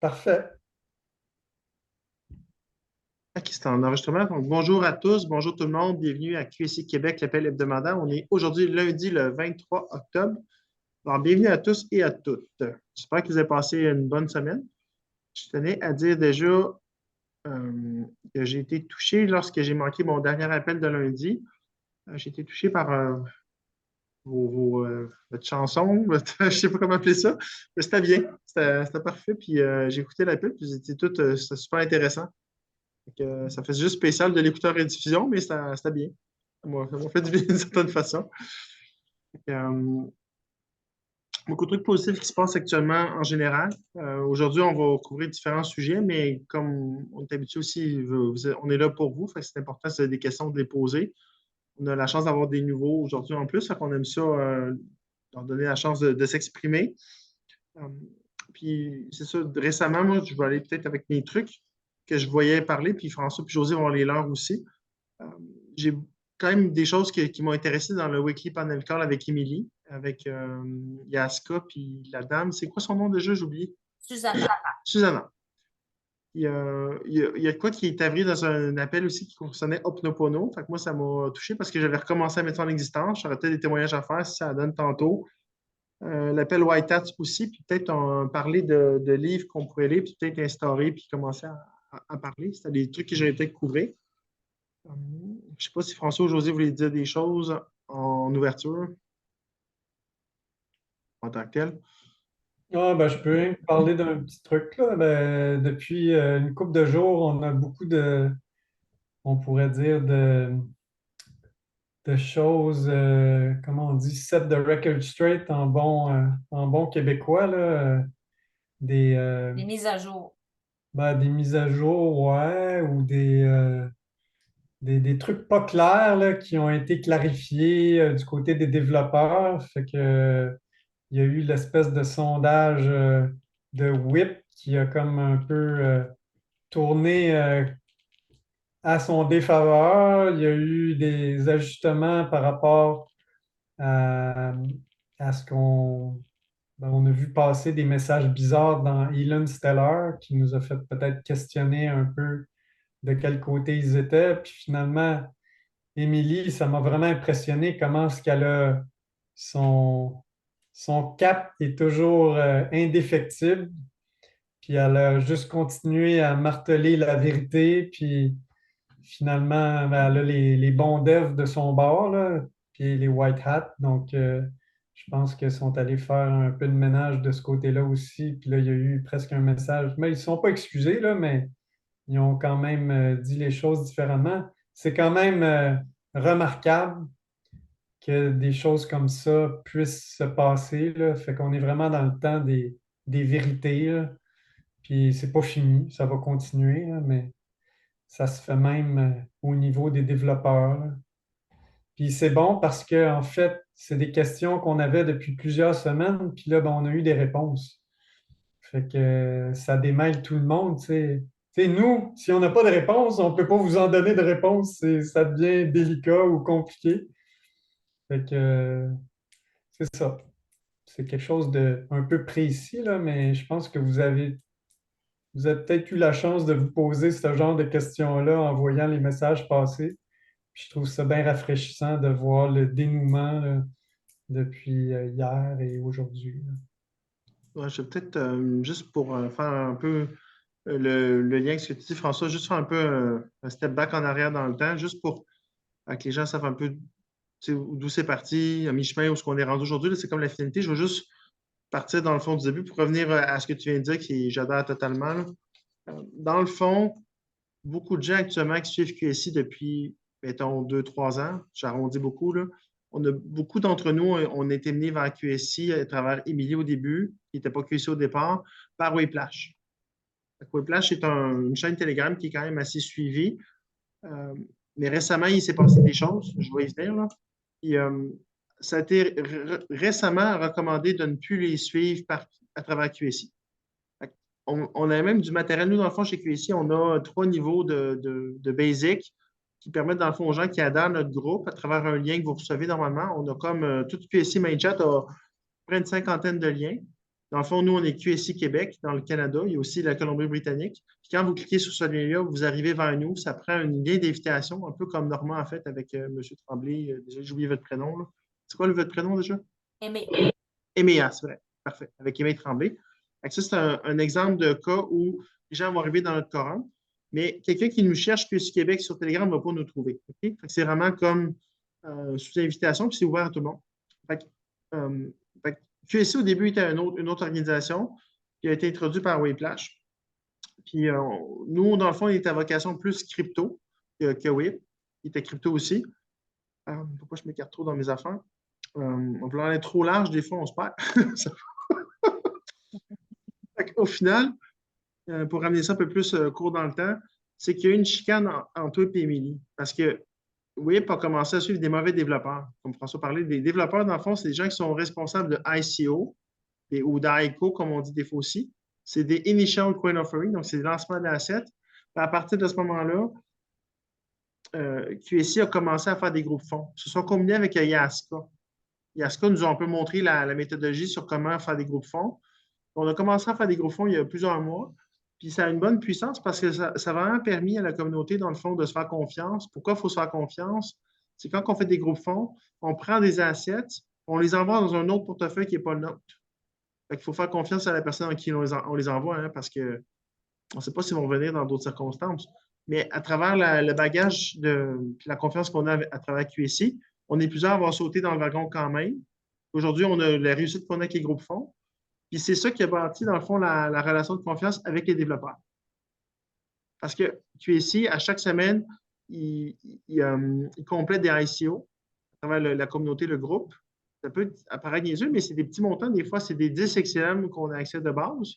Parfait. Ok, c'est en enregistrement. Donc, bonjour à tous, bonjour tout le monde, bienvenue à QSI Québec, l'appel hebdomadaire. On est aujourd'hui lundi le 23 octobre. Alors, bienvenue à tous et à toutes. J'espère que vous avez passé une bonne semaine. Je tenais à dire déjà que j'ai été touché lorsque j'ai manqué mon dernier appel de lundi. J'ai été touché par votre chanson, je ne sais pas comment appeler ça, mais c'était bien, c'était parfait. Puis j'ai écouté l'appel, puis c'était tout, c'était super intéressant. Ça fait juste spécial de l'écouter en rediffusion, mais c'était bien. Ça m'a fait du bien d'une certaine façon. Euh, Beaucoup de trucs positifs qui se passent actuellement en général. Aujourd'hui, on va couvrir différents sujets, mais comme on est habitué aussi, on est là pour vous, fait que c'est important, si vous avez des questions, de les poser. On a la chance d'avoir des nouveaux aujourd'hui en plus, fait qu'on aime ça, leur donner la chance de s'exprimer. Euh, Puis c'est ça, récemment, moi, je vais aller peut-être avec mes trucs que je voyais parler, puis François puis José vont les leurs aussi. Euh, j'ai quand même des choses qui m'ont intéressé dans le Weekly Panel Call avec Émilie, avec Yaska, puis la dame. C'est quoi son nom déjà? J'ai oublié. Susanna. Susanna. Il y a quoi qui est arrivé dans un appel aussi qui concernait Ho'oponopono. Fait que moi, ça m'a touché parce que j'avais recommencé à mettre ça en existence. J'aurais peut-être des témoignages à faire si ça donne tantôt. L'appel White Hats aussi, puis peut-être parler de livres qu'on pourrait lire, puis peut-être instaurer, puis commencer à parler. C'était des trucs que j'aurais peut-être couvrir. Je ne sais pas si François ou José voulaient dire des choses en ouverture, en tant que tel. Je peux rien parler d'un petit truc là. Depuis une couple de jours, on a beaucoup on pourrait dire, de choses, comment on dit, set the record straight en bon québécois, là, des, Les mises à jour. des mises à jour, ouais, ou des trucs pas clairs là, qui ont été clarifiés du côté des développeurs. Fait que, il y a eu l'espèce de sondage de WIP qui a comme un peu tourné à son défaveur. Il y a eu des ajustements par rapport à, à ce on a vu passer des messages bizarres dans Elon Stellar qui nous a fait peut-être questionner un peu de quel côté ils étaient. Puis finalement, Émilie, ça m'a vraiment impressionné comment est-ce qu'elle a son, son cap est toujours indéfectible. Puis elle a juste continué à marteler la vérité. Puis finalement, elle a les bons devs de son bord, là, puis les white hats. Donc, je pense qu'ils sont allés faire un peu de ménage de ce côté-là aussi. Puis là, il y a eu presque un message. Mais ils ne sont pas excusés, là, mais ils ont quand même dit les choses différemment. C'est quand même remarquable que des choses comme ça puissent se passer, là. Fait qu'on est vraiment dans le temps des vérités, là. Puis c'est pas fini, ça va continuer, là, mais ça se fait même au niveau des développeurs, là. Puis c'est bon parce que, en fait, c'est des questions qu'on avait depuis plusieurs semaines, puis là, on a eu des réponses. Fait que ça démêle tout le monde, tu sais. Tu sais, nous, si on n'a pas de réponse, on ne peut pas vous en donner de réponse. Ça devient délicat ou compliqué. Fait que c'est ça. C'est quelque chose de un peu précis, là, mais je pense que vous avez peut-être eu la chance de vous poser ce genre de questions-là en voyant les messages passer. Puis je trouve ça bien rafraîchissant de voir le dénouement là, depuis hier et aujourd'hui, là. Ouais, je vais peut-être, juste pour faire un peu le lien avec ce que tu dis, François, juste faire un peu un step back en arrière dans le temps, juste pour que les gens savent un peu tu sais, d'où c'est parti, à mi-chemin, où est-ce qu'on est rendu aujourd'hui. Là, c'est comme la finalité. Je veux juste partir dans le fond du début pour revenir à ce que tu viens de dire, qui j'adore totalement, là. Dans le fond, beaucoup de gens actuellement qui suivent QSI depuis, mettons, 2, 3 ans, j'arrondis beaucoup, là. Beaucoup d'entre nous, on a été menés vers QSI à travers Émilie au début, qui n'était pas QSI au départ, par Whiplash. Whiplash est une chaîne Telegram qui est quand même assez suivie. Euh, mais récemment, il s'est passé des choses, je vais y venir, là. Puis, ça a été récemment recommandé de ne plus les suivre à travers QSI. On a même du matériel. Nous, dans le fond, chez QSI, on a 3 niveaux de basic qui permettent, dans le fond, aux gens qui adhèrent à notre groupe à travers un lien que vous recevez normalement. On a comme tout QSI Main Chat a près d'une cinquantaine de liens. Dans le fond, nous, on est QSI Québec, dans le Canada. Il y a aussi la Colombie-Britannique. Puis quand vous cliquez sur ce lien-là, vous arrivez vers nous. Ça prend un lien d'invitation, un peu comme Normand a fait avec M. Tremblay. Déjà, j'ai oublié votre prénom, là. C'est quoi votre prénom déjà? Aimé. Éméa, c'est vrai. Parfait. Avec Aimé Tremblay. Fait que ça, c'est un exemple de cas où les gens vont arriver dans notre coran. Mais quelqu'un qui nous cherche QSI Québec sur Telegram ne va pas nous trouver. OK? Fait que c'est vraiment comme sous invitation, puis c'est ouvert à tout le monde. Fait que, fait que QSI, au début, était une autre organisation qui a été introduite par Whiplash. Puis nous, dans le fond, il était à vocation plus crypto que WIP. Il était crypto aussi. Pourquoi je m'écarte trop dans mes affaires? On peut aller trop large, des fois, on se perd. Au final, pour ramener ça un peu plus court dans le temps, c'est qu'il y a eu une chicane entre eux et Émilie. Parce que WIP a commencé à suivre des mauvais développeurs. Comme François parlait, des développeurs, dans le fond, c'est des gens qui sont responsables de ICO ou d'ICO, comme on dit des fois aussi. C'est des Initial Coin Offering, donc c'est des lancements d'assets. À partir de ce moment-là, QSI a commencé à faire des groupes fonds. Ils se sont combinés avec Yaska. Yaska nous a un peu montré la méthodologie sur comment faire des groupes fonds. On a commencé à faire des groupes fonds il y a plusieurs mois. Puis ça a une bonne puissance parce que ça a vraiment permis à la communauté, dans le fond, de se faire confiance. Pourquoi il faut se faire confiance? C'est quand on fait des groupes fonds, on prend des assets, on les envoie dans un autre portefeuille qui n'est pas le nôtre. Fait qu'il faut faire confiance à la personne à qui on les envoie, hein, parce qu'on ne sait pas s'ils vont revenir dans d'autres circonstances. Mais à travers le bagage de la confiance qu'on a à travers QSI, on est plusieurs à avoir sauté dans le wagon quand même. Aujourd'hui, on a la réussite qu'on a avec les groupes fonds. Puis c'est ça qui a bâti, dans le fond, la relation de confiance avec les développeurs. Parce que QSI, à chaque semaine, il complète des ICO à travers la communauté, le groupe. Ça peut apparaître niaiseux, mais c'est des petits montants. Des fois, c'est des 10 XLM qu'on a accès de base.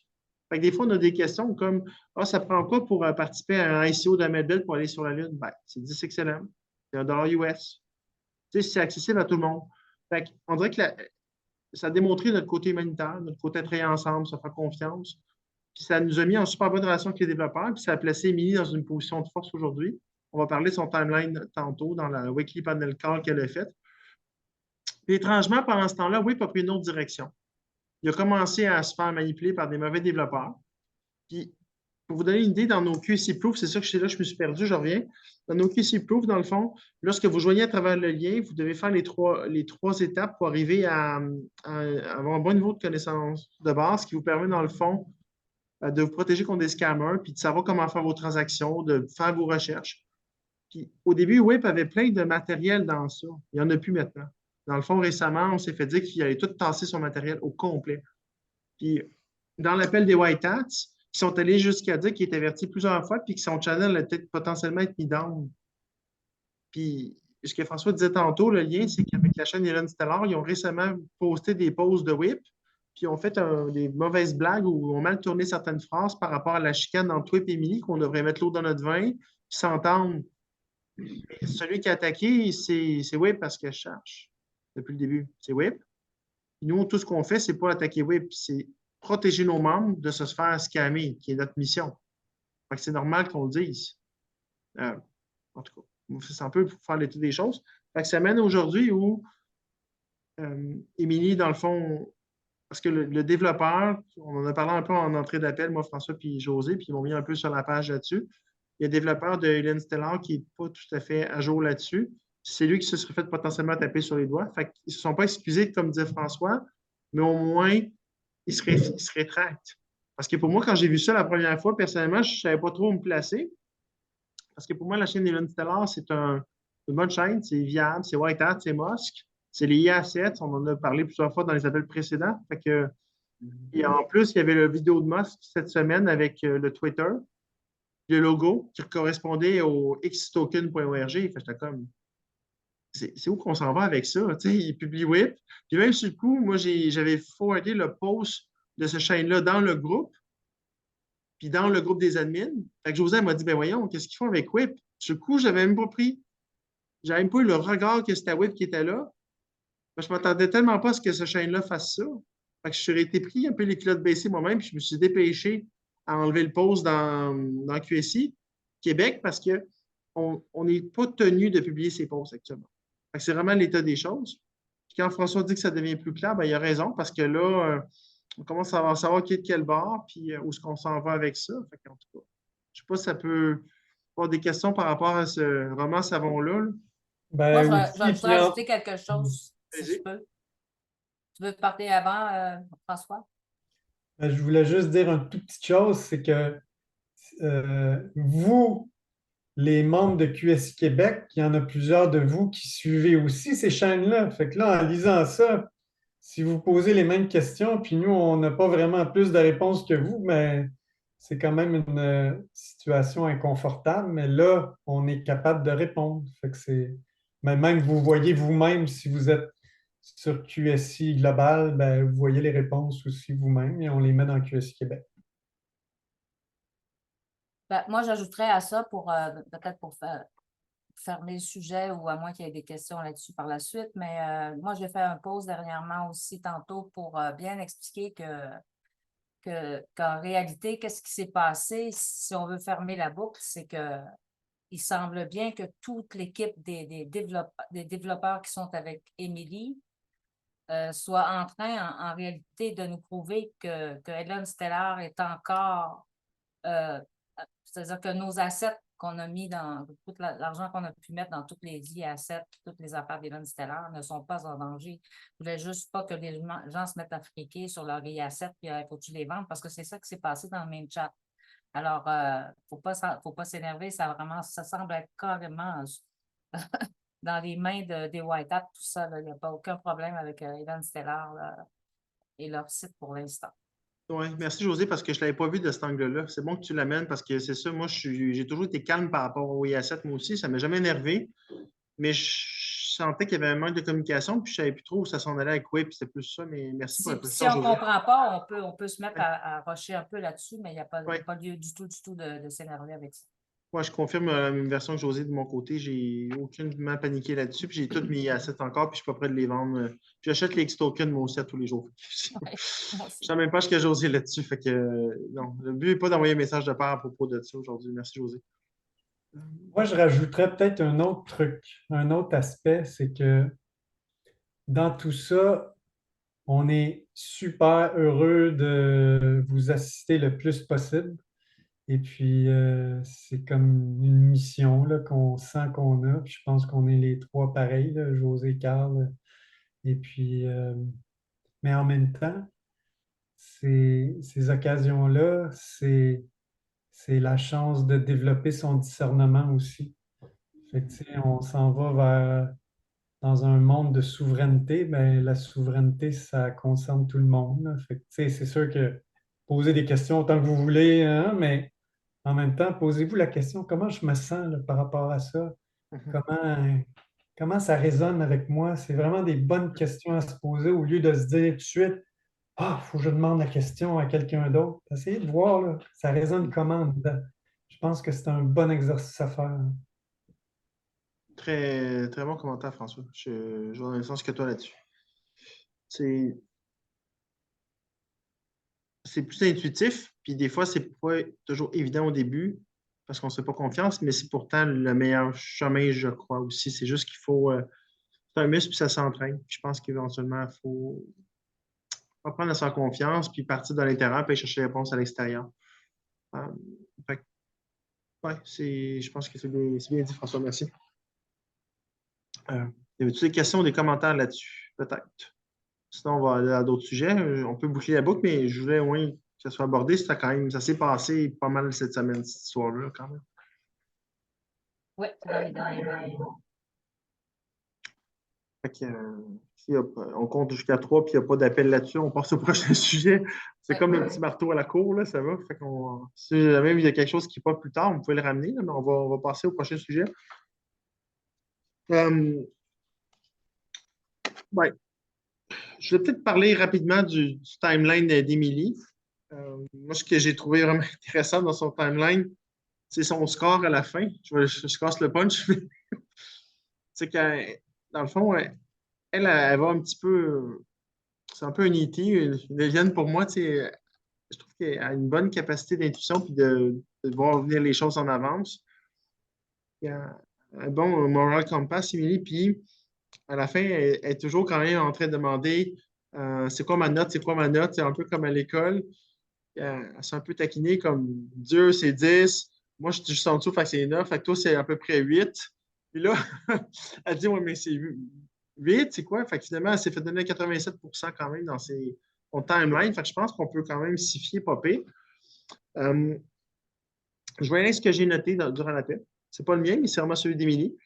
Fait que des fois, on a des questions comme ça prend quoi pour participer à un ICO d'Ahmed pour aller sur la Lune? Ben, c'est 10 XLM. C'est $1 US. Tu sais, c'est accessible à tout le monde. Fait on dirait que ça a démontré notre côté humanitaire, notre côté travailler ensemble, se faire confiance. Puis ça nous a mis en super bonne relation avec les développeurs, puis ça a placé Émilie dans une position de force aujourd'hui. On va parler de son timeline tantôt dans la Weekly Panel Call qu'elle a faite. Puis étrangement, pendant ce temps-là, WIP a pris une autre direction. Il a commencé à se faire manipuler par des mauvais développeurs. Puis, pour vous donner une idée, dans nos QC Proof, c'est ça que je me suis perdu, je reviens. Dans nos QC Proof, dans le fond, lorsque vous joignez à travers le lien, vous devez faire les trois étapes pour arriver à avoir un bon niveau de connaissance de base qui vous permet, dans le fond, de vous protéger contre des scammers, puis de savoir comment faire vos transactions, de faire vos recherches. Puis, au début, WIP avait plein de matériel dans ça. Il n'y en a plus maintenant. Dans le fond, récemment, on s'est fait dire qu'il allait tout tasser son matériel au complet. Puis, dans l'appel des White Hats, ils sont allés jusqu'à dire qu'il est averti plusieurs fois, puis que son channel allait peut-être potentiellement être mis down. Puis, ce que François disait tantôt, le lien, c'est qu'avec la chaîne Elon Stellar, ils ont récemment posté des posts de WIP, puis ils ont fait des mauvaises blagues où ont mal tourné certaines phrases par rapport à la chicane entre WIP et Émilie, qu'on devrait mettre l'eau dans notre vin, puis s'entendre. Celui qui a attaqué, c'est WIP parce que je cherche depuis le début. C'est WIP. Nous, tout ce qu'on fait, c'est pas attaquer WIP, c'est protéger nos membres de se faire scammer, qui est notre mission. C'est normal qu'on le dise. En tout cas, c'est un peu pour faire l'étude des choses. Ça mène aujourd'hui où Émilie, dans le fond, parce que le développeur, on en a parlé un peu en entrée d'appel, moi, François puis José, puis ils m'ont mis un peu sur la page là-dessus. Il y a un développeur de Elon Stellar qui n'est pas tout à fait à jour là-dessus. C'est lui qui se serait fait potentiellement taper sur les doigts. Ils ne se sont pas excusés, comme disait François, mais au moins, ils se rétractent. Parce que pour moi, quand j'ai vu ça la première fois, personnellement, je ne savais pas trop où me placer. Parce que pour moi, la chaîne d'Elon Stellar, c'est une bonne chaîne, c'est viable, c'est White Hat, c'est Musk, c'est les IA7, on en a parlé plusieurs fois dans les appels précédents. Et en plus, il y avait la vidéo de Musk cette semaine avec le Twitter, le logo qui correspondait au xtoken.org. J'étais comme, c'est où qu'on s'en va avec ça? Il publie WIP. Puis même sur le coup, moi, j'avais forwardé le post de ce chaîne-là dans le groupe, puis dans le groupe des admins. Fait que José m'a dit, ben voyons, qu'est-ce qu'ils font avec WIP? Sur le coup, je n'avais même pas pris. J'avais même pas eu le regard que c'était WIP qui était là. Je ne m'attendais tellement pas à ce que ce chaîne-là fasse ça. Fait que je suis été pris un peu les culottes baissées moi-même, puis je me suis dépêché à enlever le post dans QSI Québec parce qu'on n'est pas tenu de publier ces posts actuellement. C'est vraiment l'état des choses. Puis quand François dit que ça devient plus clair, ben, il a raison parce que là, on commence à savoir qui est de quel bord, puis où est-ce qu'on s'en va avec ça. Fait qu'en tout cas, je ne sais pas si ça peut avoir des questions par rapport à ce roman Savon-là. Là. Moi, Ben je aussi, voudrais puis ajouter quelque chose, si je Vas-y. peux. Tu veux parler avant, François? ben, je voulais juste dire une toute petite chose, c'est que vous, les membres de QSI Québec, il y en a plusieurs de vous qui suivez aussi ces chaînes-là. Fait que là, en lisant ça, si vous posez les mêmes questions, puis nous, on n'a pas vraiment plus de réponses que vous, mais c'est quand même une situation inconfortable. Mais là, on est capable de répondre. Fait que c'est... Mais même vous voyez vous-même, si vous êtes sur QSI Global, ben, vous voyez les réponses aussi vous-même et on les met dans QSI Québec. Ben, moi, j'ajouterais à ça pour peut-être pour fermer le sujet ou à moins qu'il y ait des questions là-dessus par la suite. Mais moi, j'ai fait un pause dernièrement aussi tantôt pour bien expliquer qu'en réalité, qu'est-ce qui s'est passé si on veut fermer la boucle, c'est que il semble bien que toute l'équipe des développeurs qui sont avec Émilie soit en train, en réalité, de nous prouver que Hélène Stellar est encore, euh, c'est-à-dire que nos assets qu'on a mis dans tout l'argent qu'on a pu mettre dans toutes les e-assets, toutes les affaires d'Hélène Stellar ne sont pas en danger. Je voulais juste pas que les gens se mettent à friquer sur leurs e-assets puis il faut-tu les vendre parce que c'est ça qui s'est passé dans le même chat. Alors, faut pas s'énerver, ça semble être carrément dans les mains des White Hat, tout ça. Il n'y a pas aucun problème avec Hélène Stellar là, et leur site pour l'instant. Oui, merci José, parce que je ne l'avais pas vu de cet angle-là. C'est bon que tu l'amènes parce que c'est ça, moi, j'ai toujours été calme par rapport au IA7, moi aussi. Ça ne m'a jamais énervé, mais je sentais qu'il y avait un manque de communication, puis je ne savais plus trop où ça s'en allait avec Web, puis c'était plus ça, mais merci pour la Si précision, on ne José. comprend pas, on peut se mettre Oui, à rusher un peu là-dessus, mais il n'y a oui. pas lieu du tout de s'énerver avec ça. Ouais, je confirme la même version que José de mon côté. J'ai aucunement paniqué là-dessus, puis j'ai tous mes assets encore, puis je ne suis pas prêt de les vendre. Puis j'achète les X-tokens moi aussi à tous les jours. Ouais, moi Je aussi. ne sais même pas ce que José là-dessus, fait que non, le but n'est pas d'envoyer un message de part à propos de ça aujourd'hui. Merci José. Moi, je rajouterais peut-être un autre truc, un autre aspect, c'est que dans tout ça, on est super heureux de vous assister le plus possible. Et puis, c'est comme une mission là, qu'on sent qu'on a. Puis je pense qu'on est les trois pareils, là, José, Carl. Et puis, mais en même temps, ces occasions-là, c'est la chance de développer son discernement aussi. Fait que, tu sais, on s'en va vers dans un monde de souveraineté, ben, la souveraineté, ça concerne tout le monde, là. Fait que, tu sais, c'est sûr que poser des questions autant que vous voulez, hein, mais en même temps, posez-vous la question, comment je me sens là, par rapport à ça? Mhm. Comment ça résonne avec moi? C'est vraiment des bonnes questions à se poser au lieu de se dire tout de suite, ah, il faut que je demande la question à quelqu'un d'autre. Essayez de voir, là, ça résonne comment dedans. Je pense que c'est un bon exercice à faire. Très, très bon commentaire, François. Je vois dans le sens que toi là-dessus. C'est, c'est plus intuitif, puis des fois, c'est pas toujours évident au début parce qu'on ne se fait pas confiance, mais c'est pourtant le meilleur chemin, je crois aussi. C'est juste qu'il faut. C'est un muscle, puis ça s'entraîne. Je pense qu'éventuellement, il faut apprendre à se faire confiance, puis partir de l'intérieur, puis aller chercher les réponses à l'extérieur. Euh, fait que, ouais, je pense que c'est bien dit, François. Merci. Y avait-tu des questions ou des commentaires là-dessus? Peut-être. Sinon, on va aller à d'autres sujets. On peut boucler la boucle, mais je voulais au moins que ça soit abordé. Ça s'est passé pas mal cette semaine, cette histoire-là, quand même. Oui, c'est dans les derniers jours. Fait que, on compte jusqu'à 3 puis il n'y a pas d'appel là-dessus. On passe au prochain sujet. C'est Ouais. comme le petit marteau à la cour, là, ça va. Fait qu'on, si jamais il y a quelque chose qui n'est pas plus tard, vous pouvez le ramener, là, mais on va passer au prochain sujet. Euh, ouais. Je vais peut-être parler rapidement du timeline d'Émilie. Moi, ce que j'ai trouvé vraiment intéressant dans son timeline, c'est son score à la fin. Je casse le punch, mais c'est que, dans le fond, elle va un petit peu. C'est un peu un E.T., une alien pour moi. Tu sais, je trouve qu'elle a une bonne capacité d'intuition puis de voir venir les choses en avance. Il y a un bon moral compass, Emily. Puis à la fin, elle est toujours quand même en train de demander C'est quoi ma note? C'est quoi ma note? C'est un peu comme à l'école. Elle s'est un peu taquinée comme Dieu, c'est 10. Moi, je suis juste en dessous, fait que c'est 9. Fait que toi, c'est à peu près 8. Puis là, elle dit, ouais, mais c'est 8, c'est quoi? Fait que finalement, elle s'est fait donner 87% quand même dans son timeline. Fait que je pense qu'on peut quand même s'y fier, popper. Je vais aller ce que j'ai noté durant l'appel. C'est pas le mien, mais c'est vraiment celui d'Émilie.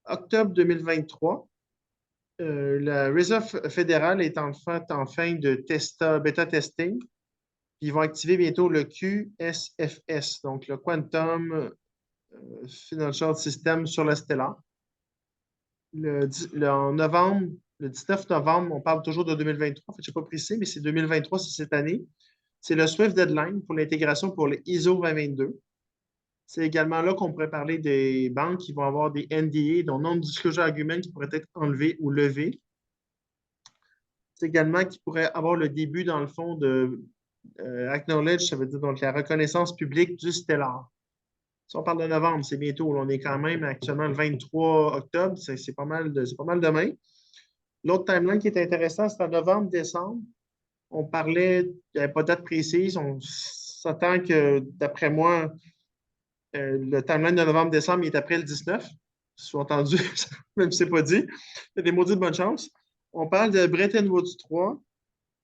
Octobre 2023, la Réserve fédérale est en fin de bêta testing. Puis ils vont activer bientôt le QSFS, donc le Quantum Financial System sur la Stellar. En novembre, le 19 novembre, on parle toujours de 2023. En fait, je n'ai pas précisé, mais c'est 2023, c'est cette année. C'est le Swift Deadline pour l'intégration pour les ISO 2022. C'est également là qu'on pourrait parler des banques qui vont avoir des NDA, dont Non-Disclosure Agreement, qui pourraient être enlevés ou levés. C'est également qui pourrait avoir le début, dans le fond, de Acknowledge, ça veut dire donc la reconnaissance publique du Stellar. Si on parle de novembre, c'est bientôt. Là, on est quand même actuellement le 23 octobre. C'est pas mal demain. L'autre timeline qui est intéressant, c'est en novembre-décembre. On parlait, il n'y avait pas de date précise. On s'attend que, d'après moi, le timeline de novembre-décembre est après le 19. Sous-entendu, même si ce n'est pas dit. Il y a des maudits de bonne chance. On parle de Bretton Woods 3.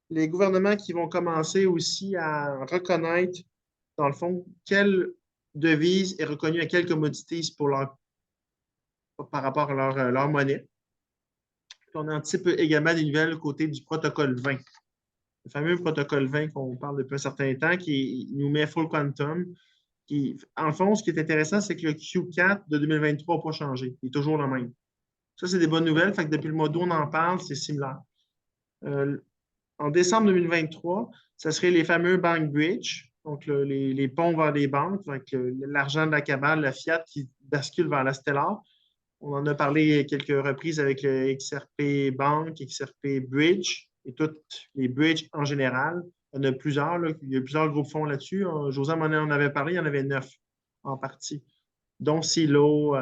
Les gouvernements qui vont commencer aussi à reconnaître, dans le fond, quelle devise est reconnue à quelle commodities par rapport à leur monnaie. Puis on anticipe également des nouvelles côté du protocole 20. Le fameux protocole 20 qu'on parle depuis un certain temps, qui nous met full quantum. En fond, ce qui est intéressant, c'est que le Q4 de 2023 n'a pas changé. Il est toujours le même. Ça, c'est des bonnes nouvelles. Fait que depuis le mois d'août, on en parle, c'est similaire. En décembre 2023, ce serait les fameux Bank Bridge, donc les ponts vers les banques, avec l'argent de la cabale, la fiat qui bascule vers la Stellar. On en a parlé quelques reprises avec le XRP Bank, XRP Bridge et toutes les bridges en général. Il y en a plusieurs, là. Il y a plusieurs groupes fonds là-dessus. José Monet en avait parlé, il y en avait 9 en partie, dont Silo,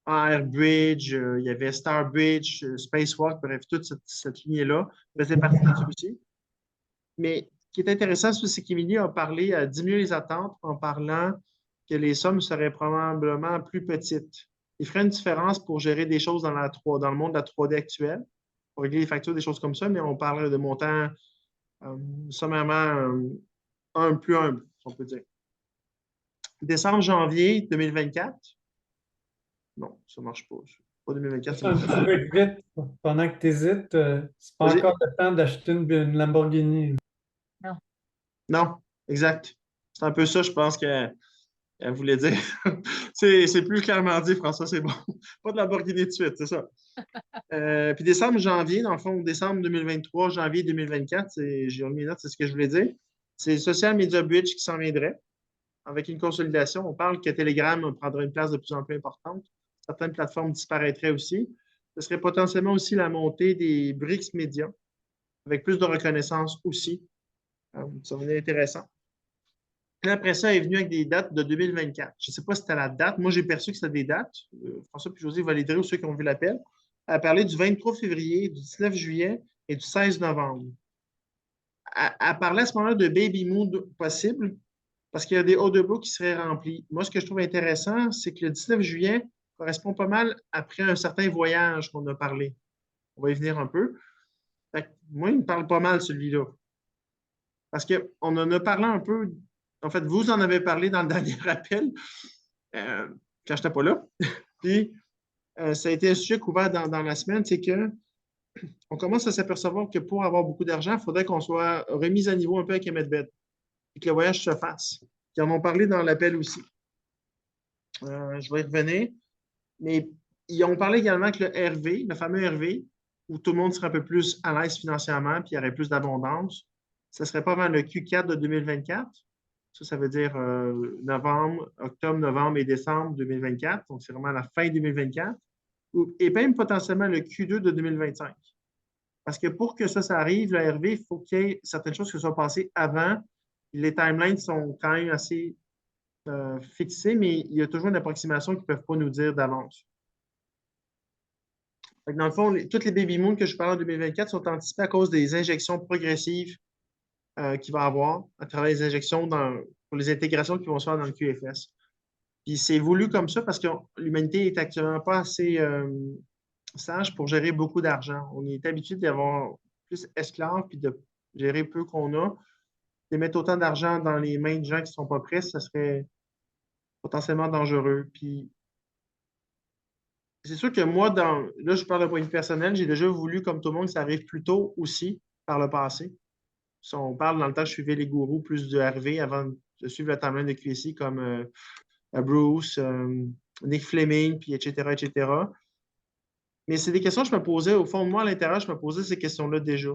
Airbridge, il y avait Starbridge, Spacewalk, bref, toute cette lignée-là faisait partie de celui-ci. Mais ce qui est intéressant, c'est qu'Emilie a parlé à diminuer les attentes en parlant que les sommes seraient probablement plus petites. Il ferait une différence pour gérer des choses dans le monde de la 3D actuelle, pour régler les factures, des choses comme ça, mais on parle de montants sommairement plus humble, si on peut dire. Décembre-janvier 2024. Non, ça ne marche pas. Pas 2024, ça Un marche pas. petit peu vite, pendant que tu hésites, c'est pas Vas-y. encore le temps d'acheter une Lamborghini. Non, exact. C'est un peu ça, je pense qu'elle voulait dire. C'est plus clairement dit, François, c'est bon. Pas de Lamborghini de suite, c'est ça. Puis décembre-janvier, dans le fond, décembre 2023, janvier 2024, j'ai remis mes notes, c'est ce que je voulais dire. C'est Social Media Bridge qui s'en viendrait. Avec une consolidation, on parle que Telegram prendra une place de plus en plus importante. Certaines plateformes disparaîtraient aussi. Ce serait potentiellement aussi la montée des BRICS médias, avec plus de reconnaissance aussi. Ça va être intéressant. Puis après ça, elle est venu avec des dates de 2024. Je ne sais pas si c'était la date. Moi, j'ai perçu que c'était des dates. François et José validerez ou ceux qui ont vu l'appel. Elle a parlé du 23 février, du 19 juillet et du 16 novembre. Elle parlait à ce moment-là de baby mood possible parce qu'il y a des order books qui seraient remplis. Moi, ce que je trouve intéressant, c'est que le 19 juillet correspond pas mal après un certain voyage qu'on a parlé. On va y venir un peu. Moi, il me parle pas mal, celui-là. Parce qu'on en a parlé un peu. En fait, vous en avez parlé dans le dernier appel, quand je n'étais pas là. Puis, ça a été un sujet couvert dans la semaine, c'est qu'on commence à s'apercevoir que pour avoir beaucoup d'argent, il faudrait qu'on soit remis à niveau un peu avec Medved et que le voyage se fasse. Ils en ont parlé dans l'appel aussi. Je vais y revenir. Mais ils ont parlé également que le RV, le fameux RV, où tout le monde serait un peu plus à l'aise financièrement puis il y aurait plus d'abondance, ce serait pas avant le Q4 de 2024. Ça veut dire octobre, novembre et décembre 2024. Donc, c'est vraiment la fin 2024. Et même potentiellement le Q2 de 2025. Parce que pour que ça arrive, le RV, il faut qu'il y ait certaines choses qui soient passées avant. Les timelines sont quand même assez fixées, mais il y a toujours une approximation qu'ils ne peuvent pas nous dire d'avance. Fait que dans le fond, toutes les baby moons que je parle en 2024 sont anticipés à cause des injections progressives qu'il va y avoir à travers les injections pour les intégrations qui vont se faire dans le QFS. Puis c'est voulu comme ça parce que l'humanité n'est actuellement pas assez sage pour gérer beaucoup d'argent. On est habitué d'avoir plus esclaves puis de gérer peu qu'on a. De mettre autant d'argent dans les mains de gens qui ne sont pas prêts, ça serait potentiellement dangereux. Puis c'est sûr que moi, là, je parle d'un point de vue personnel, j'ai déjà voulu, comme tout le monde, que ça arrive plus tôt aussi par le passé. Si on parle dans le temps, je suivais les gourous plus de Harvey avant de suivre le timeline de QSI comme Bruce, Nick Fleming, puis etc., etc. Mais c'est des questions que je me posais. Au fond de moi, à l'intérieur, je me posais ces questions-là déjà.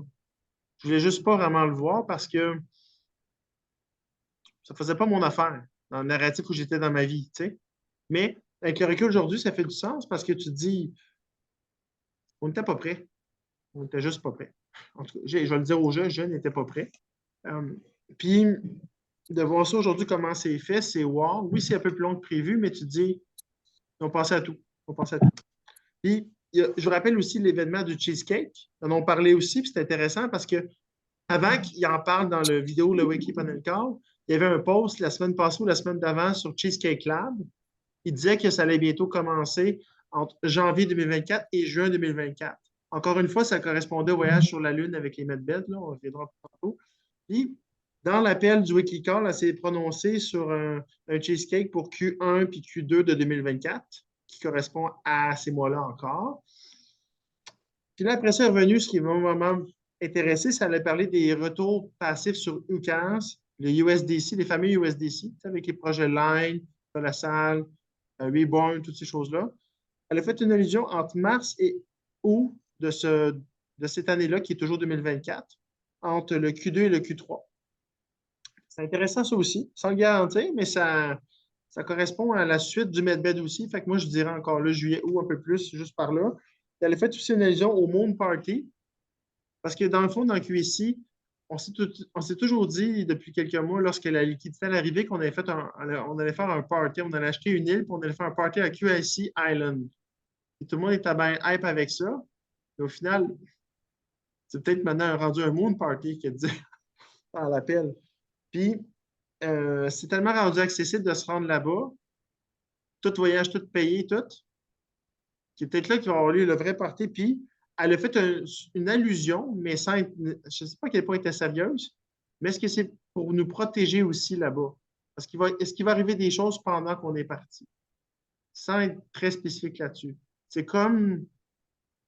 Je voulais juste pas vraiment le voir parce que ça faisait pas mon affaire dans le narratif où j'étais dans ma vie, tu sais. Mais avec le recul aujourd'hui, ça fait du sens parce que tu te dis, on n'était pas prêt. On n'était juste pas prêt. En tout cas, je vais le dire aux jeunes, je n'étais pas prêt. Puis, de voir ça aujourd'hui, comment c'est fait, c'est wow. Oui, c'est un peu plus long que prévu, mais tu te dis, on pensait à tout. On pensait à tout. Puis, je vous rappelle aussi l'événement du cheesecake. Ils en ont parlé aussi, puis c'est intéressant parce que avant qu'ils en parlent dans la vidéo Le Wiki Panel Call, il y avait un post la semaine passée ou la semaine d'avant sur Cheesecake Lab. Il disait que ça allait bientôt commencer entre janvier 2024 et juin 2024. Encore une fois, ça correspondait au voyage sur la Lune avec les medbeds, là, on reviendra tantôt. Puis, dans l'appel du Wikicall, elle s'est prononcée sur un cheesecake pour Q1 puis Q2 de 2024, qui correspond à ces mois-là encore. Puis là, après ça, est revenu, ce qui m'a vraiment intéressé, ça allait parler des retours passifs sur UCAS, le USDC, les fameux USDC, avec les projets Line, Colossal, Reborn, toutes ces choses-là. Elle a fait une allusion entre mars et août de cette année-là, qui est toujours 2024, entre le Q2 et le Q3. C'est intéressant ça aussi, sans le garantir, mais ça correspond à la suite du Medbed aussi. Fait que moi, je dirais encore là, juillet, août, un peu plus, juste par là. Elle a fait aussi une allusion au Moon Party, parce que dans le fond, dans le QSI, on s'est toujours dit depuis quelques mois, lorsque la liquidité est arrivée, qu'on on allait faire un party, on allait acheter une île, puis on allait faire un party à QSI Island. Et tout le monde était bien hype avec ça. Et au final, c'est peut-être maintenant rendu un Moon Party qui dit à l'appel. Puis, c'est tellement rendu accessible de se rendre là-bas, tout voyage, tout payé, tout, qui est peut-être là qu'il va avoir lieu le vrai party. Puis, elle a fait une allusion, mais sans être, je ne sais pas à quel point elle était sérieuse, mais est-ce que c'est pour nous protéger aussi là-bas? Est-ce qu'il va arriver des choses pendant qu'on est parti? Sans être très spécifique là-dessus. C'est comme,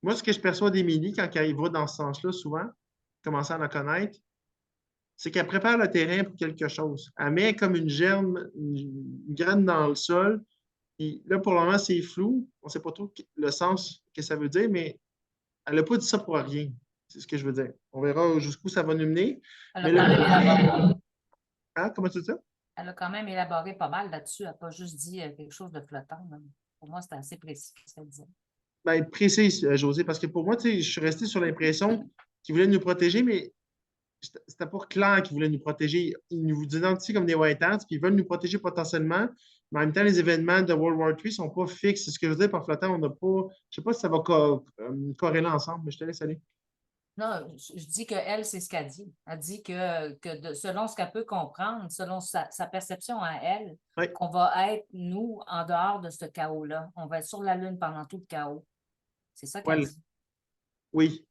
moi, ce que je perçois d'Émilie quand elle va dans ce sens-là, souvent, commençant à la connaître, c'est qu'elle prépare le terrain pour quelque chose. Elle met comme une germe, une graine dans le sol. Puis là, pour le moment, c'est flou. On ne sait pas trop le sens que ça veut dire, mais elle n'a pas dit ça pour rien. C'est ce que je veux dire. On verra jusqu'où ça va nous mener. Elle a quand même élaboré. Hein? Comment tu dis ça? Elle a quand même élaboré pas mal là-dessus. Elle n'a pas juste dit quelque chose de flottant. Là. Pour moi, c'était assez précis ce qu'elle disait. Ben, précise, José, parce que pour moi, je suis resté sur l'impression qu'il voulait nous protéger, mais c'était pas clair qu'ils voulaient nous protéger. Ils nous identifient comme des White Hats, puis ils veulent nous protéger potentiellement. Mais en même temps, les événements de World War III ne sont pas fixes. C'est ce que je veux dire par flottant. On n'a pas. Je ne sais pas si ça va corréler ensemble, mais je te laisse aller. Non, je dis qu'elle, c'est ce qu'elle dit. Elle dit que selon ce qu'elle peut comprendre, selon sa perception à elle, Oui. qu'on va être, nous, en dehors de ce chaos-là. On va être sur la Lune pendant tout le chaos. C'est ça qu'elle dit. Oui,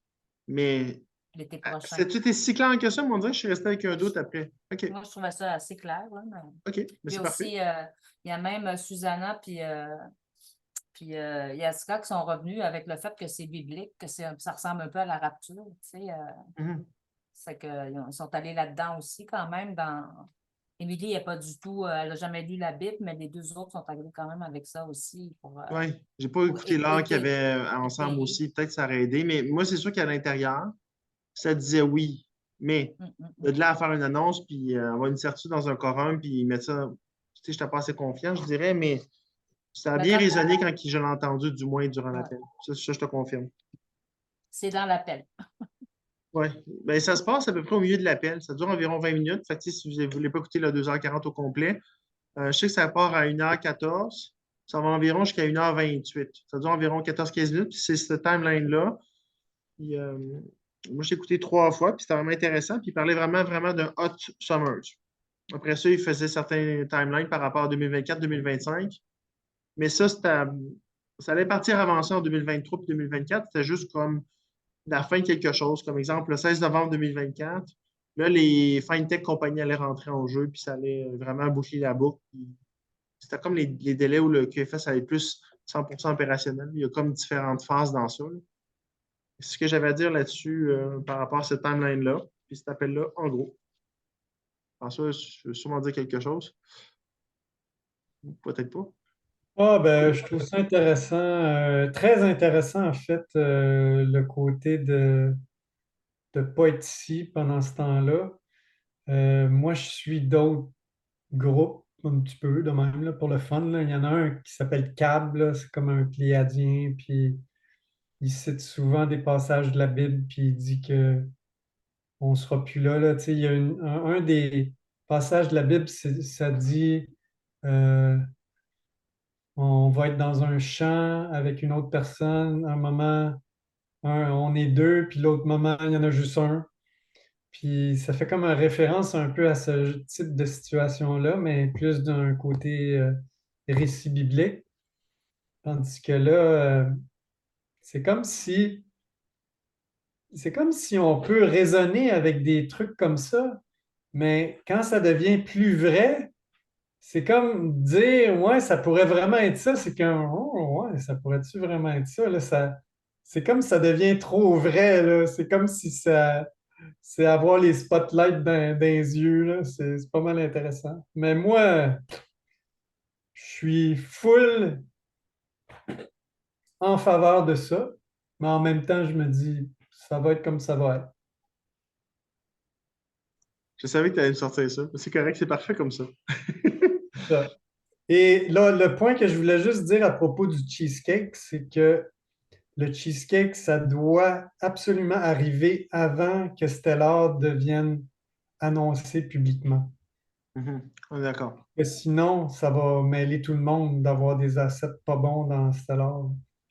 mais L'été prochain. c'est si clair que ça, mais on dirait que je suis resté avec un doute après. OK. Moi, je trouvais ça assez clair. Là, mais... OK, mais puis c'est aussi, parfait. il y a même Susanna puis Yaska qui sont revenus avec le fait que c'est biblique, que ça ressemble un peu à la rapture. Tu sais, c'est qu'ils sont allés là-dedans aussi quand même. Émilie, elle n'a pas du tout, elle n'a jamais lu la Bible, mais les deux autres sont allés quand même avec ça aussi. Oui, j'ai pas écouté l'heure qu'il y avait ensemble aussi. Peut-être que ça aurait aidé, mais moi, c'est sûr qu'à l'intérieur, ça disait oui. Mais de là à faire une annonce, puis avoir une certitude dans un quorum, puis mettre ça, tu sais, je n'étais pas assez confiant, je dirais, mais ça a bien résonné quand je l'ai entendu, du moins durant l'appel. Ça, je te confirme. C'est dans l'appel. Oui. Ben, ça se passe à peu près au milieu de l'appel. Ça dure environ 20 minutes. Fait que, si vous ne voulez pas écouter le 2h40 au complet, je sais que ça part à 1h14. ça va environ jusqu'à 1h28. Ça dure environ 14-15 minutes. Puis c'est ce timeline-là. Puis, moi, j'ai écouté 3 fois, puis c'était vraiment intéressant. Puis il parlait vraiment, vraiment d'un hot summer. Après ça, il faisait certains timelines par rapport à 2024-2025. Mais ça allait partir avant ça en 2023 puis 2024. C'était juste comme la fin de quelque chose. Comme exemple, le 16 novembre 2024, là, les FinTech compagnies allaient rentrer en jeu, puis ça allait vraiment boucler la boucle. Puis c'était comme les délais où le QFS allait plus 100% opérationnel. Il y a comme différentes phases dans ça, là. C'est ce que j'avais à dire là-dessus par rapport à cette timeline-là, puis cet appel-là, en gros. François, je veux sûrement dire quelque chose. Peut-être pas. Ah, ben, je trouve ça intéressant, très intéressant en fait, le côté de ne pas être ici pendant ce temps-là. Moi, je suis d'autres groupes, un petit peu de même, là, pour le fun, là. Il y en a un qui s'appelle CAB, là, c'est comme un pléiadien, puis il cite souvent des passages de la Bible, puis il dit que on sera plus là, là. Tu sais, il y a un des passages de la Bible, ça dit euh, on va être dans un champ avec une autre personne, un moment, on est deux, puis l'autre moment, il y en a juste un. Puis ça fait comme une référence un peu à ce type de situation-là, mais plus d'un côté récit biblique. Tandis que là, c'est comme si c'est comme si on peut raisonner avec des trucs comme ça, mais quand ça devient plus vrai, c'est comme dire ouais, ça pourrait vraiment être ça, c'est qu'un oh, ouais, ça pourrait-tu vraiment être ça, là, c'est comme ça devient trop vrai, là. C'est comme si ça c'est avoir les spotlights dans les yeux, là. C'est pas mal intéressant. Mais moi, je suis full en faveur de ça, mais en même temps, je me dis, ça va être comme ça va être. Je savais que tu allais me sortir ça. C'est correct, c'est parfait comme ça. Ça. Et là, le point que je voulais juste dire à propos du cheesecake, c'est que le cheesecake, ça doit absolument arriver avant que Stellar devienne annoncé publiquement. On est d'accord. Et sinon, ça va mêler tout le monde d'avoir des assets pas bons dans Stellar.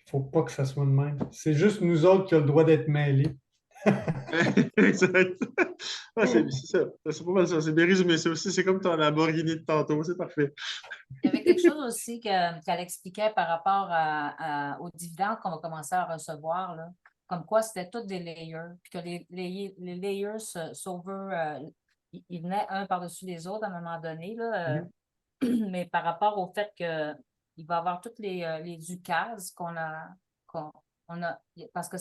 Il faut pas que ça soit de même. C'est juste nous autres qui avons le droit d'être mêlés. Exact. Ah, c'est ça. C'est pas mal ça. C'est bien résumé. C'est aussi, c'est comme ton Lamborghini de tantôt. C'est parfait. Il y avait quelque chose aussi qu'elle expliquait par rapport aux dividendes qu'on va commencer à recevoir, là. Comme quoi c'était tous des layers, puis que les layers ils venaient un par-dessus les autres à un moment donné, là, Mhm. mais par rapport au fait qu'il va y avoir toutes les UCAS qu'on on a, parce que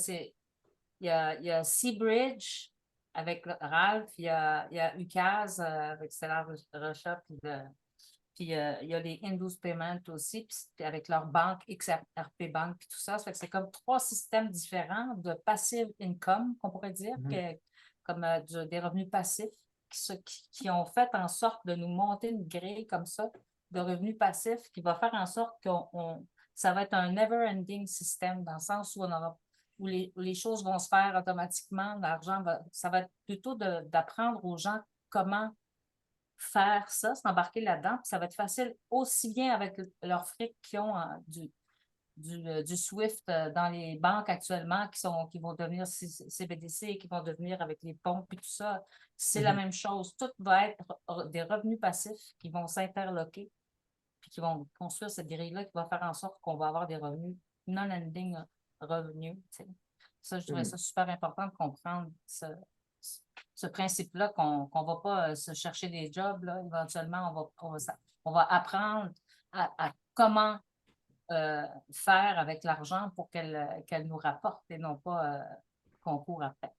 il y a Seabridge avec Ralph, il y a UCAS avec Stellar Russia, puis il y a les Indus Payment aussi, puis avec leur banque, XRP Bank, puis tout ça. Ça fait que c'est comme 3 systèmes différents de passive income, qu'on pourrait dire, Mhm. comme des revenus passifs, qui ont fait en sorte de nous monter une grille comme ça de revenus passifs qui va faire en sorte que ça va être un never-ending système, dans le sens où les choses vont se faire automatiquement, ça va être plutôt d'apprendre aux gens comment faire ça, s'embarquer là-dedans, puis ça va être facile aussi bien avec leurs fric qu'ils ont du SWIFT dans les banques actuellement qui vont devenir CBDC, qui vont devenir avec les ponts et tout ça. C'est la Mhm. même chose. Tout va être des revenus passifs qui vont s'interloquer puis qui vont construire cette grille-là qui va faire en sorte qu'on va avoir des revenus non-ending revenus. Tu sais. Ça, je trouvais Mhm. ça super important de comprendre ce principe-là qu'on ne va pas se chercher des jobs. Là. Éventuellement, on va apprendre à comment faire avec l'argent pour qu'elle nous rapporte et non pas qu'on court après.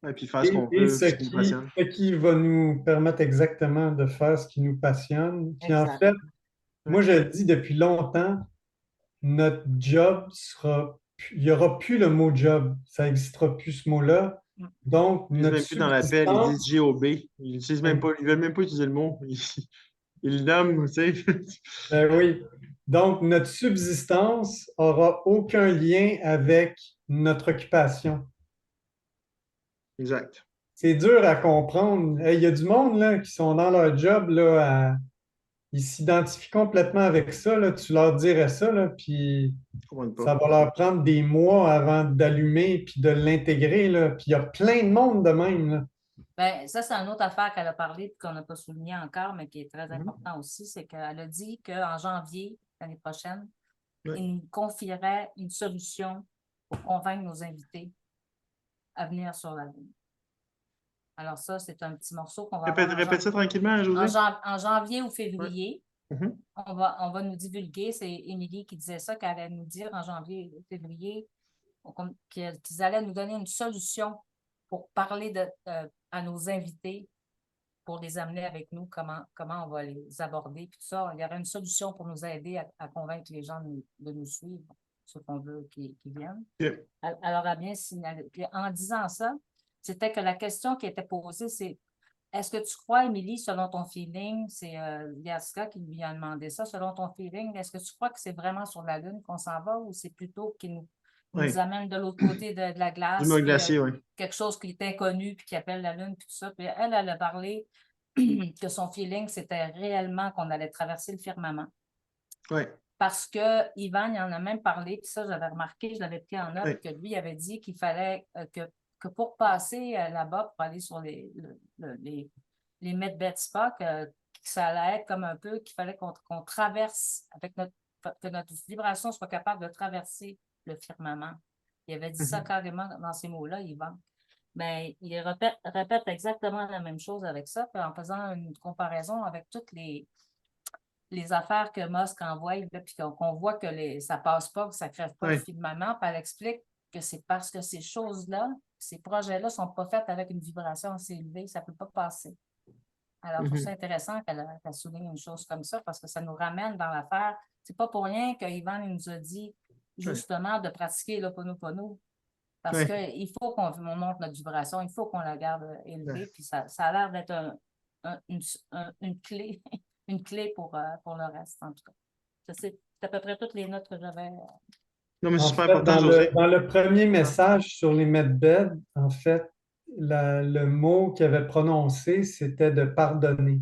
Et puis faire ce qu'on Et veut, ce qui nous passionne. ce qui va nous permettre exactement de faire ce qui nous passionne. Puis en Exact. fait, Ouais. moi, je le dis depuis longtemps, notre job sera, il n'y aura plus le mot job. Ça n'existera plus ce mot-là. Donc, Ils disent notre même plus dans l'appel, ils disent subsistance, GOB. Ils utilisent même pas, ils veulent même pas utiliser le mot. Ils le nomment, tu sais. oui. Donc, notre subsistance aura aucun lien avec notre occupation. Exact. C'est dur à comprendre. Hey, il y a du monde là, qui sont dans leur job là, ils s'identifient complètement avec ça, là. Tu leur dirais ça, là, puis Je comprends pas. ça va leur prendre des mois avant d'allumer puis de l'intégrer, là. Puis il y a plein de monde de même, là. Ben, ça, c'est une autre affaire qu'elle a parlé et qu'on n'a pas souligné encore, mais qui est très Mhm. important aussi, c'est qu'elle a dit qu'en janvier, l'année prochaine, Ouais. il nous confierait une solution pour convaincre nos invités à venir sur la Lune. Alors ça, c'est un petit morceau qu'on va avoir Répète ça tranquillement, José. en janvier ou Ouais. février. Mhm. On va nous divulguer, c'est Émilie qui disait ça, qu'elle allait nous dire en janvier ou février qu'ils allaient nous donner une solution pour parler à nos invités, pour les amener avec nous, comment on va les aborder, puis tout ça. Il y aurait une solution pour nous aider à convaincre les gens de nous suivre, ceux qu'on veut qui viennent. Ok. Alors, à bien signaler. Puis en disant ça, c'était que la question qui était posée, c'est est-ce que tu crois, Émilie, selon ton feeling, c'est Yaska qui lui a demandé ça, selon ton feeling, est-ce que tu crois que c'est vraiment sur la Lune qu'on s'en va ou c'est plutôt qu'il nous Ouais. amène de l'autre côté de la Du glace, mot puis, glacier, oui. quelque chose qui est inconnu, puis qui appelle la Lune, puis tout ça. Puis elle a parlé que son feeling, c'était réellement qu'on allait traverser le firmament. Oui. Parce que Yvan, il en a même parlé, puis ça, j'avais remarqué, je l'avais pris en note, Oui. que lui avait dit qu'il fallait que pour passer là-bas, pour aller sur les medbed spas, que ça allait être comme un peu qu'il fallait qu'on traverse avec que notre vibration soit capable de traverser le firmament. Il avait dit ça carrément dans ces mots-là, Yvan. Mais il répète exactement la même chose avec ça, puis en faisant une comparaison avec toutes les affaires que Musk envoie, puis qu'on voit que ça ne passe pas, que ça ne crève pas Oui. de filament, puis elle explique que c'est parce que ces choses-là, ces projets-là ne sont pas faits avec une vibration assez élevée, ça ne peut pas passer. Alors, je trouve ça intéressant qu'elle souligne une chose comme ça, parce que ça nous ramène dans l'affaire. C'est pas pour rien que Yvan nous a dit justement de pratiquer l'Ho'oponopono, parce qu'il faut qu'on monte notre vibration, il faut qu'on la garde élevée, puis ça a l'air d'être une clé, une clé pour le reste, en tout cas. C'est à peu près toutes les notes que j'avais. Non, mais c'est En super fait, important, José. dans le premier message sur les medbeds, en fait, le mot qu'il avait prononcé, c'était de pardonner.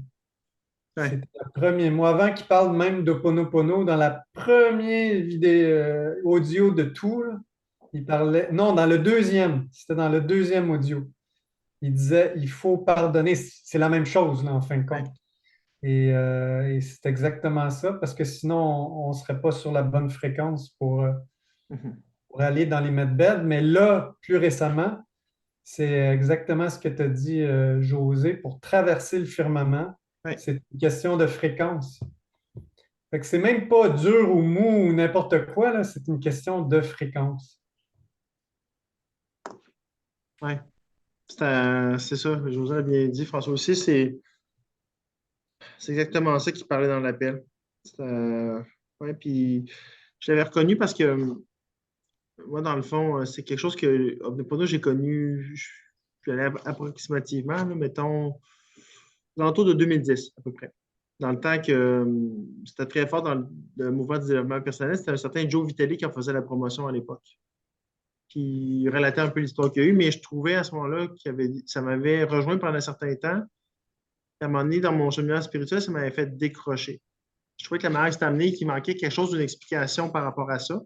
Ouais. C'était le premier mot. Avant qu'il parle même d'Ho'oponopono, dans la première vidéo audio de tout, là, il parlait. Non, dans le deuxième. C'était dans le deuxième audio. Il disait il faut pardonner. C'est la même chose, là, en fin de Ouais. compte. Et c'est exactement ça, parce que sinon, on ne serait pas sur la bonne fréquence Mhm. pour aller dans les medbeds. Mais là, plus récemment, c'est exactement ce que tu as dit, José, pour traverser le firmament, Ouais. c'est une question de fréquence. Fait que c'est même pas dur ou mou ou n'importe quoi, là, c'est une question de fréquence. Ouais. C'est ça, José a bien dit. François aussi, c'est exactement ça qu'il parlait dans l'appel. Ouais, puis je l'avais reconnu parce que moi, dans le fond, c'est quelque chose que Omnipono, j'ai connu, je suis allé approximativement, là, mettons, aux alentours de 2010 à peu près. Dans le temps que c'était très fort dans le mouvement du développement personnel, c'était un certain Joe Vitale qui en faisait la promotion à l'époque, qui relatait un peu l'histoire qu'il y a eu, mais je trouvais à ce moment-là ça m'avait rejoint pendant un certain temps. À un moment donné, dans mon cheminement spirituel, ça m'avait fait décrocher. Je trouvais que la manière que c'était amené, qu'il manquait quelque chose d'une explication par rapport à ça.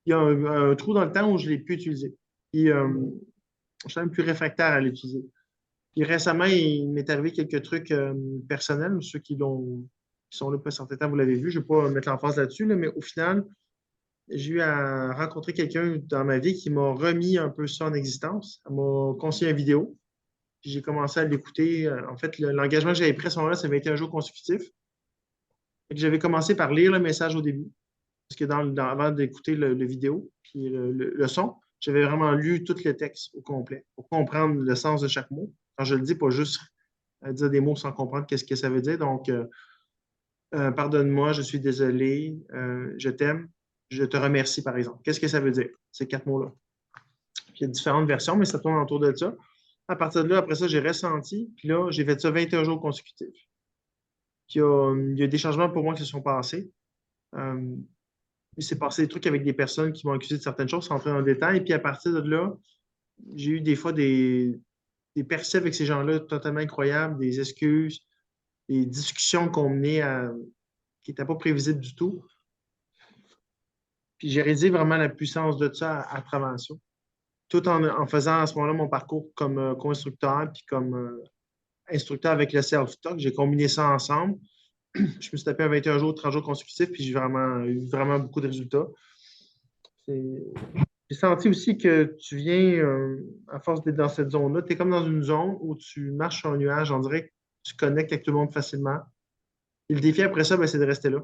Il y a un trou dans le temps où je l'ai pu utiliser. Puis, je suis même plus réfractaire à l'utiliser. Puis récemment, il m'est arrivé quelques trucs personnels. Ceux qui sont là depuis un certain temps, vous l'avez vu. Je ne vais pas mettre l'emphase là-dessus, là, mais au final, j'ai eu à rencontrer quelqu'un dans ma vie qui m'a remis un peu ça en existence. Elle m'a conseillé une vidéo. Puis j'ai commencé à l'écouter. En fait, l'engagement que j'avais pris à ce moment-là, ça avait été un jour consécutif. J'avais commencé par lire le message au début. Parce que avant d'écouter le vidéo, puis le son, j'avais vraiment lu tout le texte au complet pour comprendre le sens de chaque mot. Quand je le dis, pas juste dire des mots sans comprendre qu'est-ce que ça veut dire. Donc, pardonne-moi, je suis désolé, je t'aime, je te remercie, par exemple. Qu'est-ce que ça veut dire, ces quatre mots-là? Il y a différentes versions, mais ça tourne autour de ça. À partir de là, après ça, j'ai ressenti, puis là, j'ai fait ça 21 jours consécutifs. Puis, il y a des changements pour moi qui se sont passés. Il s'est passé des trucs avec des personnes qui m'ont accusé de certaines choses, sans entrer dans le détail. Et puis à partir de là, j'ai eu des fois des percées avec ces gens-là totalement incroyables, des excuses, des discussions qui ont mené à qui n'était pas prévisible du tout. Puis j'ai réalisé vraiment la puissance de ça à travers ça. Tout en faisant à ce moment-là mon parcours comme co-instructeur puis comme instructeur avec le self-talk. J'ai combiné ça ensemble. Je me suis tapé un 21 jours, 30 jours consécutifs, puis j'ai vraiment eu vraiment beaucoup de résultats. J'ai senti aussi que tu viens, à force d'être dans cette zone-là, tu es comme dans une zone où tu marches sur un nuage, on dirait que tu connectes avec tout le monde facilement. Et le défi après ça, ben, c'est de rester là.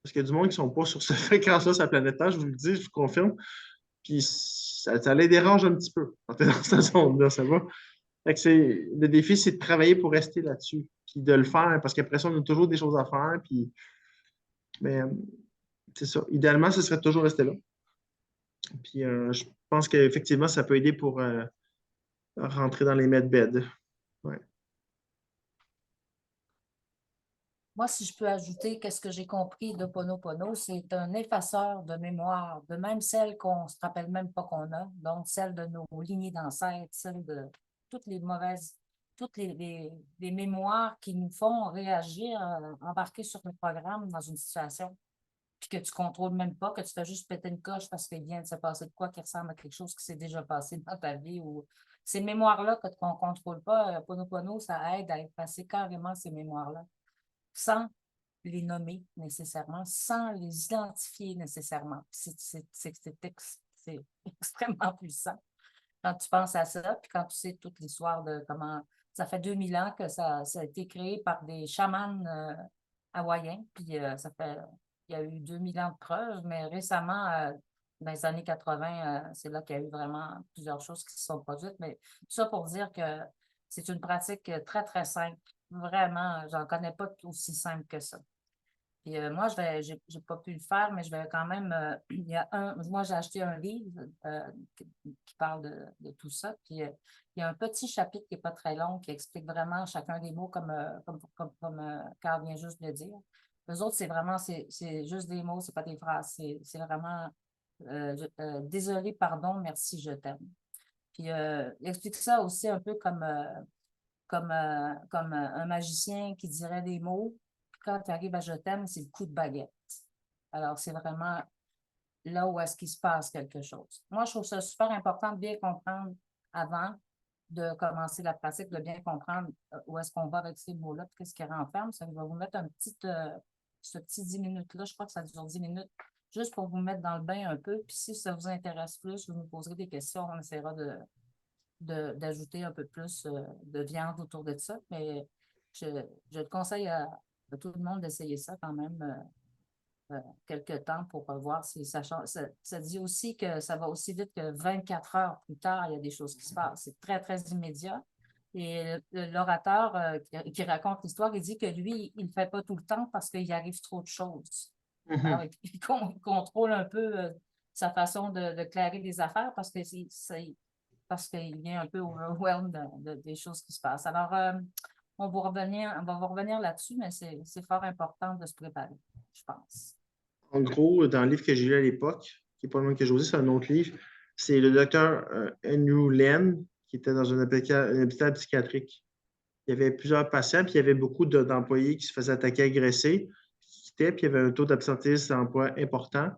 Parce qu'il y a du monde qui ne sont pas sur cette fréquence-là, sur la planète Terre, je vous le dis, je vous confirme. Puis ça les dérange un petit peu quand tu es dans cette zone-là, ça va. Fait que le défi, c'est de travailler pour rester là-dessus, puis de le faire, parce qu'après ça, on a toujours des choses à faire, puis mais, c'est ça. Idéalement, ce serait toujours rester là. Puis je pense qu'effectivement, ça peut aider pour rentrer dans les medbeds. Ouais. Moi, si je peux ajouter, qu'est-ce que j'ai compris de Ponopono, c'est un effaceur de mémoire, de même celle qu'on ne se rappelle même pas qu'on a, donc celle de nos lignées d'ancêtres, celle de toutes les mauvaises, toutes les mémoires qui nous font réagir, embarquer sur le programme dans une situation, puis que tu ne contrôles même pas, que tu fais juste péter une coche parce qu'il vient de se passer de quoi qui ressemble à quelque chose qui s'est déjà passé dans ta vie. Ou ces mémoires-là qu'on ne contrôle pas, Ponopono, ça aide à effacer carrément ces mémoires-là sans les nommer nécessairement, sans les identifier nécessairement. C'est extrêmement puissant quand tu penses à ça, puis quand tu sais toute l'histoire de comment... Ça fait 2000 ans que ça a été créé par des chamans hawaïens, puis il y a eu 2000 ans de preuves, mais récemment, dans les années 80, c'est là qu'il y a eu vraiment plusieurs choses qui se sont produites. Mais tout ça pour dire que c'est une pratique très, très simple. Vraiment, j'en connais pas aussi simple que ça. Puis moi, j'ai pas pu le faire, mais je vais quand même. Moi, j'ai acheté un livre qui parle tout ça. Puis il y a un petit chapitre qui n'est pas très long qui explique vraiment chacun des mots comme Carl vient juste de le dire. Les autres, c'est juste des mots, c'est pas des phrases. C'est vraiment désolé, pardon, merci, je t'aime. Puis il explique ça aussi un peu comme un magicien qui dirait des mots. Puis quand tu arrives à je t'aime, c'est le coup de baguette. Alors, c'est vraiment là où est-ce qu'il se passe quelque chose. Moi, je trouve ça super important de bien comprendre avant de commencer la pratique, de bien comprendre où est-ce qu'on va avec ces mots-là, puis qu'est-ce qu'ils renferment. Ça va vous mettre ce petit 10 minutes-là, je crois que ça dure 10 minutes, juste pour vous mettre dans le bain un peu. Puis si ça vous intéresse plus, vous nous poserez des questions, on essaiera d'ajouter un peu plus de viande autour de ça. Mais je conseille à tout le monde d'essayer ça quand même quelques temps pour voir si ça change. Ça dit aussi que ça va aussi vite que 24 heures plus tard, il y a des choses qui se passent. C'est très, très immédiat. Et l'orateur qui raconte l'histoire, il dit que lui, il ne le fait pas tout le temps parce qu'il arrive trop de choses. Alors, il contrôle un peu sa façon de clairer des affaires parce qu'il vient un peu overwhelmed des choses qui se passent. Alors, on va revenir là-dessus, mais c'est fort important de se préparer, je pense. En gros, dans le livre que j'ai lu à l'époque, qui n'est pas le même que José, c'est un autre livre, c'est le docteur Andrew Len, qui était dans un hôpital psychiatrique. Il y avait plusieurs patients, puis il y avait beaucoup d'employés qui se faisaient attaquer, agresser, qui quittaient, puis il y avait un taux d'absentéisme d'emploi important.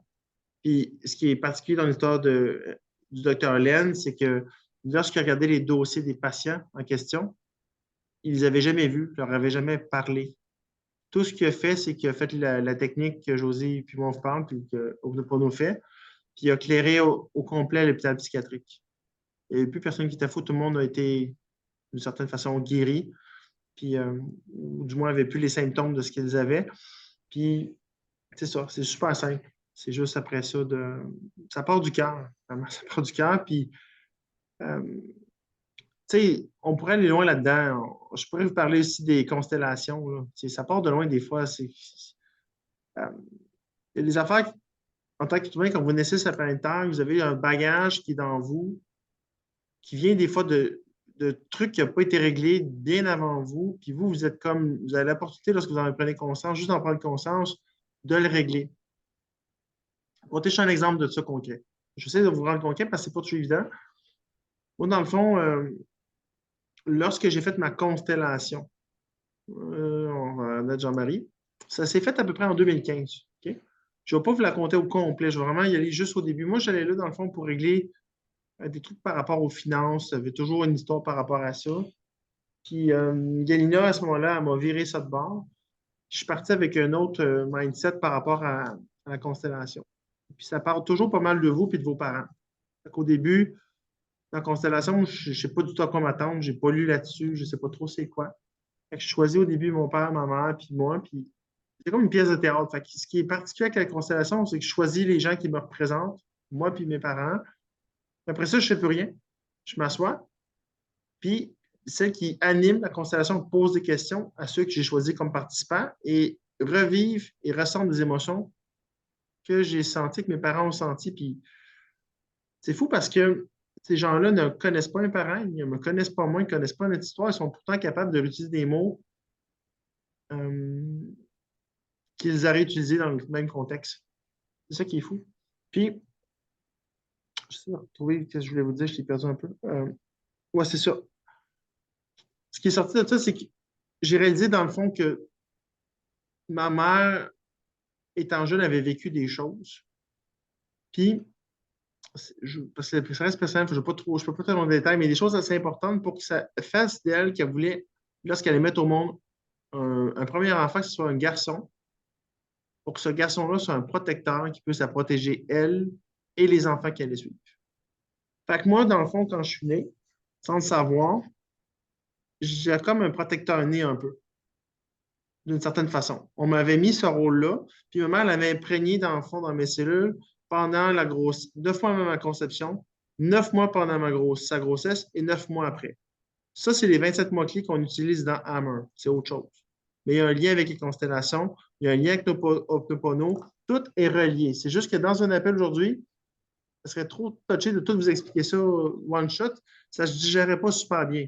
Puis ce qui est particulier dans l'histoire du docteur Len, c'est que lorsqu'il regardait les dossiers des patients en question, il ne les avait jamais vus, ne leur avait jamais parlé. Tout ce qu'il a fait, c'est qu'il a fait la technique que José et puis moi on parle, puis que Oponopono fait, puis il a clairé au complet l'hôpital psychiatrique. Il n'y avait plus personne qui était fou, tout le monde a été d'une certaine façon guéri, puis ou du moins avait plus les symptômes de ce qu'ils avaient. Puis c'est ça, c'est super simple. C'est juste après ça, ça part du cœur, vraiment, ça part du cœur, puis tu sais, on pourrait aller loin là-dedans. Je pourrais vous parler aussi des constellations. Là. Ça part de loin des fois. Il y a des affaires, en tant qu'être humain, quand vous naissez sur la planète Terre, vous avez un bagage qui est dans vous, qui vient des fois de trucs qui n'ont pas été réglés bien avant vous. Puis vous êtes comme, vous avez l'opportunité, lorsque vous en prenez conscience, juste d'en prendre conscience, de le régler. On va un exemple de ça concret. J'essaie de vous rendre concret parce que ce n'est pas toujours évident. Moi, dans le fond, lorsque j'ai fait ma constellation, on va mettre Jean-Marie, Ça s'est fait à peu près en 2015. OK? Je ne vais pas vous la compter au complet. Je vais vraiment y aller juste au début. Moi, j'allais là, dans le fond, pour régler des trucs par rapport aux finances. Il y avait toujours une histoire par rapport à ça. Puis Galina, à ce moment-là, elle m'a viré ça de bord. Je suis parti avec un autre mindset par rapport à la constellation. Puis ça part toujours pas mal de vous et de vos parents. Au début, dans la constellation, je ne sais pas du tout à quoi m'attendre. Je n'ai pas lu là-dessus. Je ne sais pas trop c'est quoi. Fait que je choisis au début mon père, ma mère, puis moi. Puis c'est comme une pièce de théâtre. Fait que ce qui est particulier avec la constellation, c'est que je choisis les gens qui me représentent, moi puis mes parents. Après ça, je ne fais plus rien. Je m'assois. Puis celle qui anime la constellation pose des questions à ceux que j'ai choisis comme participants et revivent et ressentent des émotions que j'ai senties, que mes parents ont senties. Puis c'est fou parce que ces gens-là ne connaissent pas mes parents, ils ne me connaissent pas moi, ils ne connaissent pas notre histoire, ils sont pourtant capables de utiliser des mots euh, qu'ils auraient utilisés dans le même contexte. C'est ça qui est fou. Puis, je sais pas retrouver ce que je voulais vous dire, je l'ai perdu un peu. Ouais, c'est ça. Ce qui est sorti de ça, c'est que j'ai réalisé dans le fond que ma mère, étant jeune, avait vécu des choses. Puis, parce que ça reste personnel, je ne peux pas trop dans le détail, mais des choses assez importantes pour que ça fasse d'elle qu'elle voulait, lorsqu'elle allait mettre au monde un premier enfant, que ce soit un garçon, pour que ce garçon-là soit un protecteur qui puisse la protéger, elle et les enfants qu'elle allait suivre. Fait que moi, dans le fond, quand je suis né, sans le savoir, j'ai comme un protecteur né un peu, d'une certaine façon. On m'avait mis ce rôle-là, puis ma mère l'avait imprégné dans le fond dans mes cellules pendant la grosse, 9 mois avant ma conception, 9 mois pendant sa grossesse et 9 mois après. Ça, c'est les 27 mots clés qu'on utilise dans Hammer. C'est autre chose. Mais il y a un lien avec les constellations, il y a un lien avec Ho'oponopono. Tout est relié. C'est juste que dans un appel aujourd'hui, ça serait trop touché de tout vous expliquer ça one shot. Ça ne se digérait pas super bien.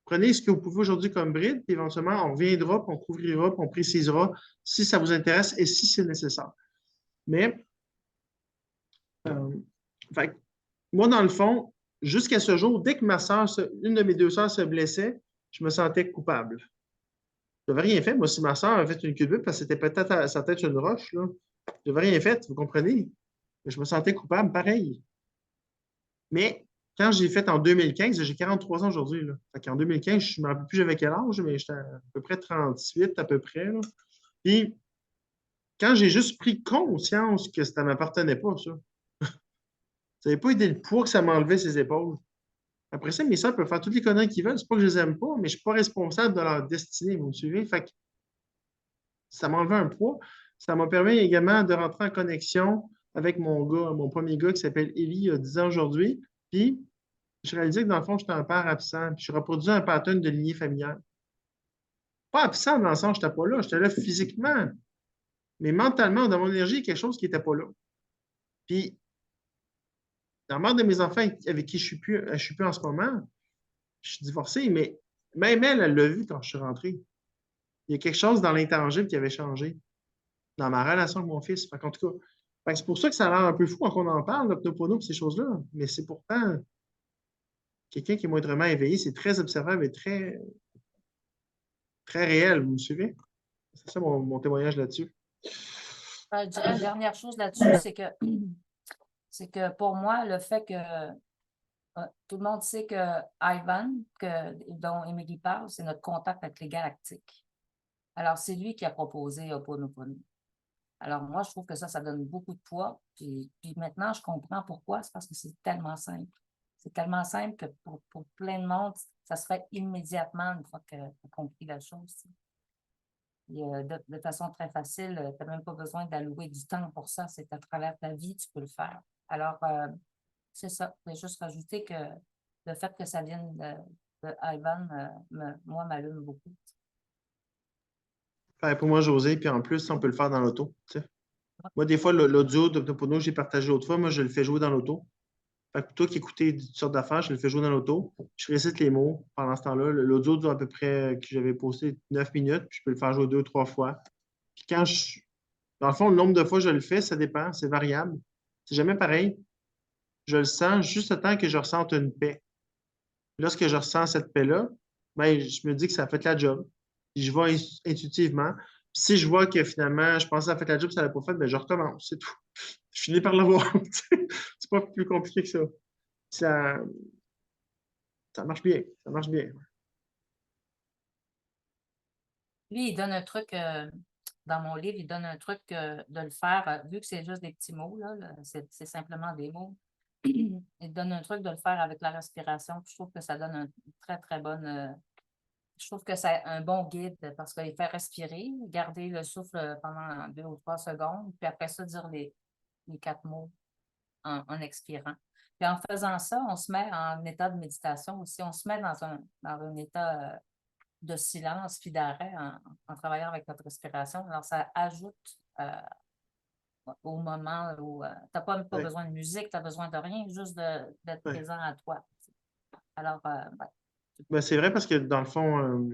Prenez ce que vous pouvez aujourd'hui comme bride, puis éventuellement, on reviendra, puis on couvrira, puis on précisera si ça vous intéresse et si c'est nécessaire. Mais, euh, fait, moi, dans le fond, jusqu'à ce jour, dès que une de mes deux sœurs se blessait, je me sentais coupable. Je n'avais rien fait. Moi, si ma soeur avait fait une culbute parce que c'était peut-être à sa tête une roche, là, je n'avais rien fait, vous comprenez? Mais je me sentais coupable, pareil. Mais quand j'ai fait en 2015, j'ai 43 ans aujourd'hui. En 2015, je ne me rappelle plus j'avais quel âge, mais j'étais à peu près 38 à peu près. Là. Puis quand j'ai juste pris conscience que ça ne m'appartenait pas, ça n'avait pas été le poids que ça m'enlevait ses épaules. Après ça, mes soeurs peuvent faire toutes les conneries qu'ils veulent. C'est pas que je les aime pas, mais je ne suis pas responsable de leur destinée, vous me suivez? Fait que ça m'a enlevé un poids. Ça m'a permis également de rentrer en connexion avec mon gars, mon premier gars qui s'appelle Élie, il a 10 ans aujourd'hui. Puis, je réalisais que dans le fond, j'étais un père absent. Puis, je reproduisais un pattern de lignée familiale. Pas absent dans le sens, je n'étais pas là. J'étais là physiquement. Mais mentalement, dans mon énergie, il y a quelque chose qui n'était pas là. Puis, la mère de mes enfants avec qui je suis plus en ce moment, je suis divorcé, mais même elle, elle l'a vu quand je suis rentré. Il y a quelque chose dans l'intangible qui avait changé dans ma relation avec mon fils. En tout cas, c'est pour ça que ça a l'air un peu fou quand on en parle, l'optopono et ces choses-là. Mais c'est pourtant quelqu'un qui est moindrement éveillé, c'est très observable et très, très réel. Vous me suivez? C'est ça mon témoignage là-dessus. Je dirais une dernière chose là-dessus, c'est que pour moi, le fait que tout le monde sait que Ivan, dont Émilie parle, c'est notre contact avec les galactiques. Alors, c'est lui qui a proposé Ho'oponopono. Alors, moi, je trouve que ça donne beaucoup de poids. Puis maintenant, je comprends pourquoi. C'est parce que c'est tellement simple. C'est tellement simple que pour plein de monde, ça se fait immédiatement une fois que tu as compris la chose. Et, de façon très facile, tu n'as même pas besoin d'allouer du temps pour ça. C'est à travers ta vie, tu peux le faire. Alors, c'est ça. Je vais juste rajouter que le fait que ça vienne de Ivan, moi, m'allume beaucoup. Pour moi, José, puis en plus, on peut le faire dans l'auto. Moi, des fois, l'audio d'Optopono, j'ai partagé l'autre fois, moi, je le fais jouer dans l'auto. Plutôt qu'écouter toutes sortes d'affaires, je le fais jouer dans l'auto. Je récite les mots pendant ce temps-là. L'audio dure à peu près, que j'avais posté 9 minutes, puis je peux le faire jouer 2 ou 3 fois. Puis dans le fond, le nombre de fois que je le fais, ça dépend, c'est variable. C'est jamais pareil. Je le sens juste le temps que je ressente une paix. Lorsque je ressens cette paix-là, ben, je me dis que ça fait la job. Puis je vais intuitivement. Si je vois que finalement, je pensais à faire la job, ça l'a pas fait, ben je recommence, c'est tout. Je finis par l'avoir. C'est pas plus compliqué que ça. Ça, ça marche bien. Ça marche bien. Lui, il donne un truc, dans mon livre, il donne un truc de le faire, vu que c'est juste des petits mots, là, c'est simplement des mots. Il donne un truc de le faire avec la respiration. Je trouve que ça donne une très, très bonne. Je trouve que c'est un bon guide parce qu'il fait respirer, garder le souffle pendant 2 ou 3 secondes, puis après ça, dire les 4 mots en expirant. Puis en faisant ça, on se met en état de méditation aussi. On se met dans un état de silence puis d'arrêt en travaillant avec notre respiration. Alors, ça ajoute au moment où tu n'as pas Ouais, besoin de musique, tu n'as besoin de rien, juste d'être ouais. présent à toi. Alors, Ben, c'est vrai parce que dans le fond,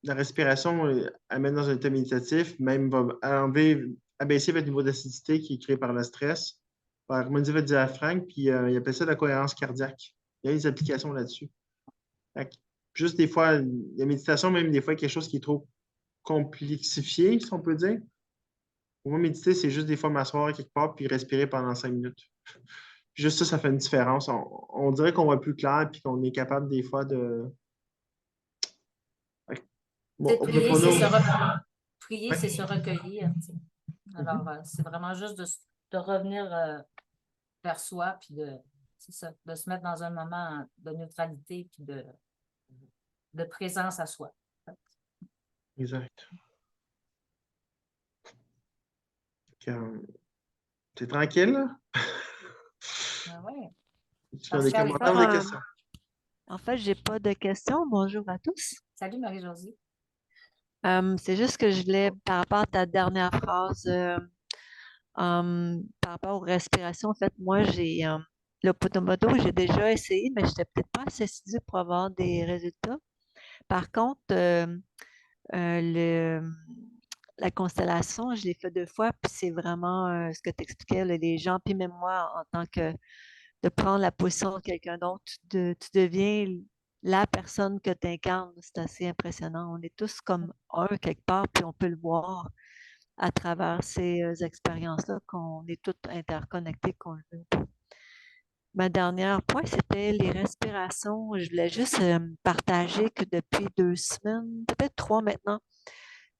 la respiration amène dans un état méditatif, même va abaisser votre niveau d'acidité qui est créé par le stress, va harmoniser votre diaphragme, puis il appelle ça la cohérence cardiaque. Il y a des applications là-dessus. Fait que juste des fois, la méditation, même des fois, quelque chose qui est trop complexifié, si on peut dire. Pour moi, méditer, c'est juste des fois m'asseoir quelque part puis respirer pendant 5 minutes. Juste ça, ça fait une différence. On dirait qu'on voit plus clair puis qu'on est capable des fois de. Bon, prier, prier, ouais, c'est se recueillir. Alors, mhm, c'est vraiment juste de revenir vers soi, puis c'est ça, de se mettre dans un moment de neutralité, puis de présence à soi. exact. T'es tranquille, là? Ah ouais. Tu as des Pascal est commentaires là. ou des questions? En fait, j'ai pas de questions. Bonjour à tous. Salut Marie-Josée. C'est juste que je voulais, par rapport à ta dernière phrase, par rapport aux respirations, en fait, moi, j'ai le Potomoto, j'ai déjà essayé, mais je n'étais peut-être pas assez assidue pour avoir des résultats. Par contre, la constellation, je l'ai fait 2 fois, puis c'est vraiment ce que tu expliquais, là, les gens, puis même moi, en tant que de prendre la position de quelqu'un d'autre, tu deviens la personne que tu incarnes. C'est assez impressionnant. On est tous comme un quelque part, puis on peut le voir à travers ces expériences-là, qu'on est tous interconnectés, qu'on le veut pas. Ma dernière point, c'était les respirations. Je voulais juste partager que depuis 2 semaines, peut-être 3 maintenant,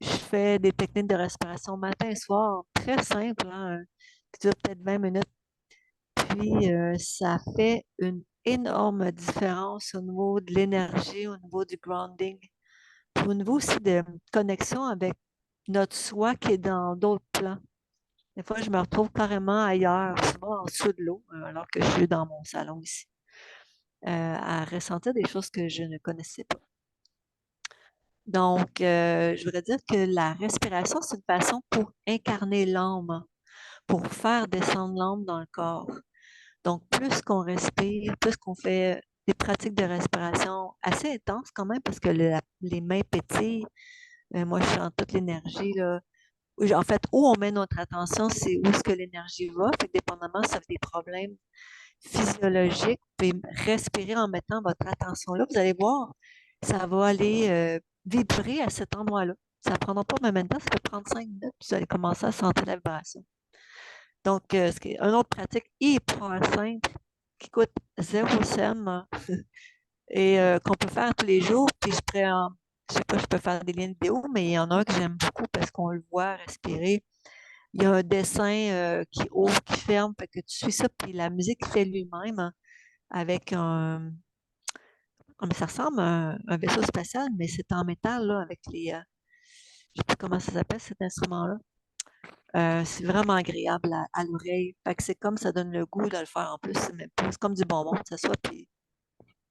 je fais des techniques de respiration matin et soir, très simples, hein, qui durent peut-être 20 minutes. Puis, ça fait une énorme différence au niveau de l'énergie, au niveau du grounding, puis au niveau aussi de connexion avec notre soi qui est dans d'autres plans. Des fois, je me retrouve carrément ailleurs, souvent en dessous de l'eau, alors que je suis dans mon salon ici, à ressentir des choses que je ne connaissais pas. Donc, je voudrais dire que la respiration, c'est une façon pour incarner l'âme, pour faire descendre l'âme dans le corps. Donc, plus qu'on respire, plus qu'on fait des pratiques de respiration assez intenses quand même, parce que les mains pétillent. Moi, je sens toute l'énergie, là. En fait, où on met notre attention, c'est où est-ce que l'énergie va. Fait que dépendamment, ça fait des problèmes physiologiques. Vous pouvez respirer en mettant votre attention là. Vous allez voir, ça va aller vibrer à cet endroit-là. Ça ne prendra pas même temps, ça peut prendre 5 minutes, puis vous allez commencer à sentir la vibration. Donc, ce qui est une autre pratique hyper simple qui coûte 0 cent et qu'on peut faire tous les jours. Puis je sais pas, je peux faire des liens vidéo, mais il y en a un que j'aime beaucoup parce qu'on le voit respirer. Il y a un dessin qui ouvre, qui ferme, fait que tu suis ça, puis la musique fait lui-même hein, avec ça ressemble à un vaisseau spatial, mais c'est en métal, là, avec je sais plus comment ça s'appelle cet instrument-là. C'est vraiment agréable à l'oreille. Fait que c'est comme ça donne le goût de le faire en plus. C'est comme du bonbon, ça soit, puis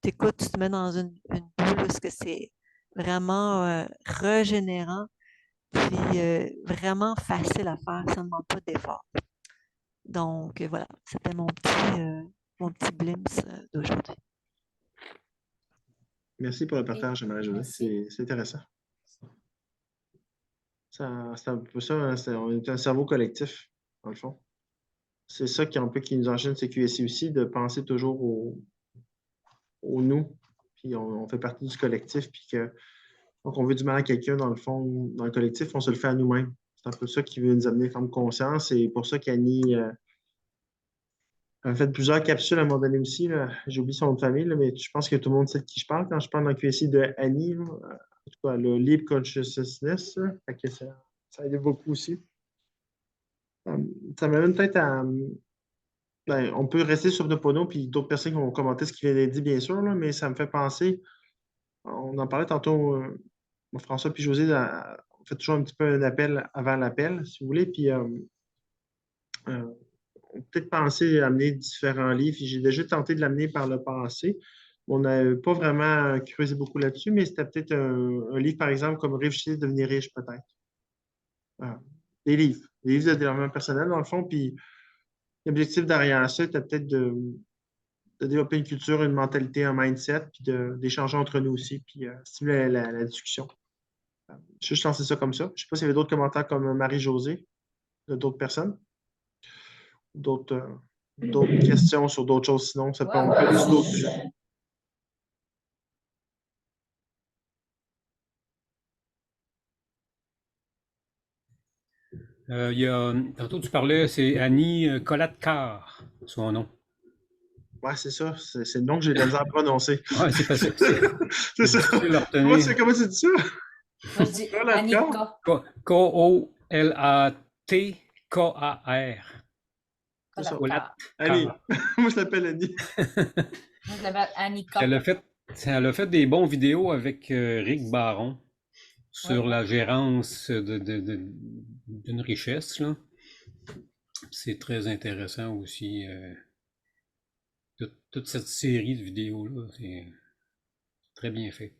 t'écoutes, tu te mets dans une bulle parce que c'est vraiment régénérant, puis vraiment facile à faire. Ça ne demande pas d'effort. Donc voilà, c'était mon petit glimpse d'aujourd'hui. Merci pour le partage, Marie-Josée. Merci. C'est intéressant. C'est un peu ça, hein, on est un cerveau collectif, dans le fond. C'est ça qui nous enchaîne CQSI aussi, de penser toujours au nous, puis on fait partie du collectif, puis que Donc, on veut du mal à quelqu'un, dans le fond, dans le collectif, on se le fait à nous-mêmes. C'est un peu ça qui veut nous amener comme conscience. Et pour ça qu'Annie a fait plusieurs capsules à un moment donné aussi, là. J'ai oublié son nom de famille, là, mais je pense que tout le monde sait de qui je parle quand je parle dans le QSI de Annie, là. En tout cas, le Leap Consciousness, là. Fait que ça aide beaucoup aussi. Euh, Ça m'amène peut-être à. Ben, on peut rester sur Nopono, puis d'autres personnes qui vont commenter ce qui vient d'être dit, bien sûr, là, mais ça me fait penser. On en parlait tantôt, François puis José, on fait toujours un petit peu un appel avant l'appel, si vous voulez, puis euh, on peut peut-être penser à amener différents livres. J'ai déjà tenté de l'amener par le passé. On n'a pas vraiment creusé beaucoup là-dessus, mais c'était peut-être un livre, par exemple, comme Réfléchir, devenir riche, peut-être. Euh, des livres de développement personnel, dans le fond, puis l'objectif derrière ça était peut-être de développer une culture, une mentalité, un mindset, puis d'échanger entre nous aussi, puis stimuler la discussion. Je vais juste lancer ça comme ça. Je ne sais pas s'il y avait d'autres commentaires comme Marie-Josée, de d'autres personnes, d'autres d'autres questions sur d'autres choses. Sinon, ça peut, on peut aller sur d'autres sujets. Tantôt, tu parlais, c'est Annie Collatcar, son nom. Ouais, c'est ça. C'est le nom que j'ai de la misère à prononcer. Ouais, c'est facile. C'est ça. difficile à retenir. Comment tu dis ça? Moi, je dis Collatcar? Annika. Kolatcar. C'est ça. Collatcar. Annie. Moi, je l'appelle Annie. Moi, je l'appelle Annika. Elle a fait des bons vidéos avec Rick Baron sur Ouais. la gérance d'une richesse, là. C'est très intéressant aussi. Toute cette série de vidéos-là, c'est très bien fait.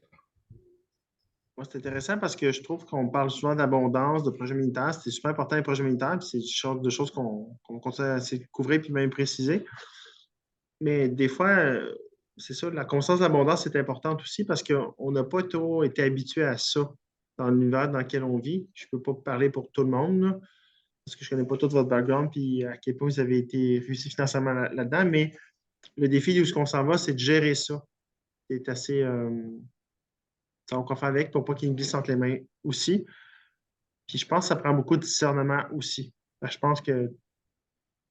Moi, c'est intéressant parce que je trouve qu'on parle souvent d'abondance, de projets militaires. C'est super important les projets militaires, puis c'est des choses qu'on continue à essayer de couvrir puis même préciser. Mais des fois, c'est ça, la conscience de l'abondance est importante aussi parce qu'on n'a pas trop été habitué à ça dans l'univers dans lequel on vit. Je ne peux pas parler pour tout le monde, là, parce que je ne connais pas tout votre background puis à quel point vous avez été réussi financièrement là-dedans, mais le défi d'où on s'en va, c'est de gérer ça. C'est assez. Ça va qu'on fait avec pour pas qu'il nous glisse entre les mains aussi. Puis je pense que ça prend beaucoup de discernement aussi. Je pense que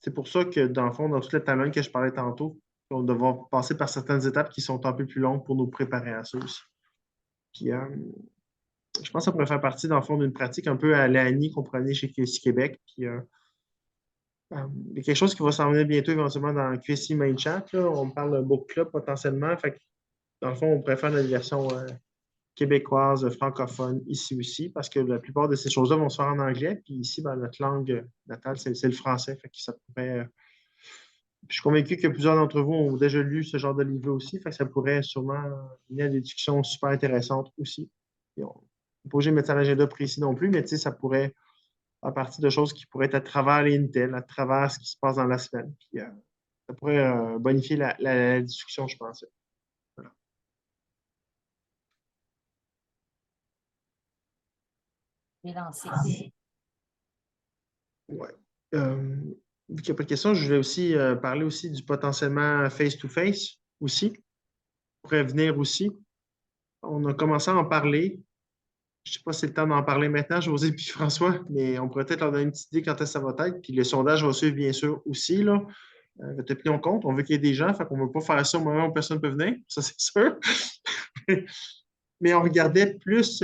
c'est pour ça que, dans le fond, dans toute la timeline que je parlais tantôt, on va devoir passer par certaines étapes qui sont un peu plus longues pour nous préparer à ça aussi. Puis je pense que ça pourrait faire partie, dans le fond, d'une pratique un peu à l'ANI qu'on pourrait amener chez QSI Québec. Puis il y a quelque chose qui va s'en venir bientôt, éventuellement, dans QSI Main Chat. Là. On parle de book club potentiellement. Fait que, dans le fond, on pourrait faire notre version québécoise, francophone ici aussi, parce que la plupart de ces choses-là vont se faire en anglais. Puis ici, ben, notre langue natale, c'est le français. Fait que ça pourrait. Je suis convaincu que plusieurs d'entre vous ont déjà lu ce genre de livre aussi. Fait que ça pourrait sûrement mener à des discussions super intéressantes aussi. Et on n'est pas obligé de mettre ça à l'agenda précis non plus, mais ça pourrait à partir de choses qui pourraient être à travers les Intel, à travers ce qui se passe dans la semaine. Puis, ça pourrait bonifier la discussion, je pense. Voilà. Et lancé. Ouais. Vu qu'il n'y a pas de questions, je voulais aussi parler aussi du potentiellement face-to-face aussi. Pourrait venir aussi. On a commencé à en parler. Je ne sais pas si c'est le temps d'en parler maintenant, José et François, mais on pourrait peut-être leur donner une petite idée quand est-ce que ça va être. Puis le sondage va suivre, bien sûr, aussi. Là. Votre opinion compte. On veut qu'il y ait des gens, fait qu'on ne veut pas faire ça au moment où personne ne peut venir, ça c'est sûr. Mais on regardait plus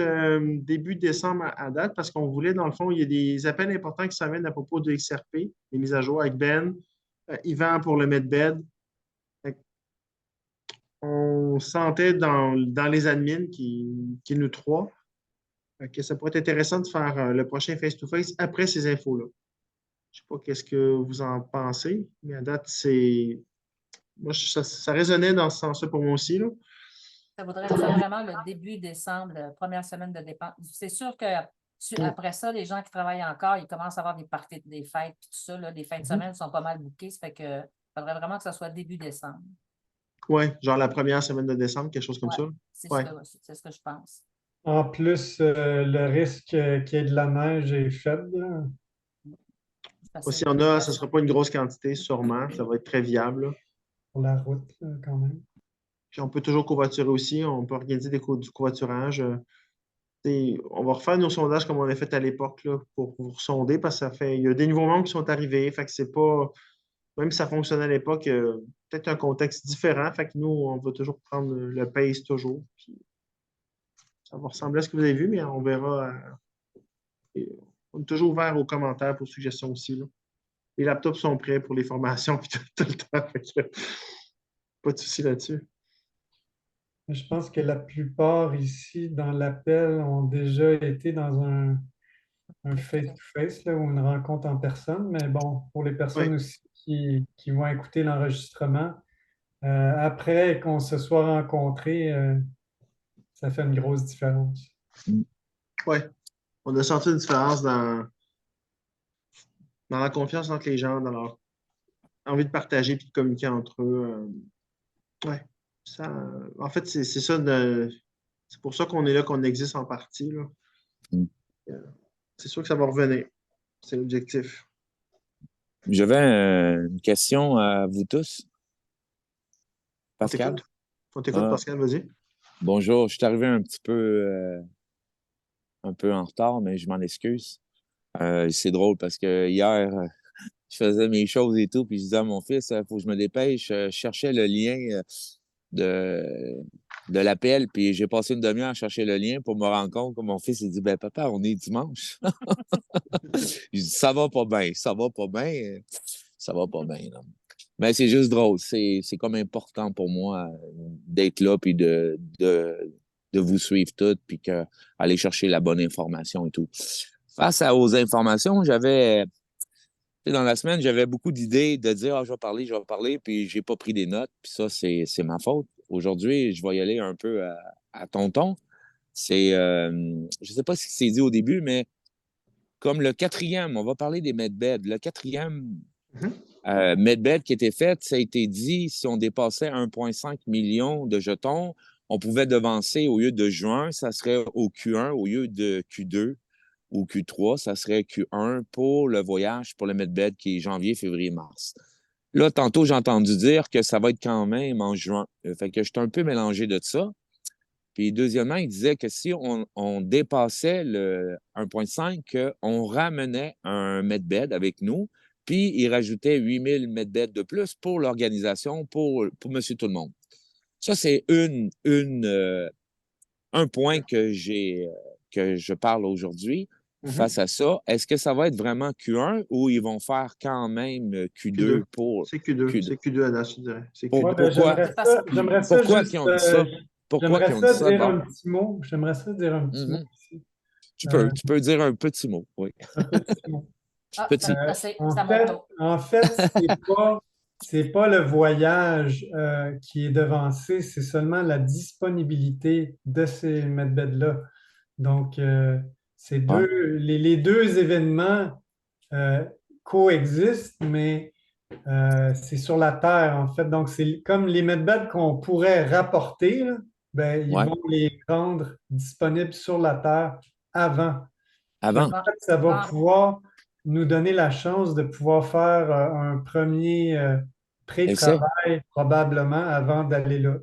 début décembre à date parce qu'on voulait, dans le fond, il y a des appels importants qui s'amènent à propos de XRP, des mises à jour avec Ben, Yvan pour le Medbed. On sentait dans les admins qui nous trois que ça pourrait être intéressant de faire le prochain face-to-face après ces infos-là. Je ne sais pas qu'est-ce que vous en pensez, mais à date, c'est. Moi, ça résonnait dans ce sens-là pour moi aussi. Là. Ça voudrait dire vraiment le début décembre, la première semaine de dépenses. C'est sûr que après ça, les gens qui travaillent encore, ils commencent à avoir des parties des fêtes et tout ça. Là, les fins de semaine sont pas mal bookées. Ça fait que faudrait vraiment que ça soit début décembre. Oui, genre la première semaine de décembre, quelque chose comme ça. C'est Ouais. ce que je pense. En plus, le risque qu'il y ait de la neige est faible. S'il y en a, ce ne sera pas une grosse quantité, sûrement. Ça va être très viable. Là. Pour la route, quand même. Puis on peut toujours covoiturer aussi. On peut organiser du covoiturage. On va refaire nos sondages comme on l'a fait à l'époque là, pour vous sonder parce que il y a des nouveaux membres qui sont arrivés. Fait que c'est pas. Même si ça fonctionnait à l'époque, peut-être un contexte différent. Fait que nous, on va toujours prendre le pace toujours. Puis ça va ressembler à ce que vous avez vu, mais on verra. Et on est toujours ouvert aux commentaires pour suggestions aussi, là. Les laptops sont prêts pour les formations puis tout le temps. Fait que, pas de souci là-dessus. Je pense que la plupart ici dans l'appel ont déjà été dans un face-to-face là, ou une rencontre en personne, mais bon, pour les personnes Oui, aussi qui vont écouter l'enregistrement, après qu'on se soit rencontrés, ça fait une grosse différence. ouais. On a senti une différence dans la confiance entre les gens, dans leur envie de partager et de communiquer entre eux. Ouais. Ça, en fait, c'est ça c'est pour ça qu'on est là, qu'on existe en partie, là. Mm. Euh, C'est sûr que ça va revenir. C'est l'objectif. J'avais une question à vous tous. On Pascal? t'écoute. On t'écoute, Pascal, vas-y. Bonjour, je suis arrivé un peu en retard, mais je m'en excuse. C'est drôle parce que hier, je faisais mes choses et tout, puis je disais à mon fils, il faut que je me dépêche. Je cherchais le lien de, de l'appel, puis j'ai passé une demi-heure à chercher le lien pour me rendre compte que mon fils, il dit, ben papa, on est dimanche. Je dis, ça va pas bien, ça va pas bien, ça va pas bien. Là. Mais c'est juste drôle, c'est comme important pour moi d'être là, puis de vous suivre toutes, puis aller chercher la bonne information et tout. Aux informations, dans la semaine, j'avais beaucoup d'idées de dire, je vais parler, puis j'ai pas pris des notes, puis ça, c'est ma faute. Aujourd'hui, je vais y aller un peu à tonton. Je sais pas si c'est dit au début, mais comme le quatrième, on va parler des medbeds. Le quatrième Mhm. medbed qui était fait, ça a été dit, si on dépassait 1,5 million de jetons, on pouvait devancer, au lieu de juin, ça serait au Q1, au lieu de Q2 ou Q3, ça serait Q1 pour le voyage, pour le medbed qui est janvier, février, mars. Là, tantôt, j'ai entendu dire que ça va être quand même en juin. Fait que j'étais un peu mélangé de ça. Puis deuxièmement, il disait que si on dépassait le 1,5, on ramenait un medbed avec nous, puis il rajoutait 8000 medbeds de plus pour l'organisation, pour Monsieur Tout-le-Monde. Ça, c'est un point que je parle aujourd'hui. Face à ça, est-ce que ça va être vraiment Q1 ou ils vont faire quand même Q2 Q2. pour C'est Q2. Q2? C'est Q2 à date, je dirais. C'est Pour- Q2. Ouais, ben, pourquoi? j'aimerais ça Pourquoi juste, qu'ils ont dit ça? Pourquoi j'aimerais qu'ils ont dit ça ça? dire Bon. un petit mot. J'aimerais ça dire un petit mot Mhm. ici. Tu Euh, tu peux dire un petit mot, oui. un petit mot. Ah, Petit. c'est En à mon fait, tour. en fait, c'est pas le voyage qui est devancé, c'est seulement la disponibilité de ces medbeds-là. Donc, Ouais. les deux événements euh, coexistent, mais c'est sur la Terre, en fait. Donc, c'est comme les medbeds qu'on pourrait rapporter, là, ben, ils Ouais. vont les rendre disponibles sur la Terre avant. Fait Avant. qu'en Bon, fait, ça va bon, pouvoir nous donner la chance de pouvoir faire un premier Essai. pré-travail probablement avant d'aller là.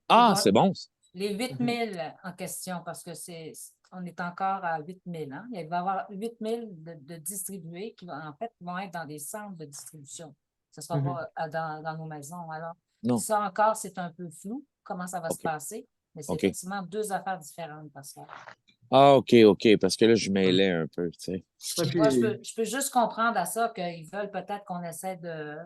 Ah, bon, c'est bon. les Mhm. 8000 en question, parce que on est encore à 8000, hein? Il va y avoir 8000 de distribués qui en fait, vont être dans des centres de distribution. Ce ne sera Mhm. pas dans nos maisons. Alors, Non. ça encore, c'est un peu flou, comment ça va se OK. passer, mais c'est OK. effectivement deux affaires différentes, parce que Ah, OK. Parce que là, je mêlais un peu, tu sais. Ouais, moi, puis, je peux juste comprendre à ça qu'ils veulent peut-être qu'on essaie de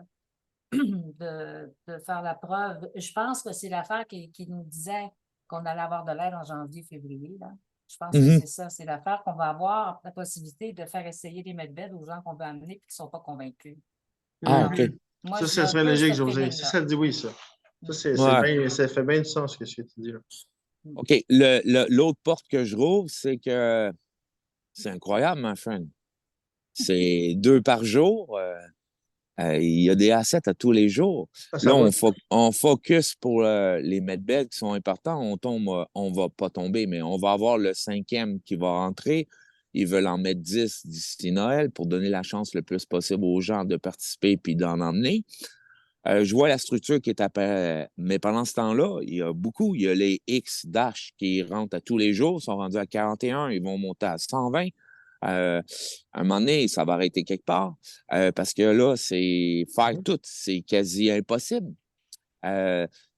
faire la preuve. Je pense que c'est l'affaire qui nous disait qu'on allait avoir de l'aide en janvier, février. Là. Je pense que Mhm. c'est ça. C'est l'affaire qu'on va avoir la possibilité de faire essayer les medbeds aux gens qu'on veut amener et qui ne sont pas convaincus. Ah, Alors, OK. moi, ça, j'ai ça un serait peu logique, ce José. Si feeling-là. ça te dit oui, ça. Ça, Ouais. ça fait bien du sens, ce que tu dis là. OK. L'autre porte que je rouvre, c'est que c'est incroyable, ma friend. C'est 2 par jour. Il y a des assets à tous les jours. Ça Là, va. on focus pour les medbeds qui sont importants. On va pas tomber, mais on va avoir le 5e qui va rentrer. Ils veulent en mettre 10 d'ici Noël pour donner la chance le plus possible aux gens de participer puis d'en emmener. Je vois la structure qui est apparue. Mais pendant ce temps-là, il y a beaucoup. Il y a les X-Dash qui rentrent à tous les jours, sont rendus à 41, ils vont monter à 120. À un moment donné, ça va arrêter quelque part. Parce que là, c'est faire tout. C'est quasi impossible.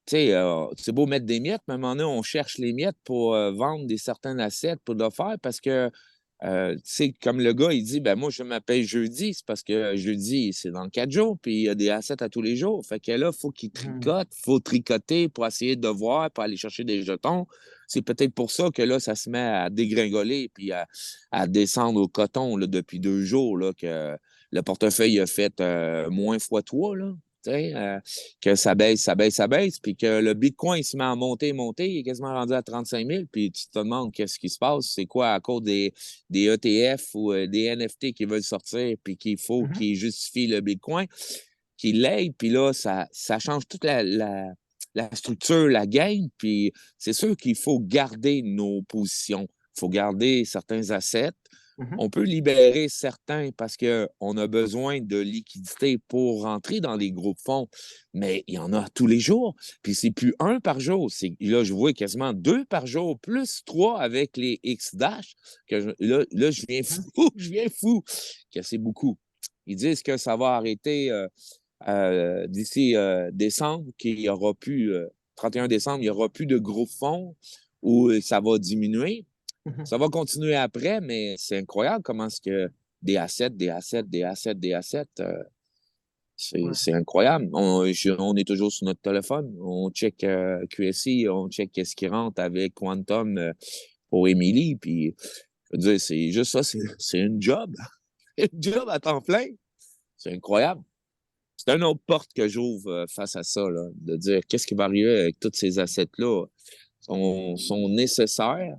Tu sais, c'est beau mettre des miettes, mais à un moment donné, on cherche les miettes pour vendre des certains assiettes pour le faire parce que, tu sais, comme le gars, il dit, ben moi, je m'appelle jeudi, c'est parce que jeudi, c'est dans 4 jours, puis il y a des assiettes à tous les jours. Fait que là, il faut qu'il tricote, il faut tricoter pour essayer de voir, pour aller chercher des jetons. C'est peut-être pour ça que là, ça se met à dégringoler puis à descendre au coton là, depuis 2 jours, là, que le portefeuille a fait moins fois 3, là. Que ça baisse, ça baisse, ça baisse, puis que le Bitcoin il se met à monter, monter, il est quasiment rendu à 35 000, puis tu te demandes qu'est-ce qui se passe, c'est quoi à cause des ETF ou des NFT qui veulent sortir, puis qu'il faut qu'ils justifient le Bitcoin, qu'ils l'aident, puis là, ça change toute la structure, la game, puis c'est sûr qu'il faut garder nos positions, il faut garder certains assets. On peut libérer certains parce qu'on a besoin de liquidité pour rentrer dans les groupes fonds, mais il y en a tous les jours. Puis c'est plus un par jour. Là, je vois quasiment 2 par jour, plus 3 avec les X-Dash. Là, je viens fou, je viens fou, que c'est beaucoup. Ils disent que ça va arrêter d'ici décembre, qu'il y aura plus, 31 décembre, il n'y aura plus de groupes fonds où ça va diminuer. Ça va continuer après, mais c'est incroyable comment est-ce que des assets, des assets, des assets, des assets, c'est incroyable. On est toujours sur notre téléphone. On check QSI, on check qu'est-ce qui rentre avec Quantum pour Emily. Puis, je veux dire, c'est juste ça, c'est une job. Une job à temps plein. C'est incroyable. C'est une autre porte que j'ouvre face à ça, là, de dire qu'est-ce qui va arriver avec tous ces assets-là. Sont nécessaires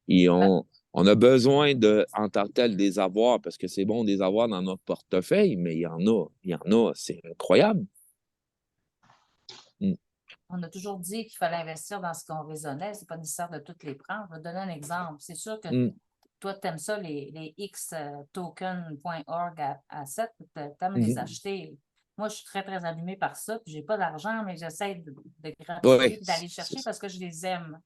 et on a besoin de, en tant que tel, des avoirs parce que c'est bon des avoirs dans notre portefeuille, mais il y en a, c'est incroyable. On a toujours dit qu'il fallait investir dans ce qu'on raisonnait. C'est pas nécessaire de toutes les prendre. Je vais te donner un exemple. C'est sûr que toi, tu aimes ça, les xtoken.org à 7, tu aimes les acheter. Moi, je suis très, très allumée par ça, puis j'ai pas d'argent, mais j'essaie de grappiller et d'aller chercher parce que je les aime.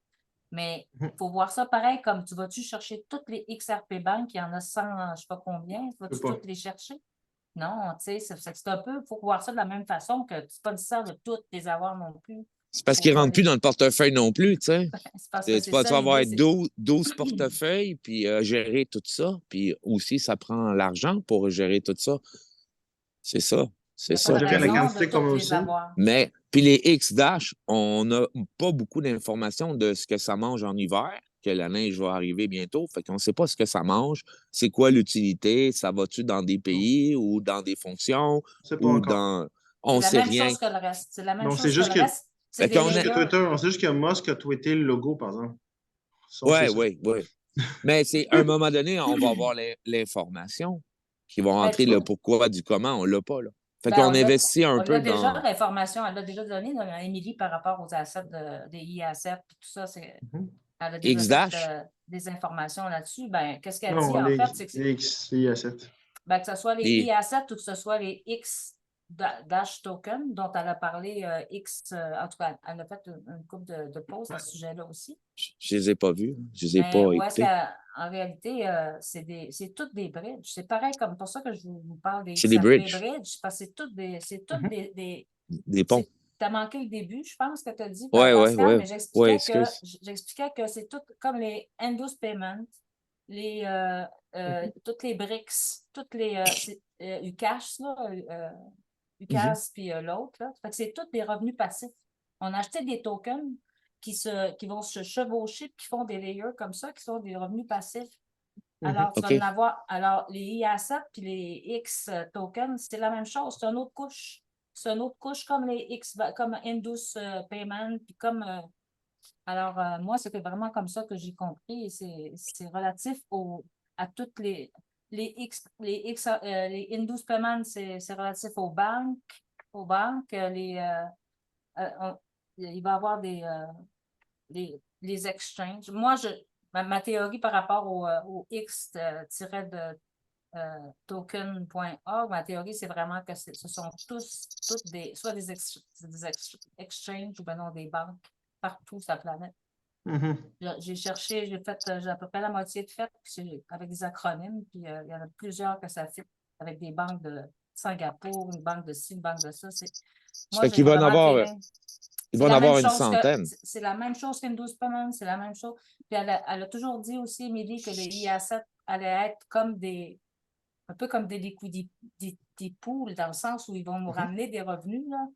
Mais il faut voir ça pareil, comme tu vas-tu chercher toutes les XRP Bank, il y en a 100, je ne sais pas combien, vas-tu toutes les chercher? Non, tu sais, c'est un peu, il faut voir ça de la même façon que c'est pas nécessaire de toutes les avoir non plus. C'est parce qu'ils ne rentrent plus dans le portefeuille non plus, tu sais. C'est parce que Tu vas ça, avoir l'idée, 12 portefeuilles, puis gérer tout ça. Puis aussi, ça prend l'argent pour gérer tout ça. C'est ça. C'est il n'y a ça. pas de la raison quantité de qu'on a toutes aussi. les avoir. Mais, puis les X-Dash, on n'a pas beaucoup d'informations de ce que ça mange en hiver, que la neige va arriver bientôt. Fait qu'on ne sait pas ce que ça mange, c'est quoi l'utilité, ça va-tu dans des pays ou dans des fonctions C'est pas ou encore. dans... C'est On la sait même rien. chose que le reste. C'est la même Non, chose c'est que juste le que, reste. C'est Fait des qu'on juste que layers. Twitter, on sait juste que Musk a tweeté le logo, par exemple. Ça, on sait Ouais, ça. ouais. Mais c'est à un moment donné, on va avoir l'information qui va rentrer le pourquoi du comment, on l'a pas, là. Fait qu'on investit un On l'a peu déjà, dans... l'information, elle l'a déjà donnée, Émilie, par rapport aux assets des I-assets et tout ça. Elle a déjà X-Dash? fait des informations là-dessus. Ben, qu'est-ce qu'elle Non, dit, en fait, c'est que, les XI7. ben, que ce soit les Les... I-assets ou que ce soit les X-Dash token, dont elle a parlé en tout cas, elle a fait une couple de posts à ce sujet-là aussi. Je les ai pas vus, je les ai Mais pas où est-ce écoutés. qu'en réalité, c'est toutes des bridges. C'est pareil comme pour ça que je vous parle des C'est des XRP bridges, bridges, parce que c'est toutes des des ponts. tu as manqué le début, je pense que tu as dit, Ouais. mais Ouais, j'expliquais que c'est tout comme les Endless Payment, toutes les BRICS, toutes les UCAsh, UCAS, puis l'autre. Fait que c'est tous des revenus passifs. On a acheté des tokens qui vont se chevaucher qui font des layers comme ça, qui sont des revenus passifs. Alors, tu vas en avoir. Alors, les IA7 puis les X tokens, c'est la même chose. C'est une autre couche. C'est une autre couche comme les X, comme Indus Payment, puis comme. Alors, moi, c'était vraiment comme ça que j'ai compris. Et c'est relatif à toutes les Indus Payment, c'est relatif aux banques. Il va y avoir les exchanges. Moi, ma théorie par rapport au X token.org. Ma théorie, c'est vraiment que ce sont toutes soit des exchanges ou ben non, des banques partout sur la planète. J'ai cherché, j'ai à peu près la moitié de fait avec des acronymes, puis il y en a plusieurs que ça fait avec des banques de Singapour, une banque de ci, une banque de ça. Moi, Fait j'ai qu'il va en vraiment avoir, feeling. il va en avoir une centaine. C'est la même chose qu'Induce Payment, c'est la même chose. Puis elle a toujours dit aussi, Émilie, que les IA7 allaient être un peu comme des liquidités pools, dans le sens où ils vont nous ramener des revenus, là.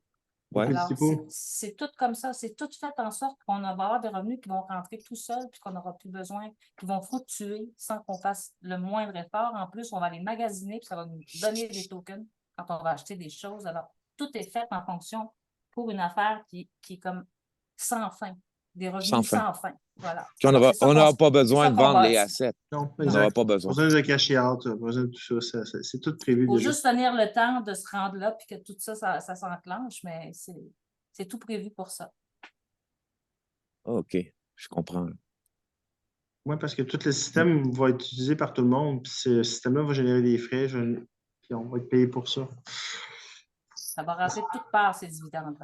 Ouais. Alors, c'est tout comme ça. C'est tout fait en sorte qu'on va avoir des revenus qui vont rentrer tout seuls, puis qu'on n'aura plus besoin, qui vont fluctuer sans qu'on fasse le moindre effort. En plus, on va les magasiner, puis ça va nous donner des tokens quand on va acheter des choses. Alors, tout est fait en fonction pour une affaire qui est comme sans fin, des revenus sans fin. Voilà. Puis on n'aura pas besoin de vendre les assets. Non, on n'aura pas besoin. Besoin de cash out, besoin de tout ça. C'est tout prévu. Il faut déjà. juste tenir le temps de se rendre là, puis que tout ça, ça s'enclenche, mais c'est tout prévu pour ça. OK, je comprends. Oui, parce que tout le système va être utilisé par tout le monde, puis ce système-là va générer des frais, puis on va être payé pour ça. Ça va rentrer de toutes parts, ces dividendes.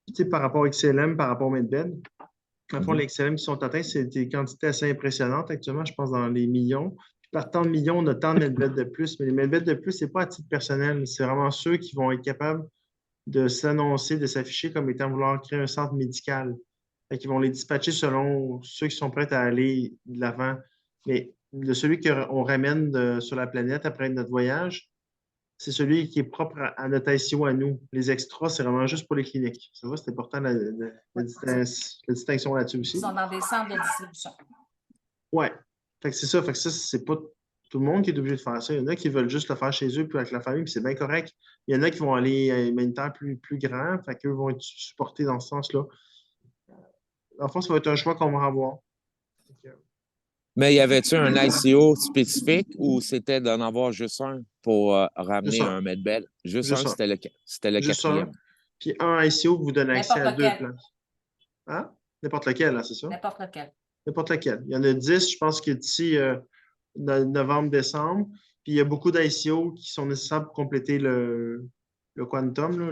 Tu sais, par rapport à XLM, par rapport au Medbed, dans le fond, les XLM qui sont atteints, c'est des quantités assez impressionnantes actuellement, je pense dans les millions. Puis par tant de millions, on a tant de Medbed de plus, mais les Medbed de plus, ce n'est pas à titre personnel, c'est vraiment ceux qui vont être capables de s'annoncer, de s'afficher comme étant vouloir créer un centre médical. Fait qu'ils vont les dispatcher selon ceux qui sont prêts à aller de l'avant. Mais de celui qu'on ramène sur la planète après notre voyage, c'est celui qui est propre à notre ICO à nous. Les extras, c'est vraiment juste pour les cliniques. Ça va, c'est important la distinction là-dessus aussi. Ils sont dans des centres de distribution. Oui. Fait que c'est ça. Fait que ça, c'est pas tout le monde qui est obligé de faire ça. Il y en a qui veulent juste le faire chez eux, puis avec la famille, puis c'est bien correct. Il y en a qui vont aller à un humanitaire plus grand, fait qu'eux vont être supportés dans ce sens-là. En fait, ça va être un choix qu'on va avoir. Mais y avait-tu un ICO spécifique ou c'était d'en avoir juste un pour ramener un Medbed? Juste un, c'était le juste quatrième. Un. Puis un ICO vous donne accès à 2 lequel. places. Hein? N'importe lequel, hein, c'est ça? N'importe lequel. N'importe lequel. Il y en a 10, je pense que d'ici novembre-décembre. Puis il y a beaucoup d'ICO qui sont nécessaires pour compléter le quantum, là,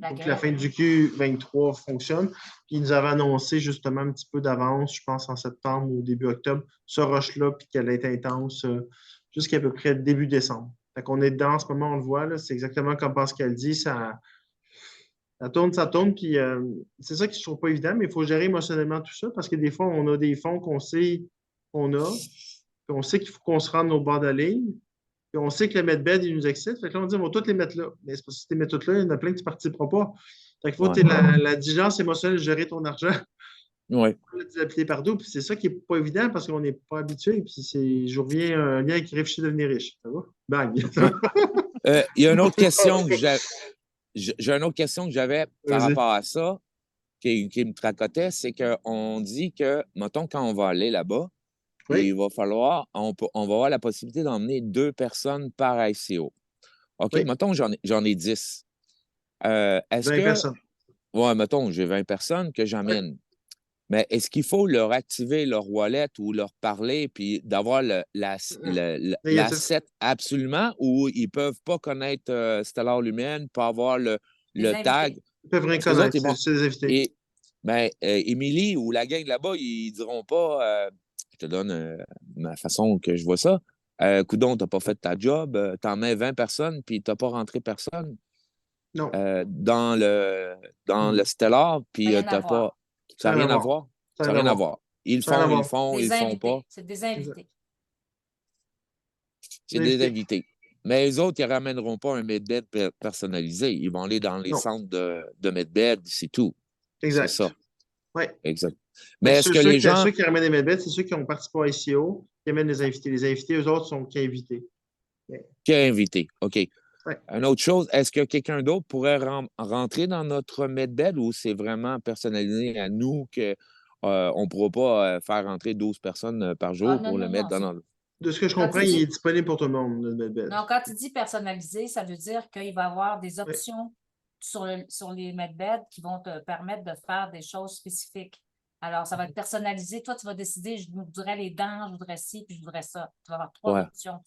pour que la fin du Q23 fonctionne. Puis ils nous avaient annoncé justement un petit peu d'avance, je pense en septembre ou début octobre, ce rush-là, puis qu'elle est intense jusqu'à peu près début décembre. Fait qu'on est dedans en ce moment, on le voit, là, c'est exactement comme Pascal dit, ça tourne, puis c'est ça qui ne trouve pas évident, mais il faut gérer émotionnellement tout ça, parce que des fois, on a des fonds qu'on sait qu'on a, puis on sait qu'il faut qu'on se rende au bord de la ligne, puis on sait que le Medbed, il nous excite. Fait que là, on dit, on va tous les mettre là. Mais c'est parce que si tu les mets toutes là, il y en a plein qui ne participeront pas. Fait qu'il faut que tu aies la diligence émotionnelle de gérer ton argent. Oui. Le dilapider partout. Puis c'est ça qui n'est pas évident parce qu'on n'est pas habitué. Puis je reviens à un lien qui réfléchit à devenir riche. Ça va? Bang! Il y a une autre question que j'ai une autre question que j'avais par rapport à ça, qui me tracotait, c'est qu'on dit que, mettons, quand on va aller là-bas, il va falloir, on va avoir la possibilité d'emmener 2 personnes par ICO. OK, mettons, j'en ai 10. Est-ce 20 que. personnes. Ouais, mettons, j'ai 20 personnes que j'emmène. Mais est-ce qu'il faut leur activer leur wallet ou leur parler puis d'avoir l'asset absolument ou ils ne peuvent pas connaître Stellar Lumen, pas avoir le tag? Ils peuvent rien connaître, c'est les invités. Et Émilie ou la gang là-bas, ils diront pas je te donne ma façon que je vois ça. Coudon, tu n'as pas fait ta job, tu en mets 20 personnes puis tu n'as pas rentré personne. Non. Dans le Stellar, puis tu n'as pas. Ça n'a rien à voir. Ça n'a rien à voir. Ils le font, ils le font, ils le font pas. C'est des invités. C'est des invités. Mais les autres, ils ne ramèneront pas un Medbed personnalisé. Ils vont aller dans les centres de Medbed, c'est tout. Exact. C'est ça. Oui. Exact. Mais est-ce que les gens. Ceux qui ramènent les Medbed, c'est ceux qui ont participé à ICO, qui amènent les invités. Les invités, eux autres, sont qu'invités. Qu'invités, OK. Ouais. Une autre chose, est-ce que quelqu'un d'autre pourrait rentrer dans notre Medbed ou c'est vraiment personnalisé à nous qu'on ne pourra pas faire rentrer 12 personnes par jour pour le mettre dans notre... De ce que je comprends, il est disponible pour tout le monde, le Medbed. Non, quand tu dis personnalisé, ça veut dire qu'il va y avoir des options sur les Medbed qui vont te permettre de faire des choses spécifiques. Alors, ça va être personnalisé. Toi, tu vas décider, je voudrais les dents, je voudrais ci, puis je voudrais ça. Tu vas avoir 3 options.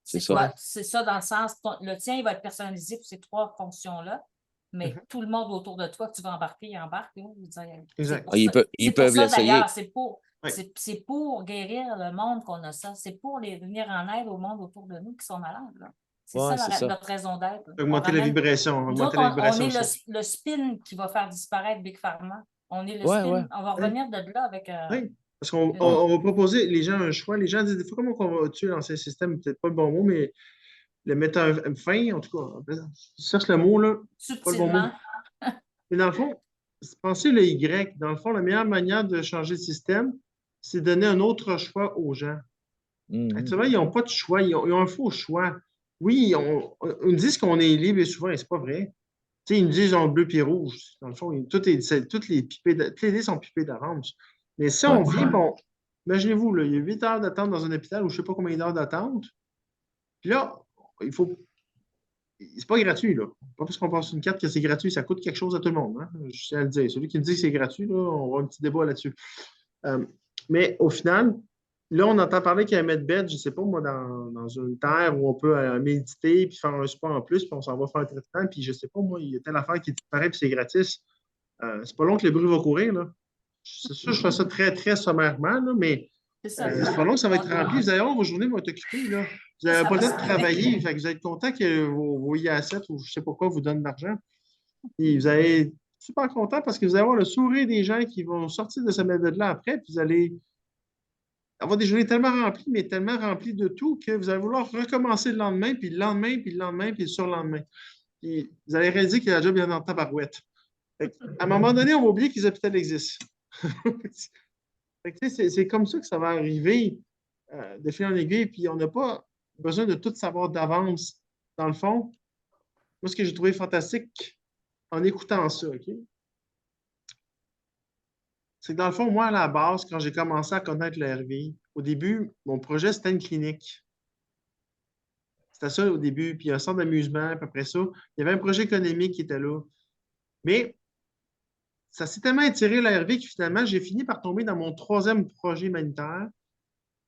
C'est C'est ça. quoi? C'est ça dans le sens, le tien, il va être personnalisé pour ces 3 fonctions-là, mais tout le monde autour de toi que tu vas embarquer, il embarque. Je veux dire, c'est Exact. pour Ah, ça, ils c'est pour peuvent ça l'essayer. d'ailleurs, Ouais. c'est pour guérir le monde qu'on a ça. C'est pour venir en aide au monde autour de nous qui sont malades, là. C'est Ouais, ça, c'est ça. notre raison d'être. là. On Augmenter la ramène- vibration. Nous Augmenter autres, la on vibration est aussi. le spin qui va faire disparaître Big Pharma. On est le Ouais, spin. ouais. On va revenir de là avec Oui, parce qu'on une- on va proposer les gens un choix. Les gens disent des fois comment on va tuer l'ancien système, peut-être pas le bon mot, mais le mettre fin, en tout cas. Je cherche le mot, là. Pas le bon mot. subtilement. Mais dans le fond, pensez le Y. Dans le fond, la meilleure manière de changer le système, c'est donner un autre choix aux gens. Mhm. Actuellement, ils n'ont pas de choix. Ils ont un faux choix. Oui, ils nous disent qu'on est libre et souvent, c'est pas vrai. Tu sais, ils nous disent en bleu puis rouge. Dans le fond, toutes les dés sont pipées d'avance. Mais si on vient, bon, imaginez-vous, là, il y a 8 heures d'attente dans un hôpital ou je ne sais pas combien d'heures d'attente. Puis là, il faut. C'est pas gratuit, là. Pas parce qu'on passe une carte que c'est gratuit, ça coûte quelque chose à tout le monde. Hein? Je tiens à le dire. Celui qui me dit que c'est gratuit, là, on va avoir un petit débat là-dessus. Mais au final, là, on entend parler qu'il y a un medbed, je ne sais pas, moi, dans une terre où on peut méditer puis faire un sport en plus, puis on s'en va faire un traitement, puis je ne sais pas, moi, il y a telle affaire qui disparaît, puis c'est gratis. C'est pas long que le bruit va courir, là. C'est sûr, je fais ça très, très sommairement, là, mais C'est ça. c'est pas long que ça va être rempli. Vous allez voir, vos journées vont être occupées, là. Vous Ça n'avez pas le va temps de se travailler, fait que vous êtes content que vos IASET ou je ne sais pas quoi vous donnent de l'argent. Et vous allez être super content parce que vous allez avoir le sourire des gens qui vont sortir de ce medbed-là après, puis vous allez avoir des journées tellement remplies, mais tellement remplies de tout que vous allez vouloir recommencer le lendemain, puis le lendemain, puis le lendemain, puis le surlendemain. Puis vous allez réaliser que la job est en tabarouette. À un moment donné, on va oublier que les hôpitaux existent. C'est comme ça que ça va arriver de fil en aiguille, puis on n'a pas besoin de tout savoir d'avance. Dans le fond, moi, ce que j'ai trouvé fantastique en écoutant ça, OK? C'est que dans le fond, moi, à la base, quand j'ai commencé à connaître le RV, au début, mon projet, c'était une clinique. C'était ça au début, puis un centre d'amusement, puis après ça, il y avait un projet économique qui était là. Mais ça s'est tellement étiré la RV que finalement, j'ai fini par tomber dans mon 3e projet humanitaire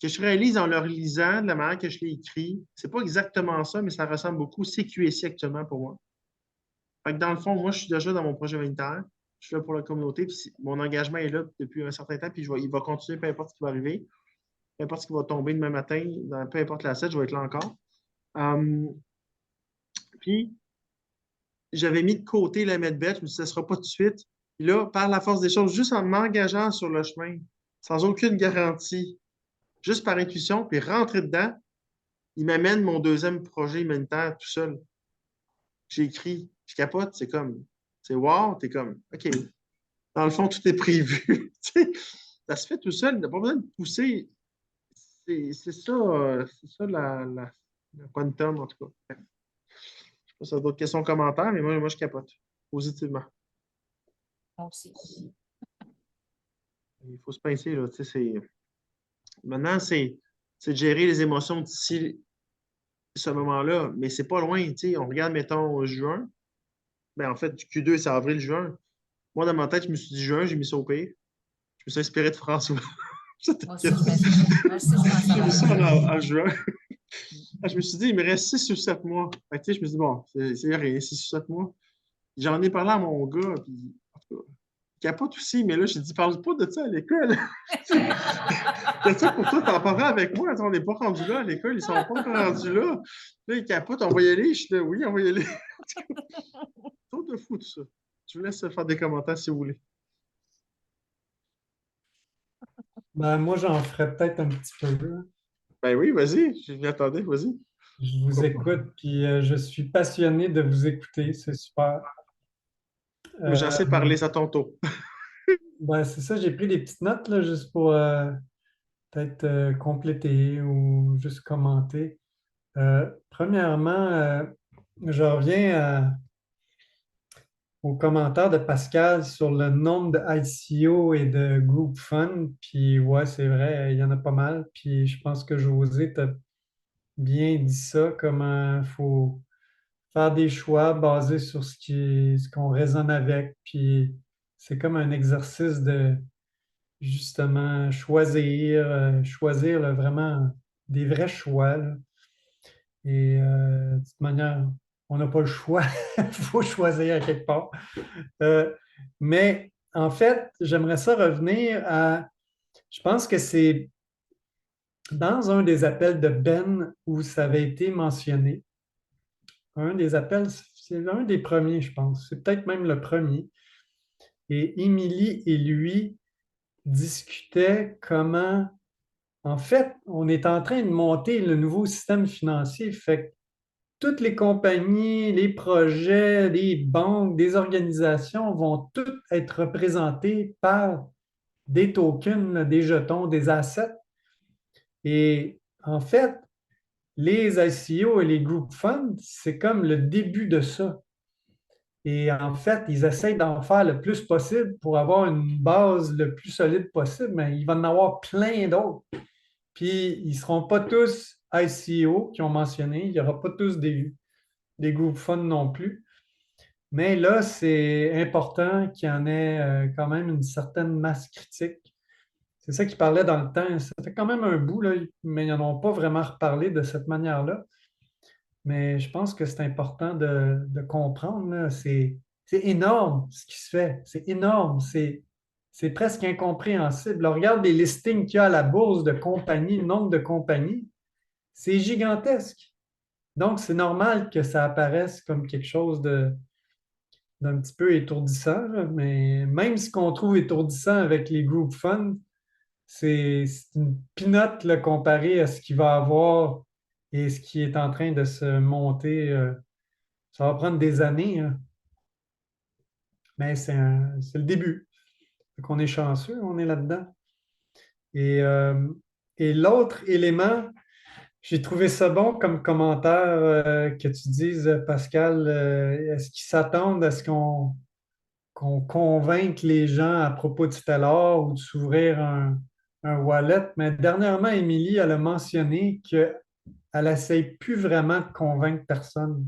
que je réalise en le relisant de la manière que je l'ai écrit. C'est pas exactement ça, mais ça ressemble beaucoup. C'est QSI actuellement pour moi. Fait que dans le fond, moi, je suis déjà dans mon projet humanitaire. Je suis là pour la communauté, puis mon engagement est là depuis un certain temps, puis il va continuer, peu importe ce qui va arriver, peu importe ce qui va tomber demain matin, peu importe la 7, je vais être là encore. Puis, j'avais mis de côté la medbed, je me suis dit, ça ne sera pas tout de suite. Puis là, par la force des choses, juste en m'engageant sur le chemin, sans aucune garantie, juste par intuition, puis rentrer dedans, il m'amène mon 2e projet humanitaire tout seul. J'ai écrit, je capote, c'est wow, t'es comme, OK, dans le fond, tout est prévu. Ça se fait tout seul, il n'a pas besoin de pousser. C'est ça la quantum, en tout cas. Je ne sais pas si y a d'autres questions, commentaires, mais moi, je capote positivement. Moi aussi. Il faut se pincer, là. Maintenant, c'est de gérer les émotions d'ici ce moment-là, mais c'est pas loin. On regarde, mettons, juin. Ben, en fait, du Q2, c'est avril-juin. Moi, dans ma tête, je me suis dit juin, j'ai mis ça au pire. Je me suis inspiré de François. Moi aussi, je J'ai mis pense ça en juin. Je me suis dit, il me reste 6 ou 7 mois. Fait que, je me suis dit, bon, c'est rien, 6 ou 7 mois. J'en ai parlé à mon gars, puis en tout cas, il capote aussi, mais là, j'ai dit, parle pas de ça à l'école. C'est ça pour toi, t'en parles avec moi. On n'est pas rendu là à l'école, ils sont pas encore rendus là. Là, il capote, on va y aller. Je suis là, oui, on va y aller. Trop de fou, tout ça. Je vous laisse faire des commentaires si vous voulez. Ben, moi, j'en ferais peut-être un petit peu, là. Ben oui, vas-y, je m'y attendais, vas-y. Je vous écoute, puis je suis passionné de vous écouter, c'est super. J'ai assez parlé, ça ton tour. Ben, c'est ça, j'ai pris des petites notes là, juste pour peut-être compléter ou juste commenter. Premièrement, je reviens au commentaire de Pascal sur le nombre de ICO et de group fund. Puis ouais, c'est vrai, il y en a pas mal. Puis je pense que José t'a bien dit ça, comment il faut faire des choix basés sur ce qu'on résonne avec. Puis c'est comme un exercice de justement choisir, choisir là, vraiment des vrais choix, là. Et de toute manière, on n'a pas le choix. Il faut choisir à quelque part. Mais en fait, j'aimerais ça revenir à... Je pense que c'est dans un des appels de Ben où ça avait été mentionné. Un des appels, c'est un des premiers, je pense. C'est peut-être même le premier. Et Émilie et lui discutaient comment, en fait, on est en train de monter le nouveau système financier. Fait que toutes les compagnies, les projets, les banques, des organisations vont toutes être représentées par des tokens, là, des jetons, des assets. Et en fait, les ICO et les group funds, c'est comme le début de ça. Et en fait, ils essayent d'en faire le plus possible pour avoir une base le plus solide possible, mais il va en avoir plein d'autres. Puis, ils ne seront pas tous ICO qui ont mentionné, il n'y aura pas tous des group funds non plus. Mais là, c'est important qu'il y en ait quand même une certaine masse critique. C'est ça qui parlait dans le temps. Ça fait quand même un bout, là, mais ils n'en ont pas vraiment reparlé de cette manière-là. Mais je pense que c'est important de comprendre, là. C'est énorme ce qui se fait. C'est énorme. C'est presque incompréhensible. Là, regarde les listings qu'il y a à la bourse de compagnies, le nombre de compagnies. C'est gigantesque. Donc, c'est normal que ça apparaisse comme quelque chose d'un petit peu étourdissant, là. Mais même ce qu'on trouve étourdissant avec les group funds, c'est une pinotte là, comparé à ce qu'il va avoir et ce qui est en train de se monter. Ça va prendre des années, hein, mais c'est le début. Donc, on est chanceux, on est là-dedans. Et, euh, et l'autre élément, j'ai trouvé ça bon comme commentaire que tu dises, Pascal. Est-ce qu'ils s'attendent à ce qu'on convainque les gens à propos de Stellar ou de s'ouvrir un wallet? Mais dernièrement, Émilie, elle a mentionné qu'elle n'essaye plus vraiment de convaincre personne.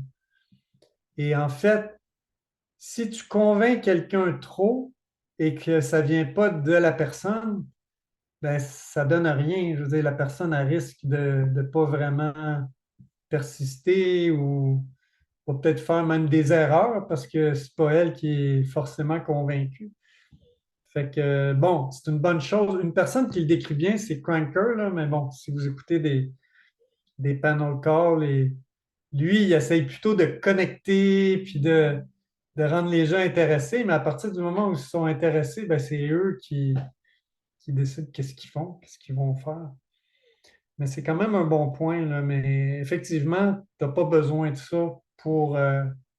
Et en fait, si tu convaincs quelqu'un trop et que ça ne vient pas de la personne, ben, ça ne donne rien. Je veux dire, la personne a risque de ne pas vraiment persister ou va peut-être faire même des erreurs parce que c'est pas elle qui est forcément convaincue. Fait que, bon, c'est une bonne chose. Une personne qui le décrit bien, c'est Cranker, là, mais bon, si vous écoutez des panel calls, et lui, il essaye plutôt de connecter puis de rendre les gens intéressés, mais à partir du moment où ils sont intéressés, ben, c'est eux qui décident qu'est-ce qu'ils font, qu'est-ce qu'ils vont faire. Mais c'est quand même un bon point, là, mais effectivement, tu n'as pas besoin de ça pour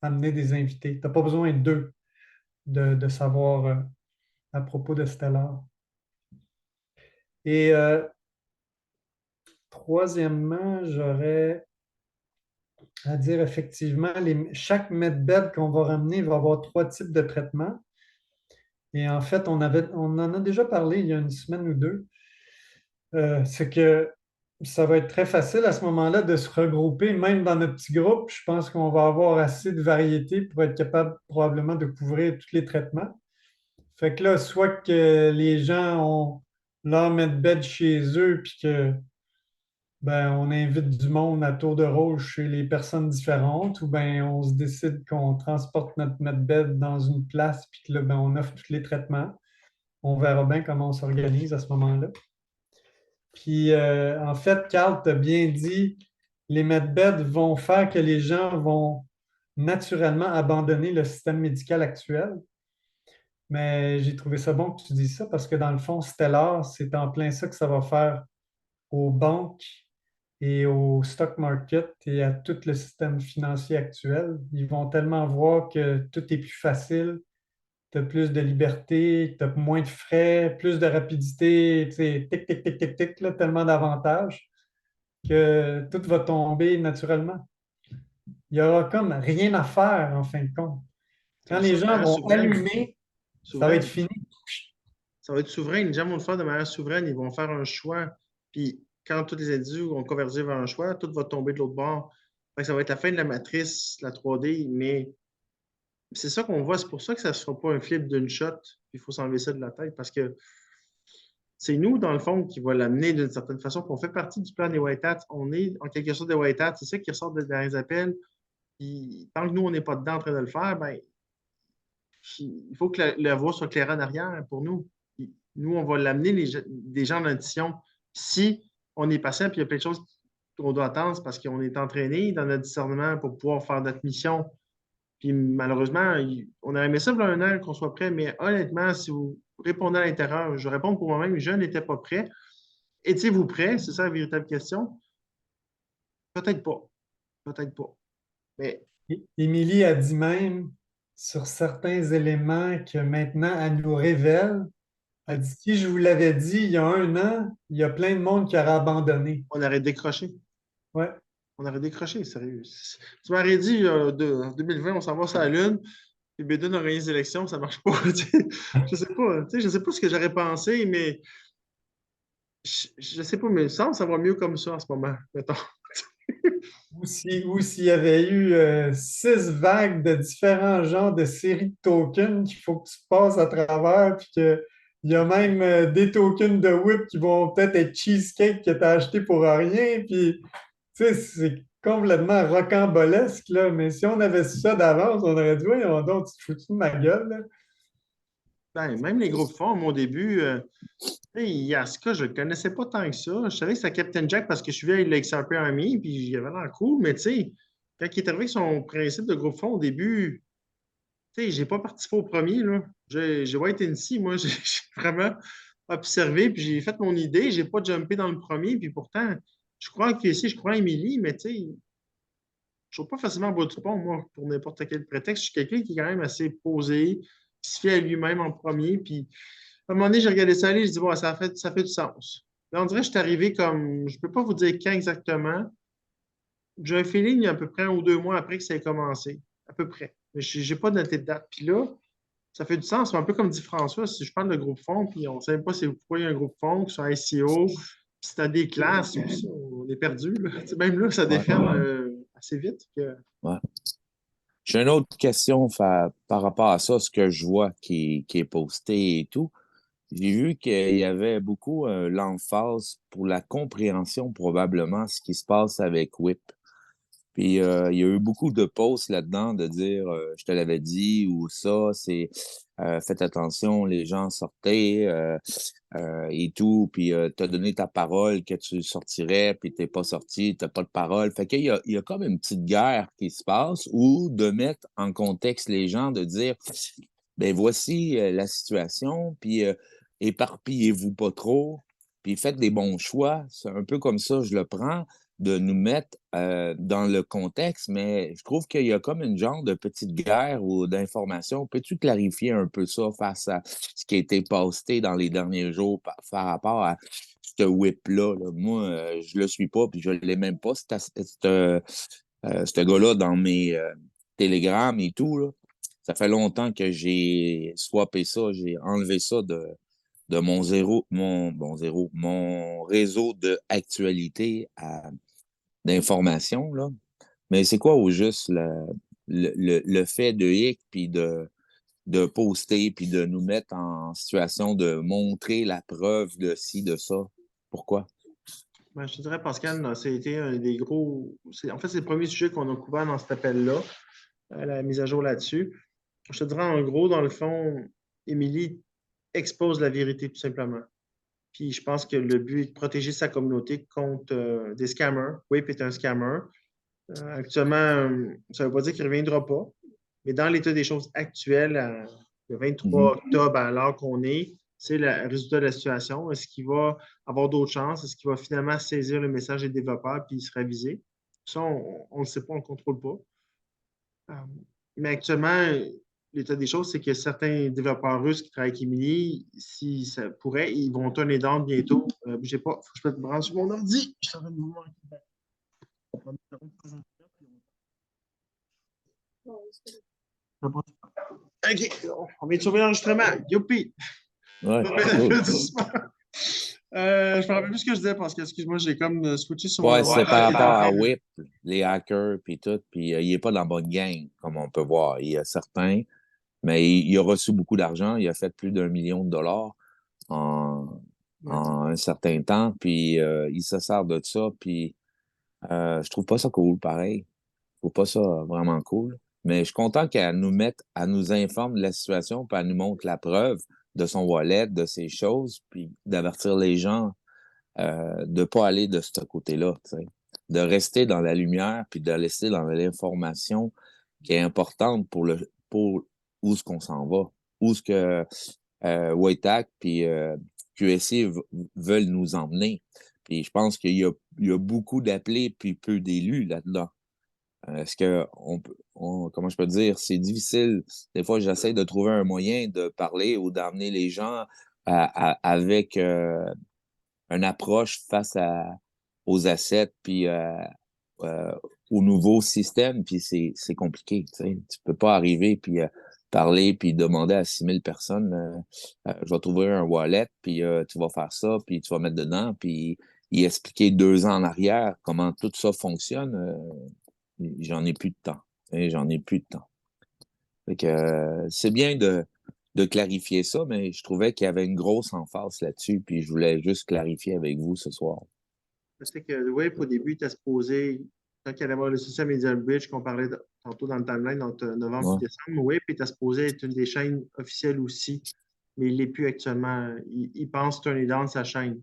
amener des invités. Tu n'as pas besoin d'eux de savoir à propos de Stellar. Et troisièmement, j'aurais à dire effectivement, chaque medbed qu'on va ramener va avoir trois types de traitements. Et en fait, on en a déjà parlé il y a une semaine ou deux. C'est que ça va être très facile à ce moment-là de se regrouper, même dans notre petit groupe. Je pense qu'on va avoir assez de variété pour être capable probablement de couvrir tous les traitements. Fait que là, soit que les gens ont leur medbed chez eux, puis que ben, on invite du monde à tour de rôle chez les personnes différentes, ou ben on se décide qu'on transporte notre medbed dans une place, puis que là, ben, on offre tous les traitements. On verra bien comment on s'organise à ce moment-là. Puis, en fait, Carl t'a bien dit, les medbeds vont faire que les gens vont naturellement abandonner le système médical actuel. Mais j'ai trouvé ça bon que tu dises ça parce que dans le fond, Stellar, c'est en plein ça que ça va faire aux banques et au stock market et à tout le système financier actuel. Ils vont tellement voir que tout est plus facile, tu as plus de liberté, tu as moins de frais, plus de rapidité, tu sais, tic, tic, tic, tic, tic, là, tellement d'avantages que tout va tomber naturellement. Il n'y aura comme rien à faire en fin de compte. C'est Quand pour ça les de gens manière vont allumer, ça va être souveraine. fini. Ça va être souverain. Les gens vont le faire de manière souveraine. Ils vont faire un choix. Puis quand tous les individus vont converger vers un choix, tout va tomber de l'autre bord. Fait que ça va être la fin de la matrice, la 3D, mais c'est ça qu'on voit. C'est pour ça que ça ne sera pas un flip d'une shot. Il faut s'enlever ça de la tête parce que c'est nous, dans le fond, qui va l'amener d'une certaine façon. Puis on fait partie du plan des White Hats. On est en quelque sorte des White Hats. C'est ça qui ressort dans les appels. Puis tant que nous, on n'est pas dedans en train de le faire, ben, il faut que la voie soit claire en arrière pour nous. Puis nous, on va l'amener des gens en audition. Si on est patient, puis il y a plein de choses qu'on doit attendre, c'est parce qu'on est entraîné dans notre discernement pour pouvoir faire notre mission. Puis malheureusement, on aurait aimé ça pour un an qu'on soit prêt, mais honnêtement, si vous répondez à l'intérieur, je réponds pour moi-même, je n'étais pas prêt. Étiez-vous prêt? C'est ça la véritable question? Peut-être pas. Peut-être pas. Mais Émilie a dit même sur certains éléments que maintenant elle nous révèle. Elle dit, si je vous l'avais dit il y a un an, il y a plein de monde qui aurait abandonné. on aurait décroché. Ouais. On aurait décroché, sérieux. Tu m'aurais dit en 2020, on s'en va sur la Lune, puis Biden aurait les élections, ça ne marche pas. Je sais pas. Je sais pas ce que j'aurais pensé, mais je sais pas, mais ça va mieux comme ça en ce moment, mettons. Ou s'il y avait eu 6 vagues de différents genres de séries de tokens qu'il faut que tu passes à travers, puis qu'il y a même des tokens de whip qui vont peut-être être cheesecake que tu as acheté pour rien, puis tu sais, c'est complètement rocambolesque, là, mais si on avait su ça d'avance, on aurait dit, voyons donc, tu te fous de ma gueule, là. Ben, même les groupes fonds, au début, Yaska, je ne le connaissais pas tant que ça. Je savais que c'était Captain Jack parce que je suivais l'XRP Army, puis il avait l'air cool, mais tu sais, quand il est arrivé avec son principe de groupe fonds au début, tu sais, j'ai pas participé au premier, là. J'ai wait and see, moi, j'ai vraiment observé, puis j'ai fait mon idée, j'ai pas jumpé dans le premier, puis pourtant, je crois que si je crois à Émilie, mais tu sais, je ne suis pas facilement en bas du pont, moi, pour n'importe quel prétexte. Je suis quelqu'un qui est quand même assez posé, qui se fait à lui-même en premier. Puis, à un moment donné, j'ai regardé ça aller, je dis, bon, ça fait du sens. Là, on dirait que je suis arrivé comme, je ne peux pas vous dire quand exactement. J'ai un feeling il y a à peu près 1 ou 2 mois après que ça a commencé. À peu près. Mais je n'ai pas noté de date. Puis là, ça fait du sens. C'est un peu comme dit François, si je parle de groupe fond, puis on ne sait même pas c'est pourquoi il y a un groupe fond, qui sont ICO, puis si tu as des classes, on est perdu. Là. Même là, ça déferle assez vite. Ouais. J'ai une autre question par rapport à ça, ce que je vois qui est posté et tout. J'ai vu qu'il y avait beaucoup l'emphase pour la compréhension, probablement, ce qui se passe avec WIP. Puis il y a eu beaucoup de posts là-dedans de dire je te l'avais dit ou ça, c'est faites attention, les gens sortaient et tout, puis t'as donné ta parole que tu sortirais, puis t'es pas sorti, t'as pas de parole. Fait qu'il y a comme une petite guerre qui se passe ou de mettre en contexte les gens, de dire ben voici la situation, puis éparpillez-vous pas trop, puis faites des bons choix. C'est un peu comme ça, je le prends de nous mettre dans le contexte, mais je trouve qu'il y a comme une genre de petite guerre ou d'information. Peux-tu clarifier un peu ça face à ce qui a été posté dans les derniers jours par rapport à ce whip-là? Là? Moi, je le suis pas, puis je l'ai même pas, ce gars-là, dans mes télégrammes et tout. Là. Ça fait longtemps que j'ai swappé ça, j'ai enlevé ça de mon réseau d'actualité d'information, là. Mais c'est quoi au juste le fait de hic, puis de poster, puis de nous mettre en situation de montrer la preuve de ci, de ça? Pourquoi? Ben, je te dirais, Pascal, ça a été un des gros. En fait, c'est le premier sujet qu'on a couvert dans cet appel-là, la mise à jour là-dessus. Je te dirais, en gros, dans le fond, Émilie expose la vérité, tout simplement. Puis je pense que le but est de protéger sa communauté contre des scammers. WIP est un scammer. Actuellement, ça ne veut pas dire qu'il ne reviendra pas, mais dans l'état des choses actuelles, le 23 octobre, à l'heure qu'on est, c'est le résultat de la situation. Est-ce qu'il va avoir d'autres chances? Est-ce qu'il va finalement saisir le message des développeurs puis il sera visé? Ça, on ne le sait pas, on ne le contrôle pas. Mais actuellement, l'état des choses, c'est que certains développeurs russes qui travaillent avec Emily, si ça pourrait, ils vont tourner down bientôt. Bougez pas, il faut que je mette le branche sur mon ordi. Je suis en train de vous voir. OK, on vient de sauver l'enregistrement. Youpi! Ouais, je me rappelle plus ce que je disais parce que, excuse-moi, j'ai comme switché sur ouais, mon c'est par rapport à WIP, les hackers, puis tout. Puis il n'est pas dans la bonne gang, comme on peut voir. Il y a certains, mais il a reçu beaucoup d'argent. Il a fait plus d'1 million de dollars Ouais. en un certain temps, puis il se sert de ça, puis je trouve pas ça cool, pareil. Je trouve pas ça vraiment cool. Mais je suis content qu'elle nous mette, elle nous informe de la situation, puis elle nous montre la preuve de son wallet, de ses choses, puis d'avertir les gens de pas aller de ce côté-là, tu sais. De rester dans la lumière, puis de rester dans l'information qui est importante pour où est-ce qu'on s'en va, où est-ce que Waytac puis QSC veulent nous emmener. Puis je pense il y a beaucoup d'appelés puis peu d'élus là-dedans. Est-ce que comment je peux dire, c'est difficile. Des fois, j'essaie de trouver un moyen de parler ou d'amener les gens avec une approche aux assets puis euh, au nouveau système, puis c'est compliqué. Tu sais. Tu peux pas arriver puis parler puis demander à 6000 personnes je vais trouver un wallet, puis tu vas faire ça, puis tu vas mettre dedans, puis y expliquer 2 ans en arrière comment tout ça fonctionne. J'en ai plus de temps. Tu sais, j'en ai plus de temps. Fait que, c'est bien de clarifier ça, mais je trouvais qu'il y avait une grosse emphase là-dessus, puis je voulais juste clarifier avec vous ce soir. Je sais que le WIP, au début, il était supposé, quand il allait avoir le Social Media Bridge qu'on parlait tantôt dans le timeline, entre novembre Ouais. et décembre, WIP était supposé être une des chaînes officielles aussi, mais il ne l'est plus actuellement. Il pense turner down sa chaîne.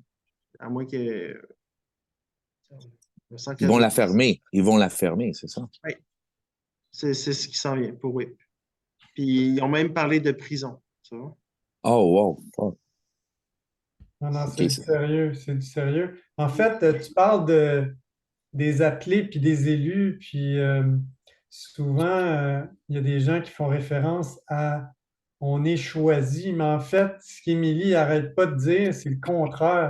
À moins que. Ils vont la fermer. Ils vont la fermer, c'est ça? Oui, c'est ce qui s'en vient pour WIP. Puis ils ont même parlé de prison. Ça va? Oh, wow. Oh. Non, non, OK, c'est du sérieux, c'est du sérieux. En fait, tu parles des appelés puis des élus, puis souvent, il y a des gens qui font référence à on est choisi, mais en fait, ce qu'Émilie n'arrête pas de dire, c'est le contraire.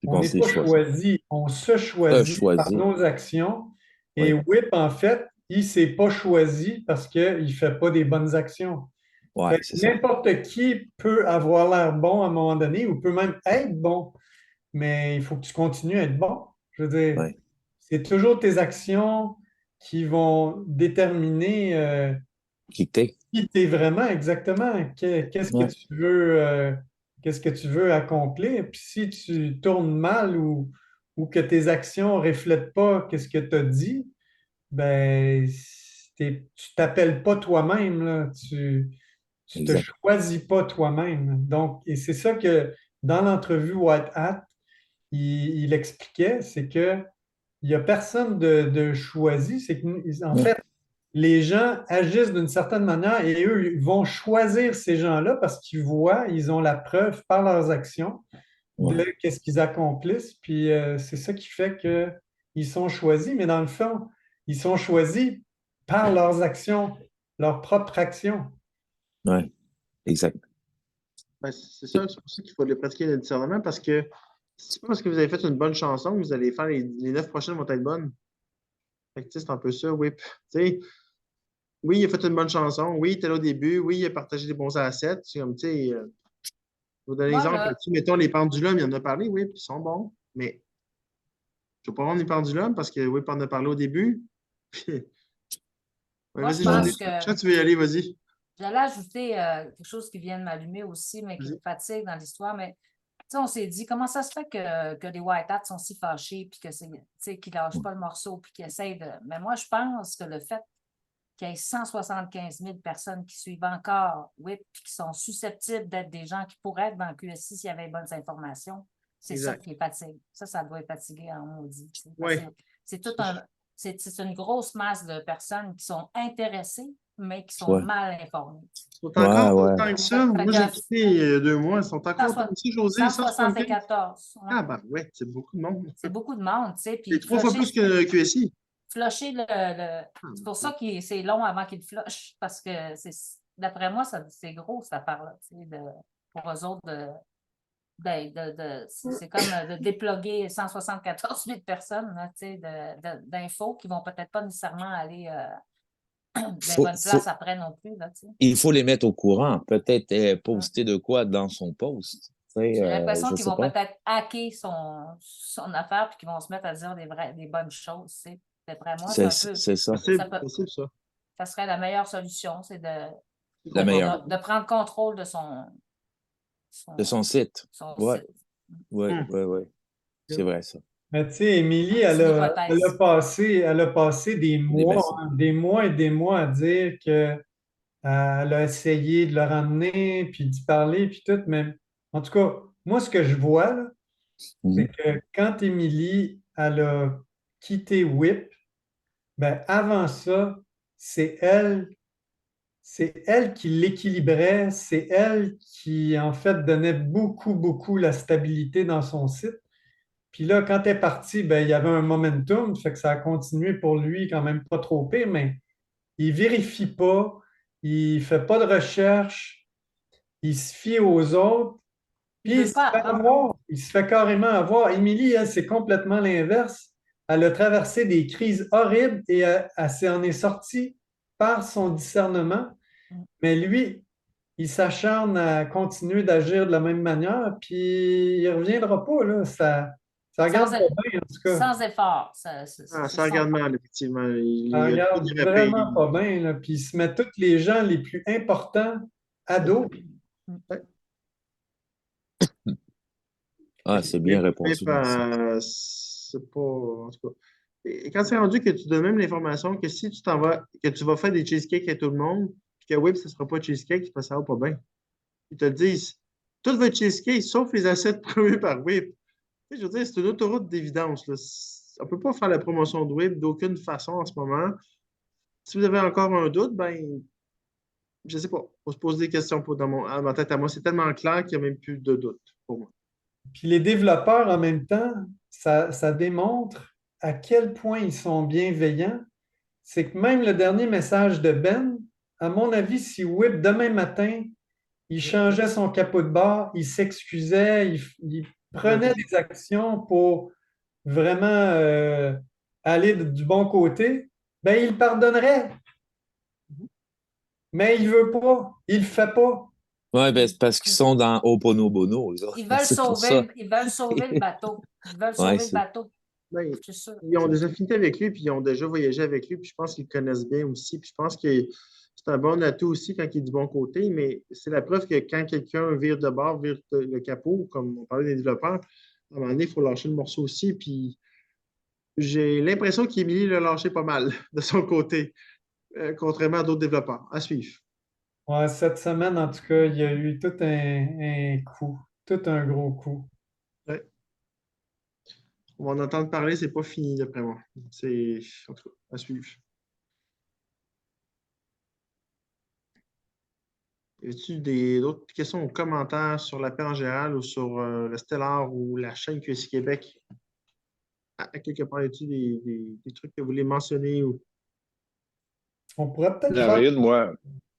Ils On vont n'est se pas choisir. choisi, on se Ça, choisit par choisir. nos actions. Et Oui. WHIP, en fait, il ne s'est pas choisi parce qu'il ne fait pas des bonnes actions. Ouais, Fait que c'est ça. n'importe qui peut avoir l'air bon à un moment donné ou peut même être bon, mais il faut que tu continues à être bon. Je veux dire, Ouais. c'est toujours tes actions qui vont déterminer Quitter. qui tu es vraiment exactement. Ouais. Qu'est-ce que tu veux accomplir. Puis si tu tournes mal ou que tes actions ne reflètent pas qu'est-ce que tu as dit, ben, tu t'appelles pas toi-même, là. Tu te Exact. choisis pas toi-même. Donc, et c'est ça que dans l'entrevue White Hat, il expliquait, c'est que il n'y a personne de choisi. C'est qu'en Ouais. fait, les gens agissent d'une certaine manière et eux ils vont choisir ces gens-là parce qu'ils voient, ils ont la preuve par leurs actions de Ouais. qu'est-ce qu'ils accomplissent. Puis c'est ça qui fait qu'ils sont choisis. Mais dans le fond, ils sont choisis par leurs actions, leurs propres actions. Ouais. Exact. Ben, c'est ça, c'est pour ça qu'il faut le pratiquer le discernement parce que c'est pas parce que vous avez fait une bonne chanson que vous allez faire les 9 prochaines vont être bonnes. Fait que, tu sais, c'est un peu ça, oui. Tu sais, oui, il a fait une bonne chanson. Oui, il était là au début. Oui, il a partagé des bons assets. C'est comme, tu sais, je vais donner un Moi, exemple là, là-dessus. Mettons les pendulums, il en a parlé, oui, puis ils sont bons. Mais je ne vais pas vendre les pendulums parce que, oui, on en a parlé au début. Puis, ouais, moi, je vas-y, je Ouais. pense que sais que tu veux y aller, vas-y. j'allais ajouter quelque chose qui vient de m'allumer aussi, mais qui me Vas-y. fatigue dans l'histoire. Mais tu sais, on s'est dit, comment ça se fait que les White Hats sont si fâchés, puis que c'est, tu sais, qu'ils lâchent pas le morceau, puis qu'ils essayent de. Mais moi, je pense que le fait qu'il y ait 175 000 personnes qui suivent encore WIP, puis qui sont susceptibles d'être des gens qui pourraient être dans le QSI s'il y avait les bonnes informations, c'est ça Exact. qui est fatigué. Ça doit être fatigué en maudit. Tu sais, Oui. c'est tout c'est une grosse masse de personnes qui sont intéressées, mais qui sont Ouais. mal informées. Ils sont Ouais, encore ouais. autant que ça. Moi, j'ai quitté il y a 2 mois. Ils sont encore autant que ça, José. 175. 174. Ouais. Ah, ben, ouais, c'est beaucoup de monde. C'est beaucoup de monde, tu sais. C'est Puis 3 fois plus que QSI. flusher c'est pour ça que c'est long avant qu'il flush, parce que d'après moi, c'est gros, cette affaire-là, tu sais, pour eux autres, c'est comme de déploguer 174 000 personnes, là, tu sais, d'infos qui vont peut-être pas nécessairement aller dans les bonnes places après non plus, là, tu sais. Il faut les mettre au courant. Peut-être poster de quoi dans son post. Tu sais, J'ai l'impression je qu'ils sais vont pas. peut-être hacker son affaire puis qu'ils vont se mettre à dire des bonnes choses, tu sais. D'après moi, c'est un peu... C'est ça. Possible, possible, ça. Ça serait la meilleure solution, c'est La meilleure. de prendre contrôle de De son site. son Ouais. site. Oui, Hmm. oui, oui. C'est vrai, ça. Mais tu sais, Émilie, C'est une elle a hypothèse. passé des Des mois, messages. des mois et des mois à dire que elle a essayé de le ramener, puis d'y parler, puis tout. Mais en tout cas, moi, ce que je vois, là, c'est Mhm. que quand Émilie, elle a quitté WIP, ben avant ça, c'est elle, c'est elle qui l'équilibrait, c'est elle qui, en fait, donnait beaucoup, beaucoup la stabilité dans son site. Puis là, quand elle est partie, ben, il y avait un momentum, fait que ça a continué pour lui quand même pas trop pire, mais il vérifie pas, il fait pas de recherche, il se fie aux autres, Il puis il veut se pas fait apprendre. avoir, il se fait carrément avoir. Émilie, elle, c'est complètement l'inverse. Elle a traversé des crises horribles et elle s'en est sortie par son discernement, mais lui, il s'acharne à continuer d'agir de la même manière, puis il ne reviendra pas, là. Ça Sans, regarde pas bien, en tout cas. sans effort. Ah, C'est ça son. regarde mal, effectivement. Ça Il y a trop regarde dérapé. vraiment pas bien, là. Puis il se met tous les gens les plus importants à dos. Ah, c'est bien Whip, répondu, merci. c'est pas. En tout cas. Et quand c'est rendu que tu donnes même l'information que si tu t'en vas, que tu vas faire des cheesecakes à tout le monde, puis que Whip, ce ne sera pas cheesecake, ça va pas bien. Ils te le disent. Tout va être cheesecake, sauf les assiettes promues par Whip. Tu sais, je veux dire, c'est une autoroute d'évidence, là. On ne peut pas faire la promotion de Whip d'aucune façon en ce moment. Si vous avez encore un doute, ben, je ne sais pas. Il faut se poser des questions à ma tête à moi. C'est tellement clair qu'il n'y a même plus de doute pour moi. Puis les développeurs, en même temps, ça démontre à quel point ils sont bienveillants. C'est que même le dernier message de Ben, à mon avis, si Whip, demain matin, il changeait son capot de bar, il s'excusait, il prenait des actions pour vraiment aller du bon côté, ben il pardonnerait. Mais il veut pas, il le fait pas. Oui, ben, c'est parce qu'ils sont dans Oponobono, eux autres. C'est pour ça. Ils veulent sauver le bateau. Ils veulent Ouais, sauver le c'est. bateau. Ben, C'est sûr. ils ont des affinités avec lui, puis ils ont déjà voyagé avec lui, puis je pense qu'ils le connaissent bien aussi. Puis je pense que c'est un bon atout aussi quand il est du bon côté, mais c'est la preuve que quand quelqu'un vire de bord, vire le capot, comme on parlait des développeurs, à un moment donné, il faut lâcher le morceau aussi. Puis j'ai l'impression qu'Émilie l'a lâché pas mal de son côté, contrairement à d'autres développeurs. À suivre. Ouais, cette semaine, en tout cas, il y a eu tout un coup, tout un gros coup. Ouais. On va en entendre parler, c'est pas fini d'après moi. C'est en tout cas à suivre. Y a-t-il d'autres questions ou commentaires sur la paix en général ou sur le Stellar ou la chaîne QSI Québec? À quelque part, y a-t-il des trucs que vous voulez mentionner ou. On pourrait peut-être J'en faire ai une, moi,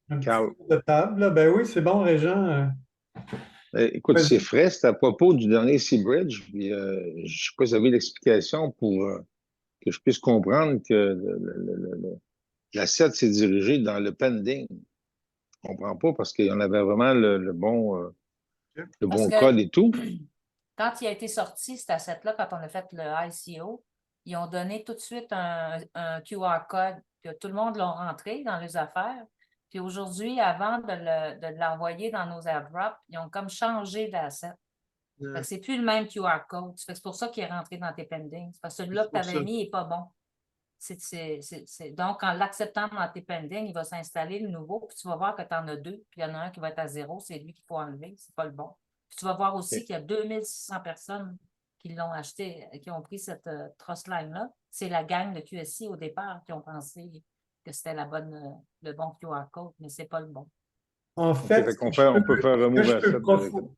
un petit Carl. tour de table, là. Ben oui, c'est bon, Régent. Écoute, c'est Vas-y. frais, c'est à propos du dernier Seabridge. Puis, je ne sais pas si vous avez l'explication pour que je puisse comprendre que l'asset s'est dirigé dans le pending. Je ne comprends pas parce qu'il y en avait vraiment le Parce bon que code et tout. quand il a été sorti, cet asset-là, quand on a fait le ICO, ils ont donné tout de suite un QR code que tout le monde l'a rentré dans les affaires. Puis aujourd'hui, avant de l'envoyer dans nos airdrops, ils ont comme changé d'asset. Fait que c'est plus le même QR code. Fait que c'est pour ça qu'il est rentré dans tes pendings. C'est parce que celui-là C'est que tu pour ça. avais mis n'est pas bon. Donc, en l'acceptant dans tes pendings, il va s'installer le nouveau, puis tu vas voir que tu en as deux, puis il y en a un qui va être à zéro, c'est lui qu'il faut enlever, c'est pas le bon. Puis tu vas voir aussi qu'il y a 2600 personnes qui l'ont acheté, qui ont pris cette trust line-là. C'est la gang de QSI au départ qui ont pensé que c'était le bon QR code, mais c'est pas le bon. En OK, fait, fait on peut faire ce que remove je asset peux directement.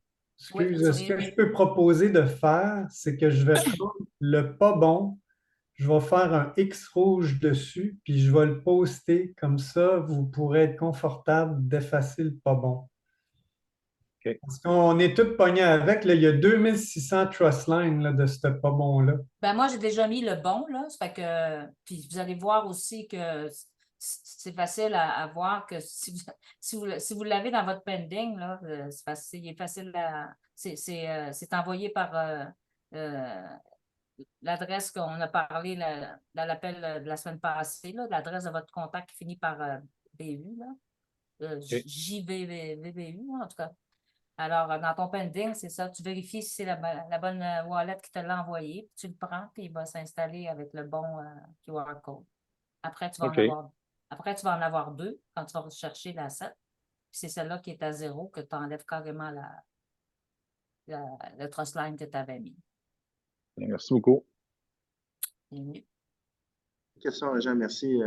Oui, ce que je peux proposer de faire, c'est que je vais prendre le pas bon, je vais faire un X rouge dessus, puis je vais le poster. Comme ça, vous pourrez être confortable d'effacer le pas bon. OK. Parce qu'on est tous pognés avec. Là, il y a 2600 trust lines là, de ce pas bon-là. Ben moi, j'ai déjà mis le bon, là. Ça fait que, puis vous allez voir aussi que c'est facile à voir que si vous l'avez dans votre pending, là, il est facile à. C'est envoyé par l'adresse qu'on a parlé dans l'appel de la semaine passée, là, l'adresse de votre contact qui finit par BU, là, OK. JVBU, en tout cas. Alors, dans ton pending, c'est ça, tu vérifies si c'est la bonne wallet qui te l'a envoyé, puis tu le prends, puis il va s'installer avec le bon QR code. Après, tu vas en OK. avoir, après, tu vas en avoir deux quand tu vas rechercher l'asset. Puis c'est celle-là qui est à zéro que tu enlèves carrément le trust line que tu avais mis. Merci beaucoup. C'est mieux. Question, Jean, merci.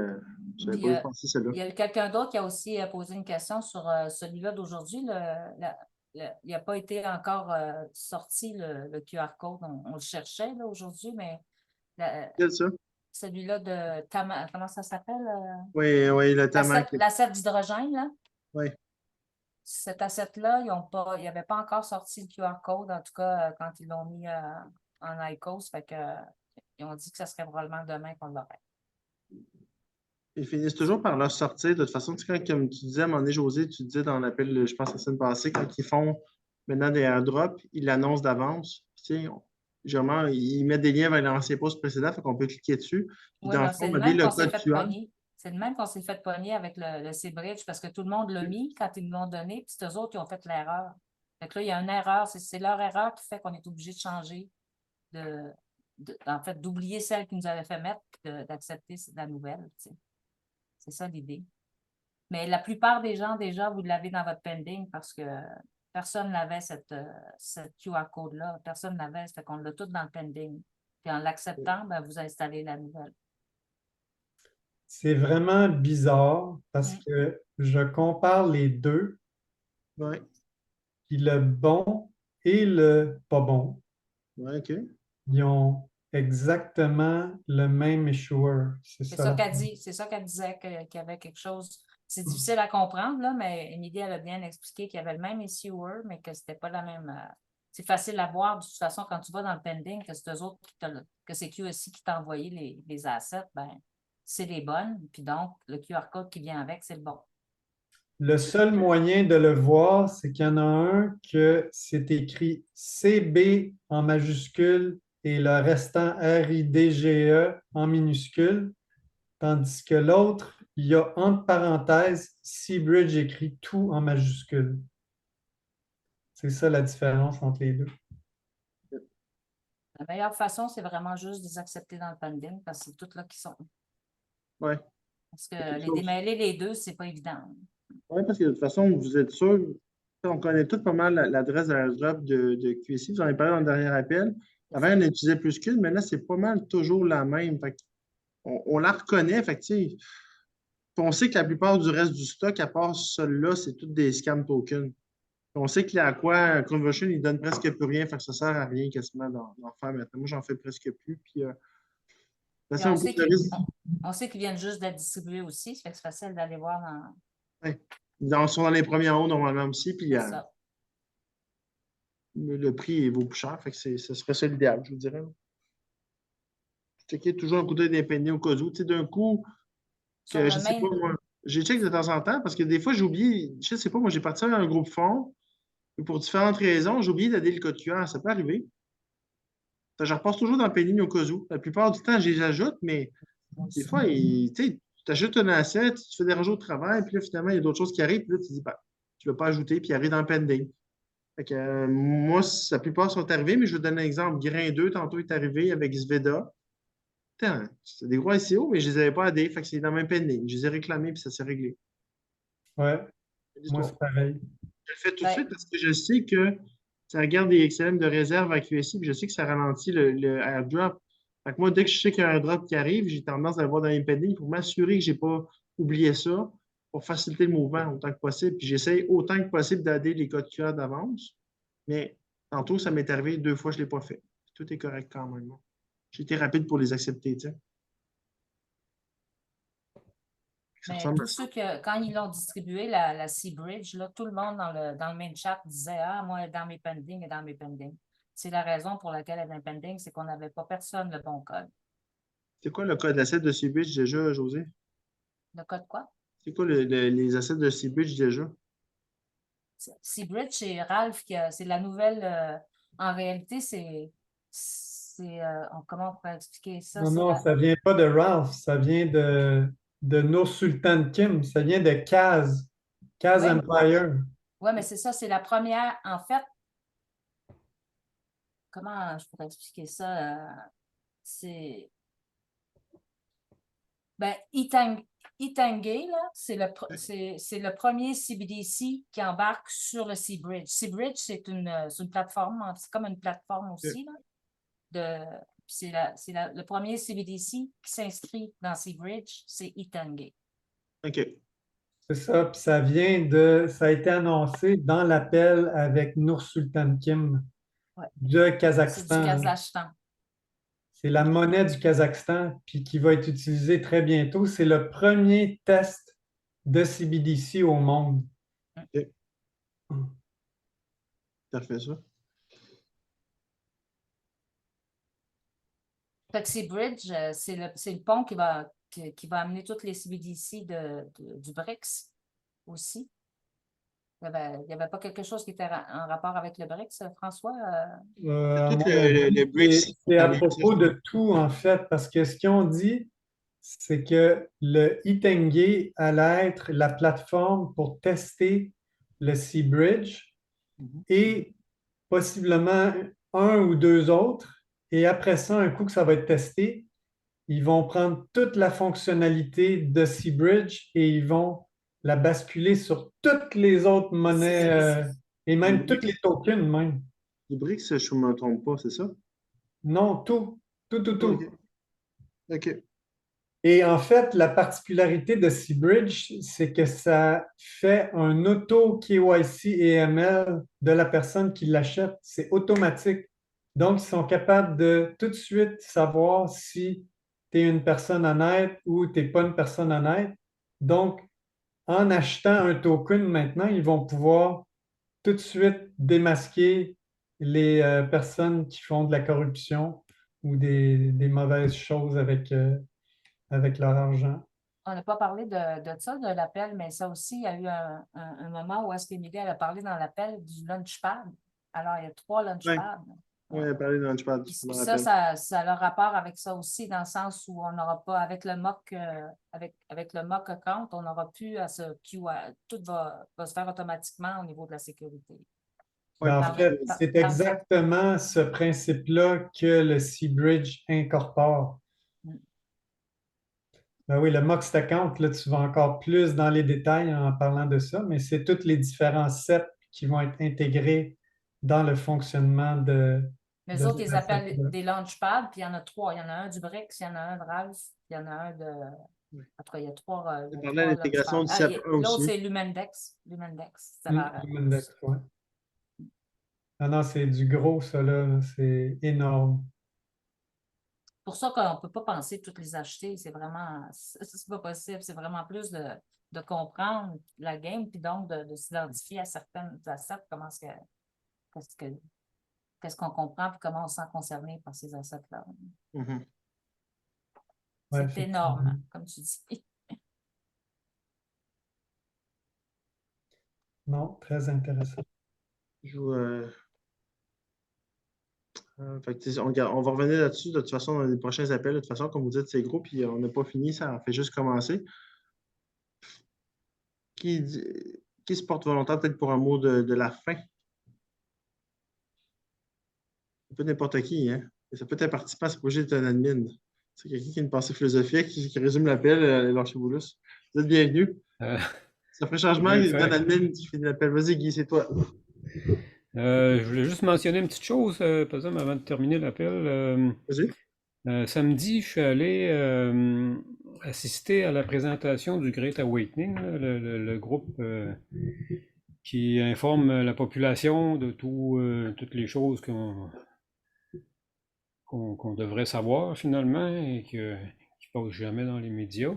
Je n'avais Puis, pas vu penser celle-là. il y a quelqu'un d'autre qui a aussi posé une question sur celui-là d'aujourd'hui. Il n'a pas été encore sorti le QR code. On le cherchait là, aujourd'hui, mais Quel ça? celui-là de comment ça s'appelle? Oui, oui, le Tamac. L'asset d'hydrogène, là. Oui. Cet asset-là, ils n'avaient pas encore sorti le QR code, en tout cas, quand ils l'ont mis en IQOS. Fait que, ils ont dit que ça serait probablement demain qu'on l'aurait. Ils finissent toujours par leur sortir. De toute façon, tu sais, quand, comme tu disais à un moment donné, José, tu disais dans l'appel, je pense, la semaine passée, quand ils font maintenant des airdrops, ils l'annoncent d'avance. Tu sais, généralement, ils mettent des liens vers l'ancien post précédent, fait qu'on peut cliquer dessus. Puis Oui, dans le ben, fond, c'est le dès même le qu'on s'est code fait QR, pogner. C'est le même qu'on s'est fait pogner avec le C-Bridge parce que tout le monde l'a mis quand ils l'ont donné, puis c'est eux autres qui ont fait l'erreur. Fait que là, il y a une erreur. C'est leur erreur qui fait qu'on est obligé de changer, en fait, d'oublier celle qui nous avait fait mettre, puis d'accepter la nouvelle. Tu sais. C'est ça l'idée. Mais la plupart des gens, déjà, vous l'avez dans votre pending parce que personne n'avait cette QR code-là. Personne n'avait, fait qu'on l'a tout dans le pending. Puis en l'acceptant, ben, vous installez la nouvelle. C'est vraiment bizarre parce Mm. que je compare les deux, oui, puis le bon et le pas bon, ouais, OK. ils ont exactement le même issuer. C'est C'est ça ça la qu'elle dit. C'est ça qu'elle disait qu'il y avait quelque chose. C'est difficile à comprendre, là, mais Émilie, elle a bien expliqué qu'il y avait le même issuer, mais que c'était pas la même. C'est facile à voir de toute façon quand tu vas dans le pending, que c'est eux autres que c'est QSI qui t'a envoyé les assets, ben, c'est les bonnes. Puis donc, le QR code qui vient avec, c'est le bon. Le seul moyen de le voir, c'est qu'il y en a un que c'est écrit CB en majuscule et le restant RIDGE en minuscule, tandis que l'autre, il y a entre parenthèses Seabridge écrit tout en majuscule. C'est ça la différence entre les deux. La meilleure façon, c'est vraiment juste de les accepter dans le pending parce que c'est toutes là qui sont. Oui. Parce que les démêler les deux, c'est pas évident. Oui, parce que de toute façon, vous êtes sûr, on connaît tout pas mal l'adresse de l'airdrop de QSI. Vous en avez parlé dans le dernier appel. Avant, on utilisait plus qu'une, mais là, c'est pas mal toujours la même. Fait on la reconnaît. Fait que, tu sais, on sait que la plupart du reste du stock, à part celui-là, c'est tous des scam tokens. On sait qu'il y a quoi, Conversion, il donne presque plus rien, fait que ça sert à rien quasiment d'en faire maintenant. Moi, j'en fais presque plus. Puis, Puis on sait qu'ils viennent juste d'être distribués aussi, ça fait que c'est facile d'aller voir dans. Ouais. Ils sont dans les premiers en haut normalement aussi, puis Ça. le prix vaut plus cher, fait que ce serait ça l'idéal, je vous dirais. Checker toujours un coup d'œil d'impeigné au cas où. Tu sais, d'un coup, Sur que je le sais main, pas, moi, j'ai check de temps en temps parce que des fois, j'oublie, je sais pas, moi, j'ai parti à un groupe fond, et pour différentes raisons, j'ai oublié d'adder le code QR. Ça peut arriver. Je repasse toujours dans le pending au cas où. La plupart du temps, je les ajoute, mais des fois, tu achètes un asset, tu fais des rajouts de travail, puis là, finalement, il y a d'autres choses qui arrivent, puis là, tu dis, ben, tu ne l'as pas ajouté, puis il arrive dans le pending. Fait que, moi, la plupart sont arrivés, mais je vais te donner un exemple. Grain 2, tantôt, est arrivé avec Sveda. Putain, c'est des gros SEO, mais je ne les avais pas addés, fait que c'est dans le même pending. Je les ai réclamés, puis ça s'est réglé. Ouais, C'est moi, l'histoire. c'est pareil. Je le fais tout de Ben, suite parce que je sais que ça regarde des XLM de réserve à QSI, puis je sais que ça ralentit le airdrop. Fait que moi, dès que je sais qu'il y a un airdrop qui arrive, j'ai tendance à le voir dans les pending pour m'assurer que je n'ai pas oublié ça, pour faciliter le mouvement autant que possible. Puis j'essaie autant que possible d'adder les codes QR d'avance. Mais tantôt, ça m'est arrivé 2 fois, je ne l'ai pas fait. Tout est correct quand même. J'ai été rapide pour les accepter, tu sais. Ça mais ressemble à tous ça. ceux que, quand ils l'ont distribué, la Seabridge, là, tout le monde dans le main chat disait ah, moi, dans mes pending et dans mes pending. C'est la raison pour laquelle elle est dans pending, c'est qu'on n'avait pas personne le bon code. C'est quoi le code d'asset de Seabridge déjà, José? Le code quoi? C'est quoi les assets de Seabridge déjà? Seabridge, c'est Ralph c'est la nouvelle. En réalité, comment on pourrait expliquer ça? Non, non, ça vient pas de Ralph, ça vient de No Sultan Kim, ça vient de Kaz Oui. Empire. Oui, mais c'est ça, c'est la première. En fait, comment je pourrais expliquer ça? C'est. Ben, Itangay, là, c'est le premier CBDC qui embarque sur le Seabridge. Seabridge, c'est une plateforme, c'est comme une plateforme aussi, là, le premier CBDC qui s'inscrit dans Seabridge, c'est Itangay. OK. C'est ça, puis ça a été annoncé dans l'appel avec Nur-Sultan Kim Ouais. du C'est du Kazakhstan. Kazakhstan. C'est la monnaie du Kazakhstan, puis qui va être utilisée très bientôt. C'est le premier test de CBDC au monde. OK. Parfait, ça. Fait que Seabridge, c'est le pont qui va amener toutes les CBDC du BRICS aussi. Il n'y avait pas quelque chose qui était en rapport avec le BRICS, François? À Tout mon le avis, BRICS c'est à dans les propos de tout, en fait, parce que ce qu'ils ont dit, c'est que le Itengay allait être la plateforme pour tester le Seabridge et possiblement un ou deux autres. Et après ça, un coup que ça va être testé, ils vont prendre toute la fonctionnalité de Seabridge et ils vont la basculer sur toutes les autres monnaies et même toutes les tokens même. Les BRICS, je ne me trompe pas, c'est ça? Non, tout, tout, tout, tout. OK. OK. Et en fait, la particularité de Seabridge, c'est que ça fait un auto-KYC et ML de la personne qui l'achète. C'est automatique. Donc, ils sont capables de tout de suite savoir si tu es une personne honnête ou tu n'es pas une personne honnête. Donc, en achetant un token maintenant, ils vont pouvoir tout de suite démasquer les personnes qui font de la corruption ou des mauvaises choses avec leur argent. On n'a pas parlé de ça, de l'appel, mais ça aussi, il y a eu un moment où est-ce qu'Émilie a parlé dans l'appel du Launchpad. Alors, il y a 3 Launchpads. Oui, elle a parlé de Launchpad, Puis je me ça, rappelle. ça a le rapport avec ça aussi, dans le sens où on n'aura pas, avec le mock, avec le mock account, on n'aura plus à se QR. Tout va se faire automatiquement au niveau de la sécurité. Ouais, Ben, en fait, c'est exactement ce principe-là que le Seabridge incorpore. Ben oui, le Moxt Account, là, tu vas encore plus dans les détails en parlant de ça, mais c'est tous les différents sets qui vont être intégrés dans le fonctionnement Mais de eux autres, cet ils appellent asset-là. des launchpads, puis il y en a 3. Il y en a un du BRICS, il y en a un de Ralph, puis il y en a un de. En tout cas, il y a 3. Tu parlais de l'intégration du SAP1 L'autre, aussi. c'est Lumendex. Ça va avec. Lumendex, ouais. Ah non, c'est du gros, ça, là. C'est énorme. Pour ça qu'on ne peut pas penser toutes les acheter. C'est vraiment. C'est pas possible. C'est vraiment plus de comprendre la game, puis donc de s'identifier à certaines assets, qu'est-ce qu'on comprend, puis comment on se sent concerné par ces assets-là. Mhm. Ouais, C'est énorme, comme tu dis. Non, très intéressant. Fait que, on va revenir là-dessus de toute façon dans les prochains appels. De toute façon, comme vous dites, c'est gros, puis on n'a pas fini, ça fait juste commencer. Qui se porte volontaire peut-être pour un mot de la fin? Ça peut être n'importe qui, hein? Et ça peut être un participant, c'est pas obligé d'être un admin. C'est quelqu'un qui a une pensée philosophique, qui résume l'appel, lâchez-vous lousse. Vous êtes bienvenus. Ça fait changement, il y a un admin qui finit l'appel. Vas-y, Guy, c'est toi. Je voulais juste mentionner une petite chose, par exemple, avant de terminer l'appel. Vas-y. Samedi, je suis allé assister à la présentation du Great Awakening, là, le groupe qui informe la population de toutes les choses qu'on devrait savoir finalement et qui ne passent jamais dans les médias.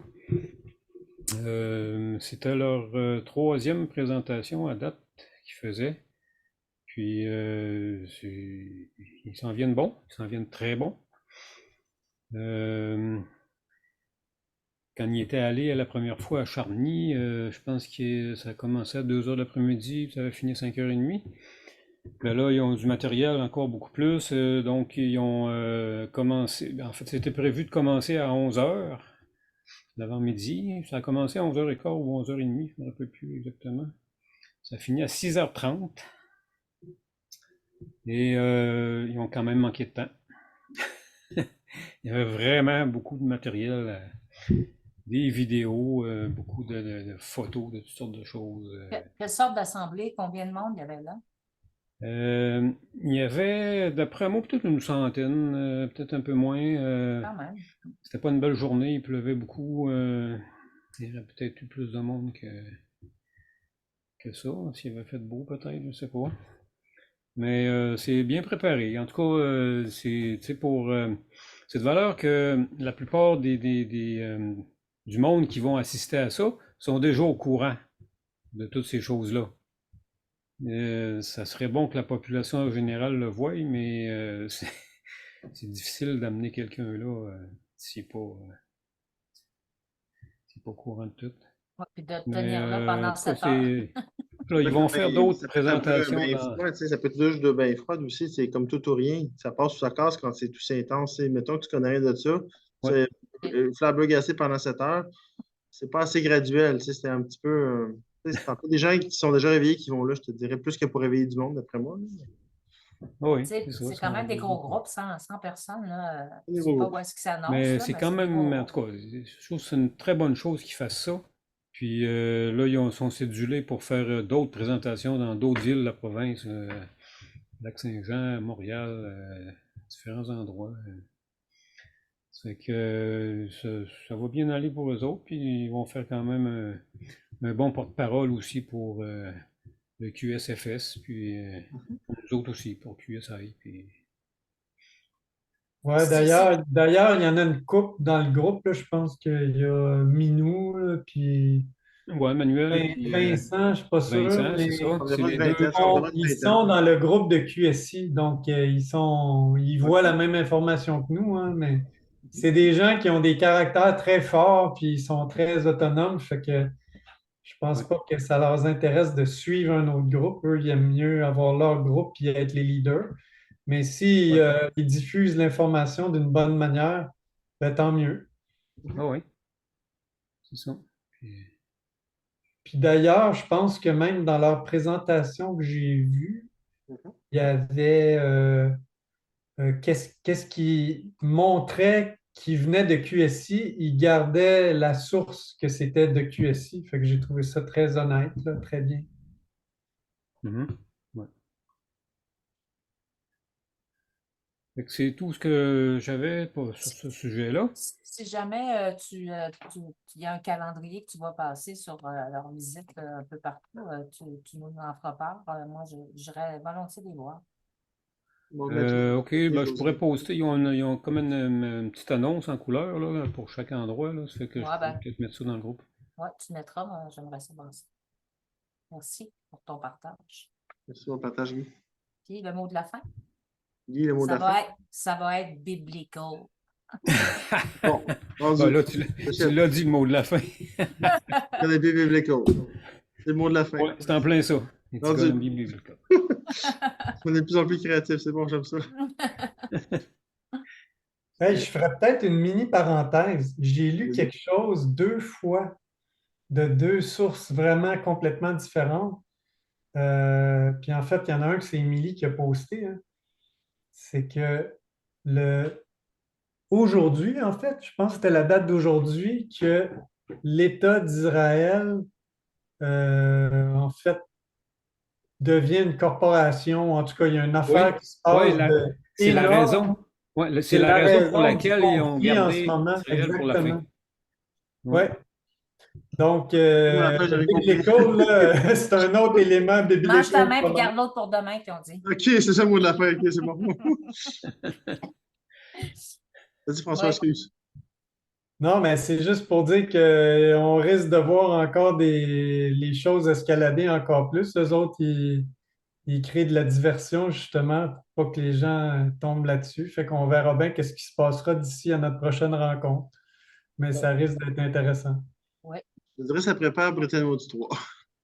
C'était leur 3e présentation à date qu'ils faisaient. Puis ils s'en viennent bons, ils s'en viennent très bons. Quand il était allé la première fois à Charny, je pense que ça a commencé à 2h de l'après-midi, ça avait fini à 5h30. Mais là, ils ont du matériel encore beaucoup plus, donc ils ont commencé. En fait, c'était prévu de commencer à 11h, l'avant-midi. Ça a commencé à 11h15 ou 11h30, je ne me rappelle plus exactement. Ça finit à 6h30. Et ils ont quand même manqué de temps. Il y avait vraiment beaucoup de matériel, des vidéos, beaucoup de photos, de toutes sortes de choses. Quelle sorte d'assemblée? Combien de monde il y avait là? Il y avait, d'après moi, peut-être une centaine, peut-être un peu moins. Quand même. C'était pas une belle journée, il pleuvait beaucoup. Il y aurait peut-être eu plus de monde que ça. S'il avait fait beau, peut-être, je sais pas. Mais c'est bien préparé. En tout cas, c'est c'est de valeur que la plupart du monde qui vont assister à ça sont déjà au courant de toutes ces choses-là. Ça serait bon que la population en général le voie, mais c'est difficile d'amener quelqu'un là s'il n'est pas au courant de tout. Ouais, puis de te Mais tenir là en pendant tout cas, 7 heures. là, ils vont faire d'autres Ça peut être un peu présentations bien dans. froid, tu sais, ça peut être juste de bien froid aussi. C'est comme tout ou rien. Ça passe ou ça casse quand c'est tout intense. Tu sais. Mettons que tu connais rien de ça. Ouais. C'est flabbergasté glacé pendant 7 heures. C'est pas assez graduel. Tu sais, c'est un petit peu. Tu sais, c'est un peu des gens qui sont déjà réveillés qui vont là, je te dirais, plus que pour réveiller du monde, d'après moi. Oui, C'est c'est ça. quand même des gros groupes, 100 personnes. Là. Je Des ne sais gros pas groupes. où est-ce qu'ils s'annoncent, Mais là, c'est mais quand c'est des gros même, en groupes. tout cas, je trouve que c'est une très bonne chose qu'ils fassent ça. Puis là, sont cédulés pour faire d'autres présentations dans d'autres villes de la province, Lac-Saint-Jean, Montréal, différents endroits. Ça fait que ça va bien aller pour eux autres, puis ils vont faire quand même un bon porte-parole aussi pour le QSFS, puis pour nous autres aussi, pour QSI. Puis. Ouais, d'ailleurs, il y en a une couple dans le groupe, là. Je pense qu'il y a Minou, là, puis Ouais, Manuel, puis Vincent, je ne suis pas sûr, Vincent, c'est mais ça. C'est Environ les une deux. vingtaine, c'est environ ils une sont vingtaine. dans le groupe de QSI, donc ils voient OK. la même information que nous, hein, mais c'est des gens qui ont des caractères très forts, puis ils sont très autonomes, fait que je pense Ouais. pas que ça leur intéresse de suivre un autre groupe. Eux, ils aiment mieux avoir leur groupe et être les leaders. Mais si Ouais. ils diffusent l'information d'une bonne manière, ben, tant mieux. Ah oui, c'est ça. Puis, Puis d'ailleurs, je pense que même dans leur présentation que j'ai vue, Mhm. il y avait qu'est-ce qui montrait qui venait de QSI, ils gardaient la source que c'était de QSI. Fait que j'ai trouvé ça très honnête, là, très bien. ouais. Fait que c'est tout ce que j'avais sur ce sujet-là. Si jamais il y a un calendrier que tu vas passer sur leur visite un peu partout, tu nous en feras part. Moi, j'irais volontiers les voir. Bon, ben, tout Ok, le ben, je pourrais José. poster. Ils ont comme une petite annonce en couleur là, pour chaque endroit. Là. Ça fait que je Ouais, pourrais ben, peut-être mettre ça dans le groupe. ouais, tu mettras, moi, j'aimerais ça voir ça. Merci pour ton partage. Merci, on partage, Guy. Puis le mot de la fin, Guy, le mot de la fin. ça va être biblical. Bon, Ben, rendu. là, tu l'as dit le mot de la fin. Canopy Biblical. C'est le mot de la fin. Ouais, c'est en plein ça. It's Rendu. gonna be biblical. On est de plus en plus créatifs, c'est bon, j'aime ça. Hey, je ferais peut-être une mini parenthèse. J'ai lu Vas-y. quelque chose 2 fois de 2 sources vraiment complètement différentes. Puis en fait, il y en a un que c'est Émilie qui a posté, hein. C'est que aujourd'hui, en fait, je pense que c'était la date d'aujourd'hui que l'État d'Israël, en fait, devient une corporation. En tout cas, il y a une Oui, affaire qui se ouais, passe c'est la d'énorme. raison. Ouais, c'est C'est la la raison pour raison du laquelle ils ont conflit en ce gardé moment, Israël pour la fin. exactement. Ouais. Ouais. Donc, Bon, après, j'avais compris. biblical, là, c'est un autre élément Mange ta biblical. main pas puis mal. garde l'autre pour demain, qu'ils ont dit. OK, c'est ça le mot de la fin. OK, c'est bon. Vas-y, François, Oui. excuse. Non, mais c'est juste pour dire qu'on risque de voir encore les choses escalader encore plus. Eux autres, ils créent de la diversion justement pour pas que les gens tombent là-dessus. Fait qu'on verra bien qu'est-ce qui se passera d'ici à notre prochaine rencontre. Mais ça risque d'être intéressant. Oui. Je dirais que ça prépare Britannia du 3.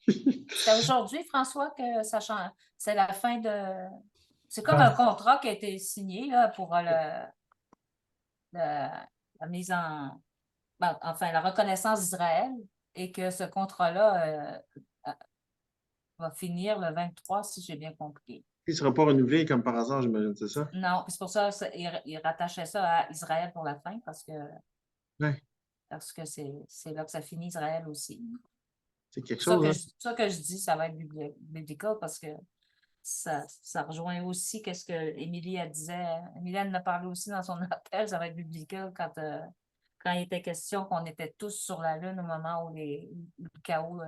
C'est aujourd'hui, François, que ça change. C'est la fin de. C'est comme Ah, un contrat qui a été signé là, pour la mise en. Enfin, la reconnaissance d'Israël et que ce contrat-là va finir le 23, si j'ai bien compris. Il ne sera pas renouvelé comme par hasard, j'imagine, c'est ça? Non, puis c'est pour ça il rattachait ça à Israël pour la fin, parce que Ouais, c'est là que ça finit Israël aussi. c'est quelque Ça chose, que, hein? ça que je dis, ça va être biblical parce que ça rejoint aussi qu'est-ce que Émilie elle disait. Émilie en a parlé aussi dans son appel, ça va être biblical quand il était question qu'on était tous sur la Lune au moment où le chaos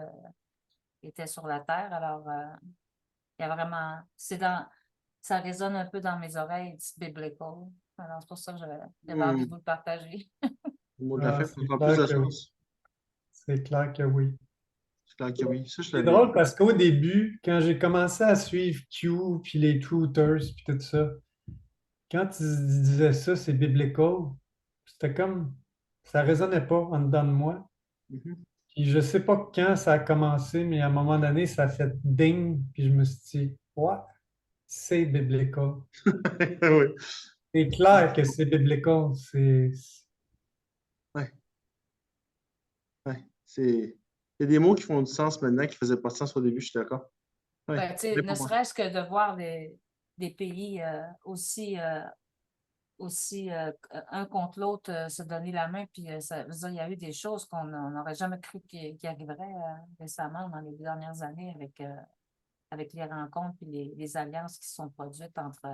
était sur la Terre. Alors, il y a vraiment, ça résonne un peu dans mes oreilles, it's biblical. Alors, c'est pour ça que j'avais envie de vous le partager. Le mot de la fin C'est prend encore plus clair de que oui. sens. C'est clair que oui. C'est clair que oui. Ça, je C'est l'avais. drôle parce qu'au début, quand j'ai commencé à suivre Q, puis les Truthers, puis tout ça, quand ils disaient ça, c'est biblical, c'était comme, ça résonnait pas en dedans de moi. Mhm. Puis je sais pas quand ça a commencé, mais à un moment donné, ça a fait ding, puis je me suis dit, ouais, c'est biblical. Oui. C'est clair que c'est biblical. Ouais, ouais. Il y a des mots qui font du sens maintenant qui ne faisaient pas de sens au début, je suis d'accord. Ouais. Ben, tu sais, Mais ne pour moi. serait-ce que de voir des pays aussi un contre l'autre se donner la main, puis ça veut dire, il y a eu des choses qu'on n'aurait jamais cru qui arriveraient récemment dans les dernières années avec les rencontres et les alliances qui se sont produites entre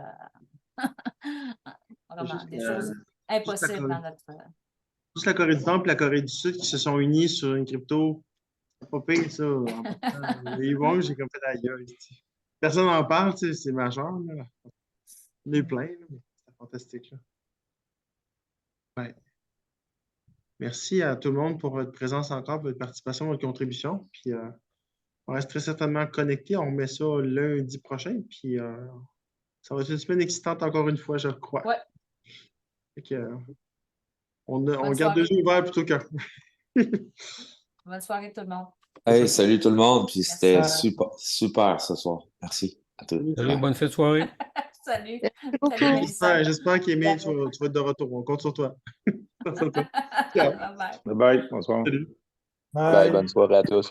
vraiment des choses Juste la impossibles Corée, dans notre. juste la Corée du Nord et la Corée du Sud qui se sont unis sur une crypto. C'est pas pire, ça. En partant. Les Wong, j'ai comme fait ailleurs. Personne n'en parle, tu sais, c'est majeur. Là. On est plein, là, mais c'est fantastique. Là. Ouais. Merci à tout le monde pour votre présence encore, votre participation, votre contribution. Puis on reste très certainement connectés. On remet ça lundi prochain. Puis ça va être une semaine excitante encore une fois, je crois. Ouais. Fait que, on Bonne garde deux soirée. yeux ouverts plutôt qu'un. Bonne soirée tout le monde. Hey, salut tout le monde, puis Merci. c'était super ce soir. Merci à tous. Salut, bonne fête de soirée. Salut. Merci beaucoup. Salut, Mélissa. J'espère qu'Émile, tu vas être de retour. On compte sur toi. Ciao. Bye bye. Bye bye. Bonsoir. Salut. Bye. Bye. Bonne soirée à tous.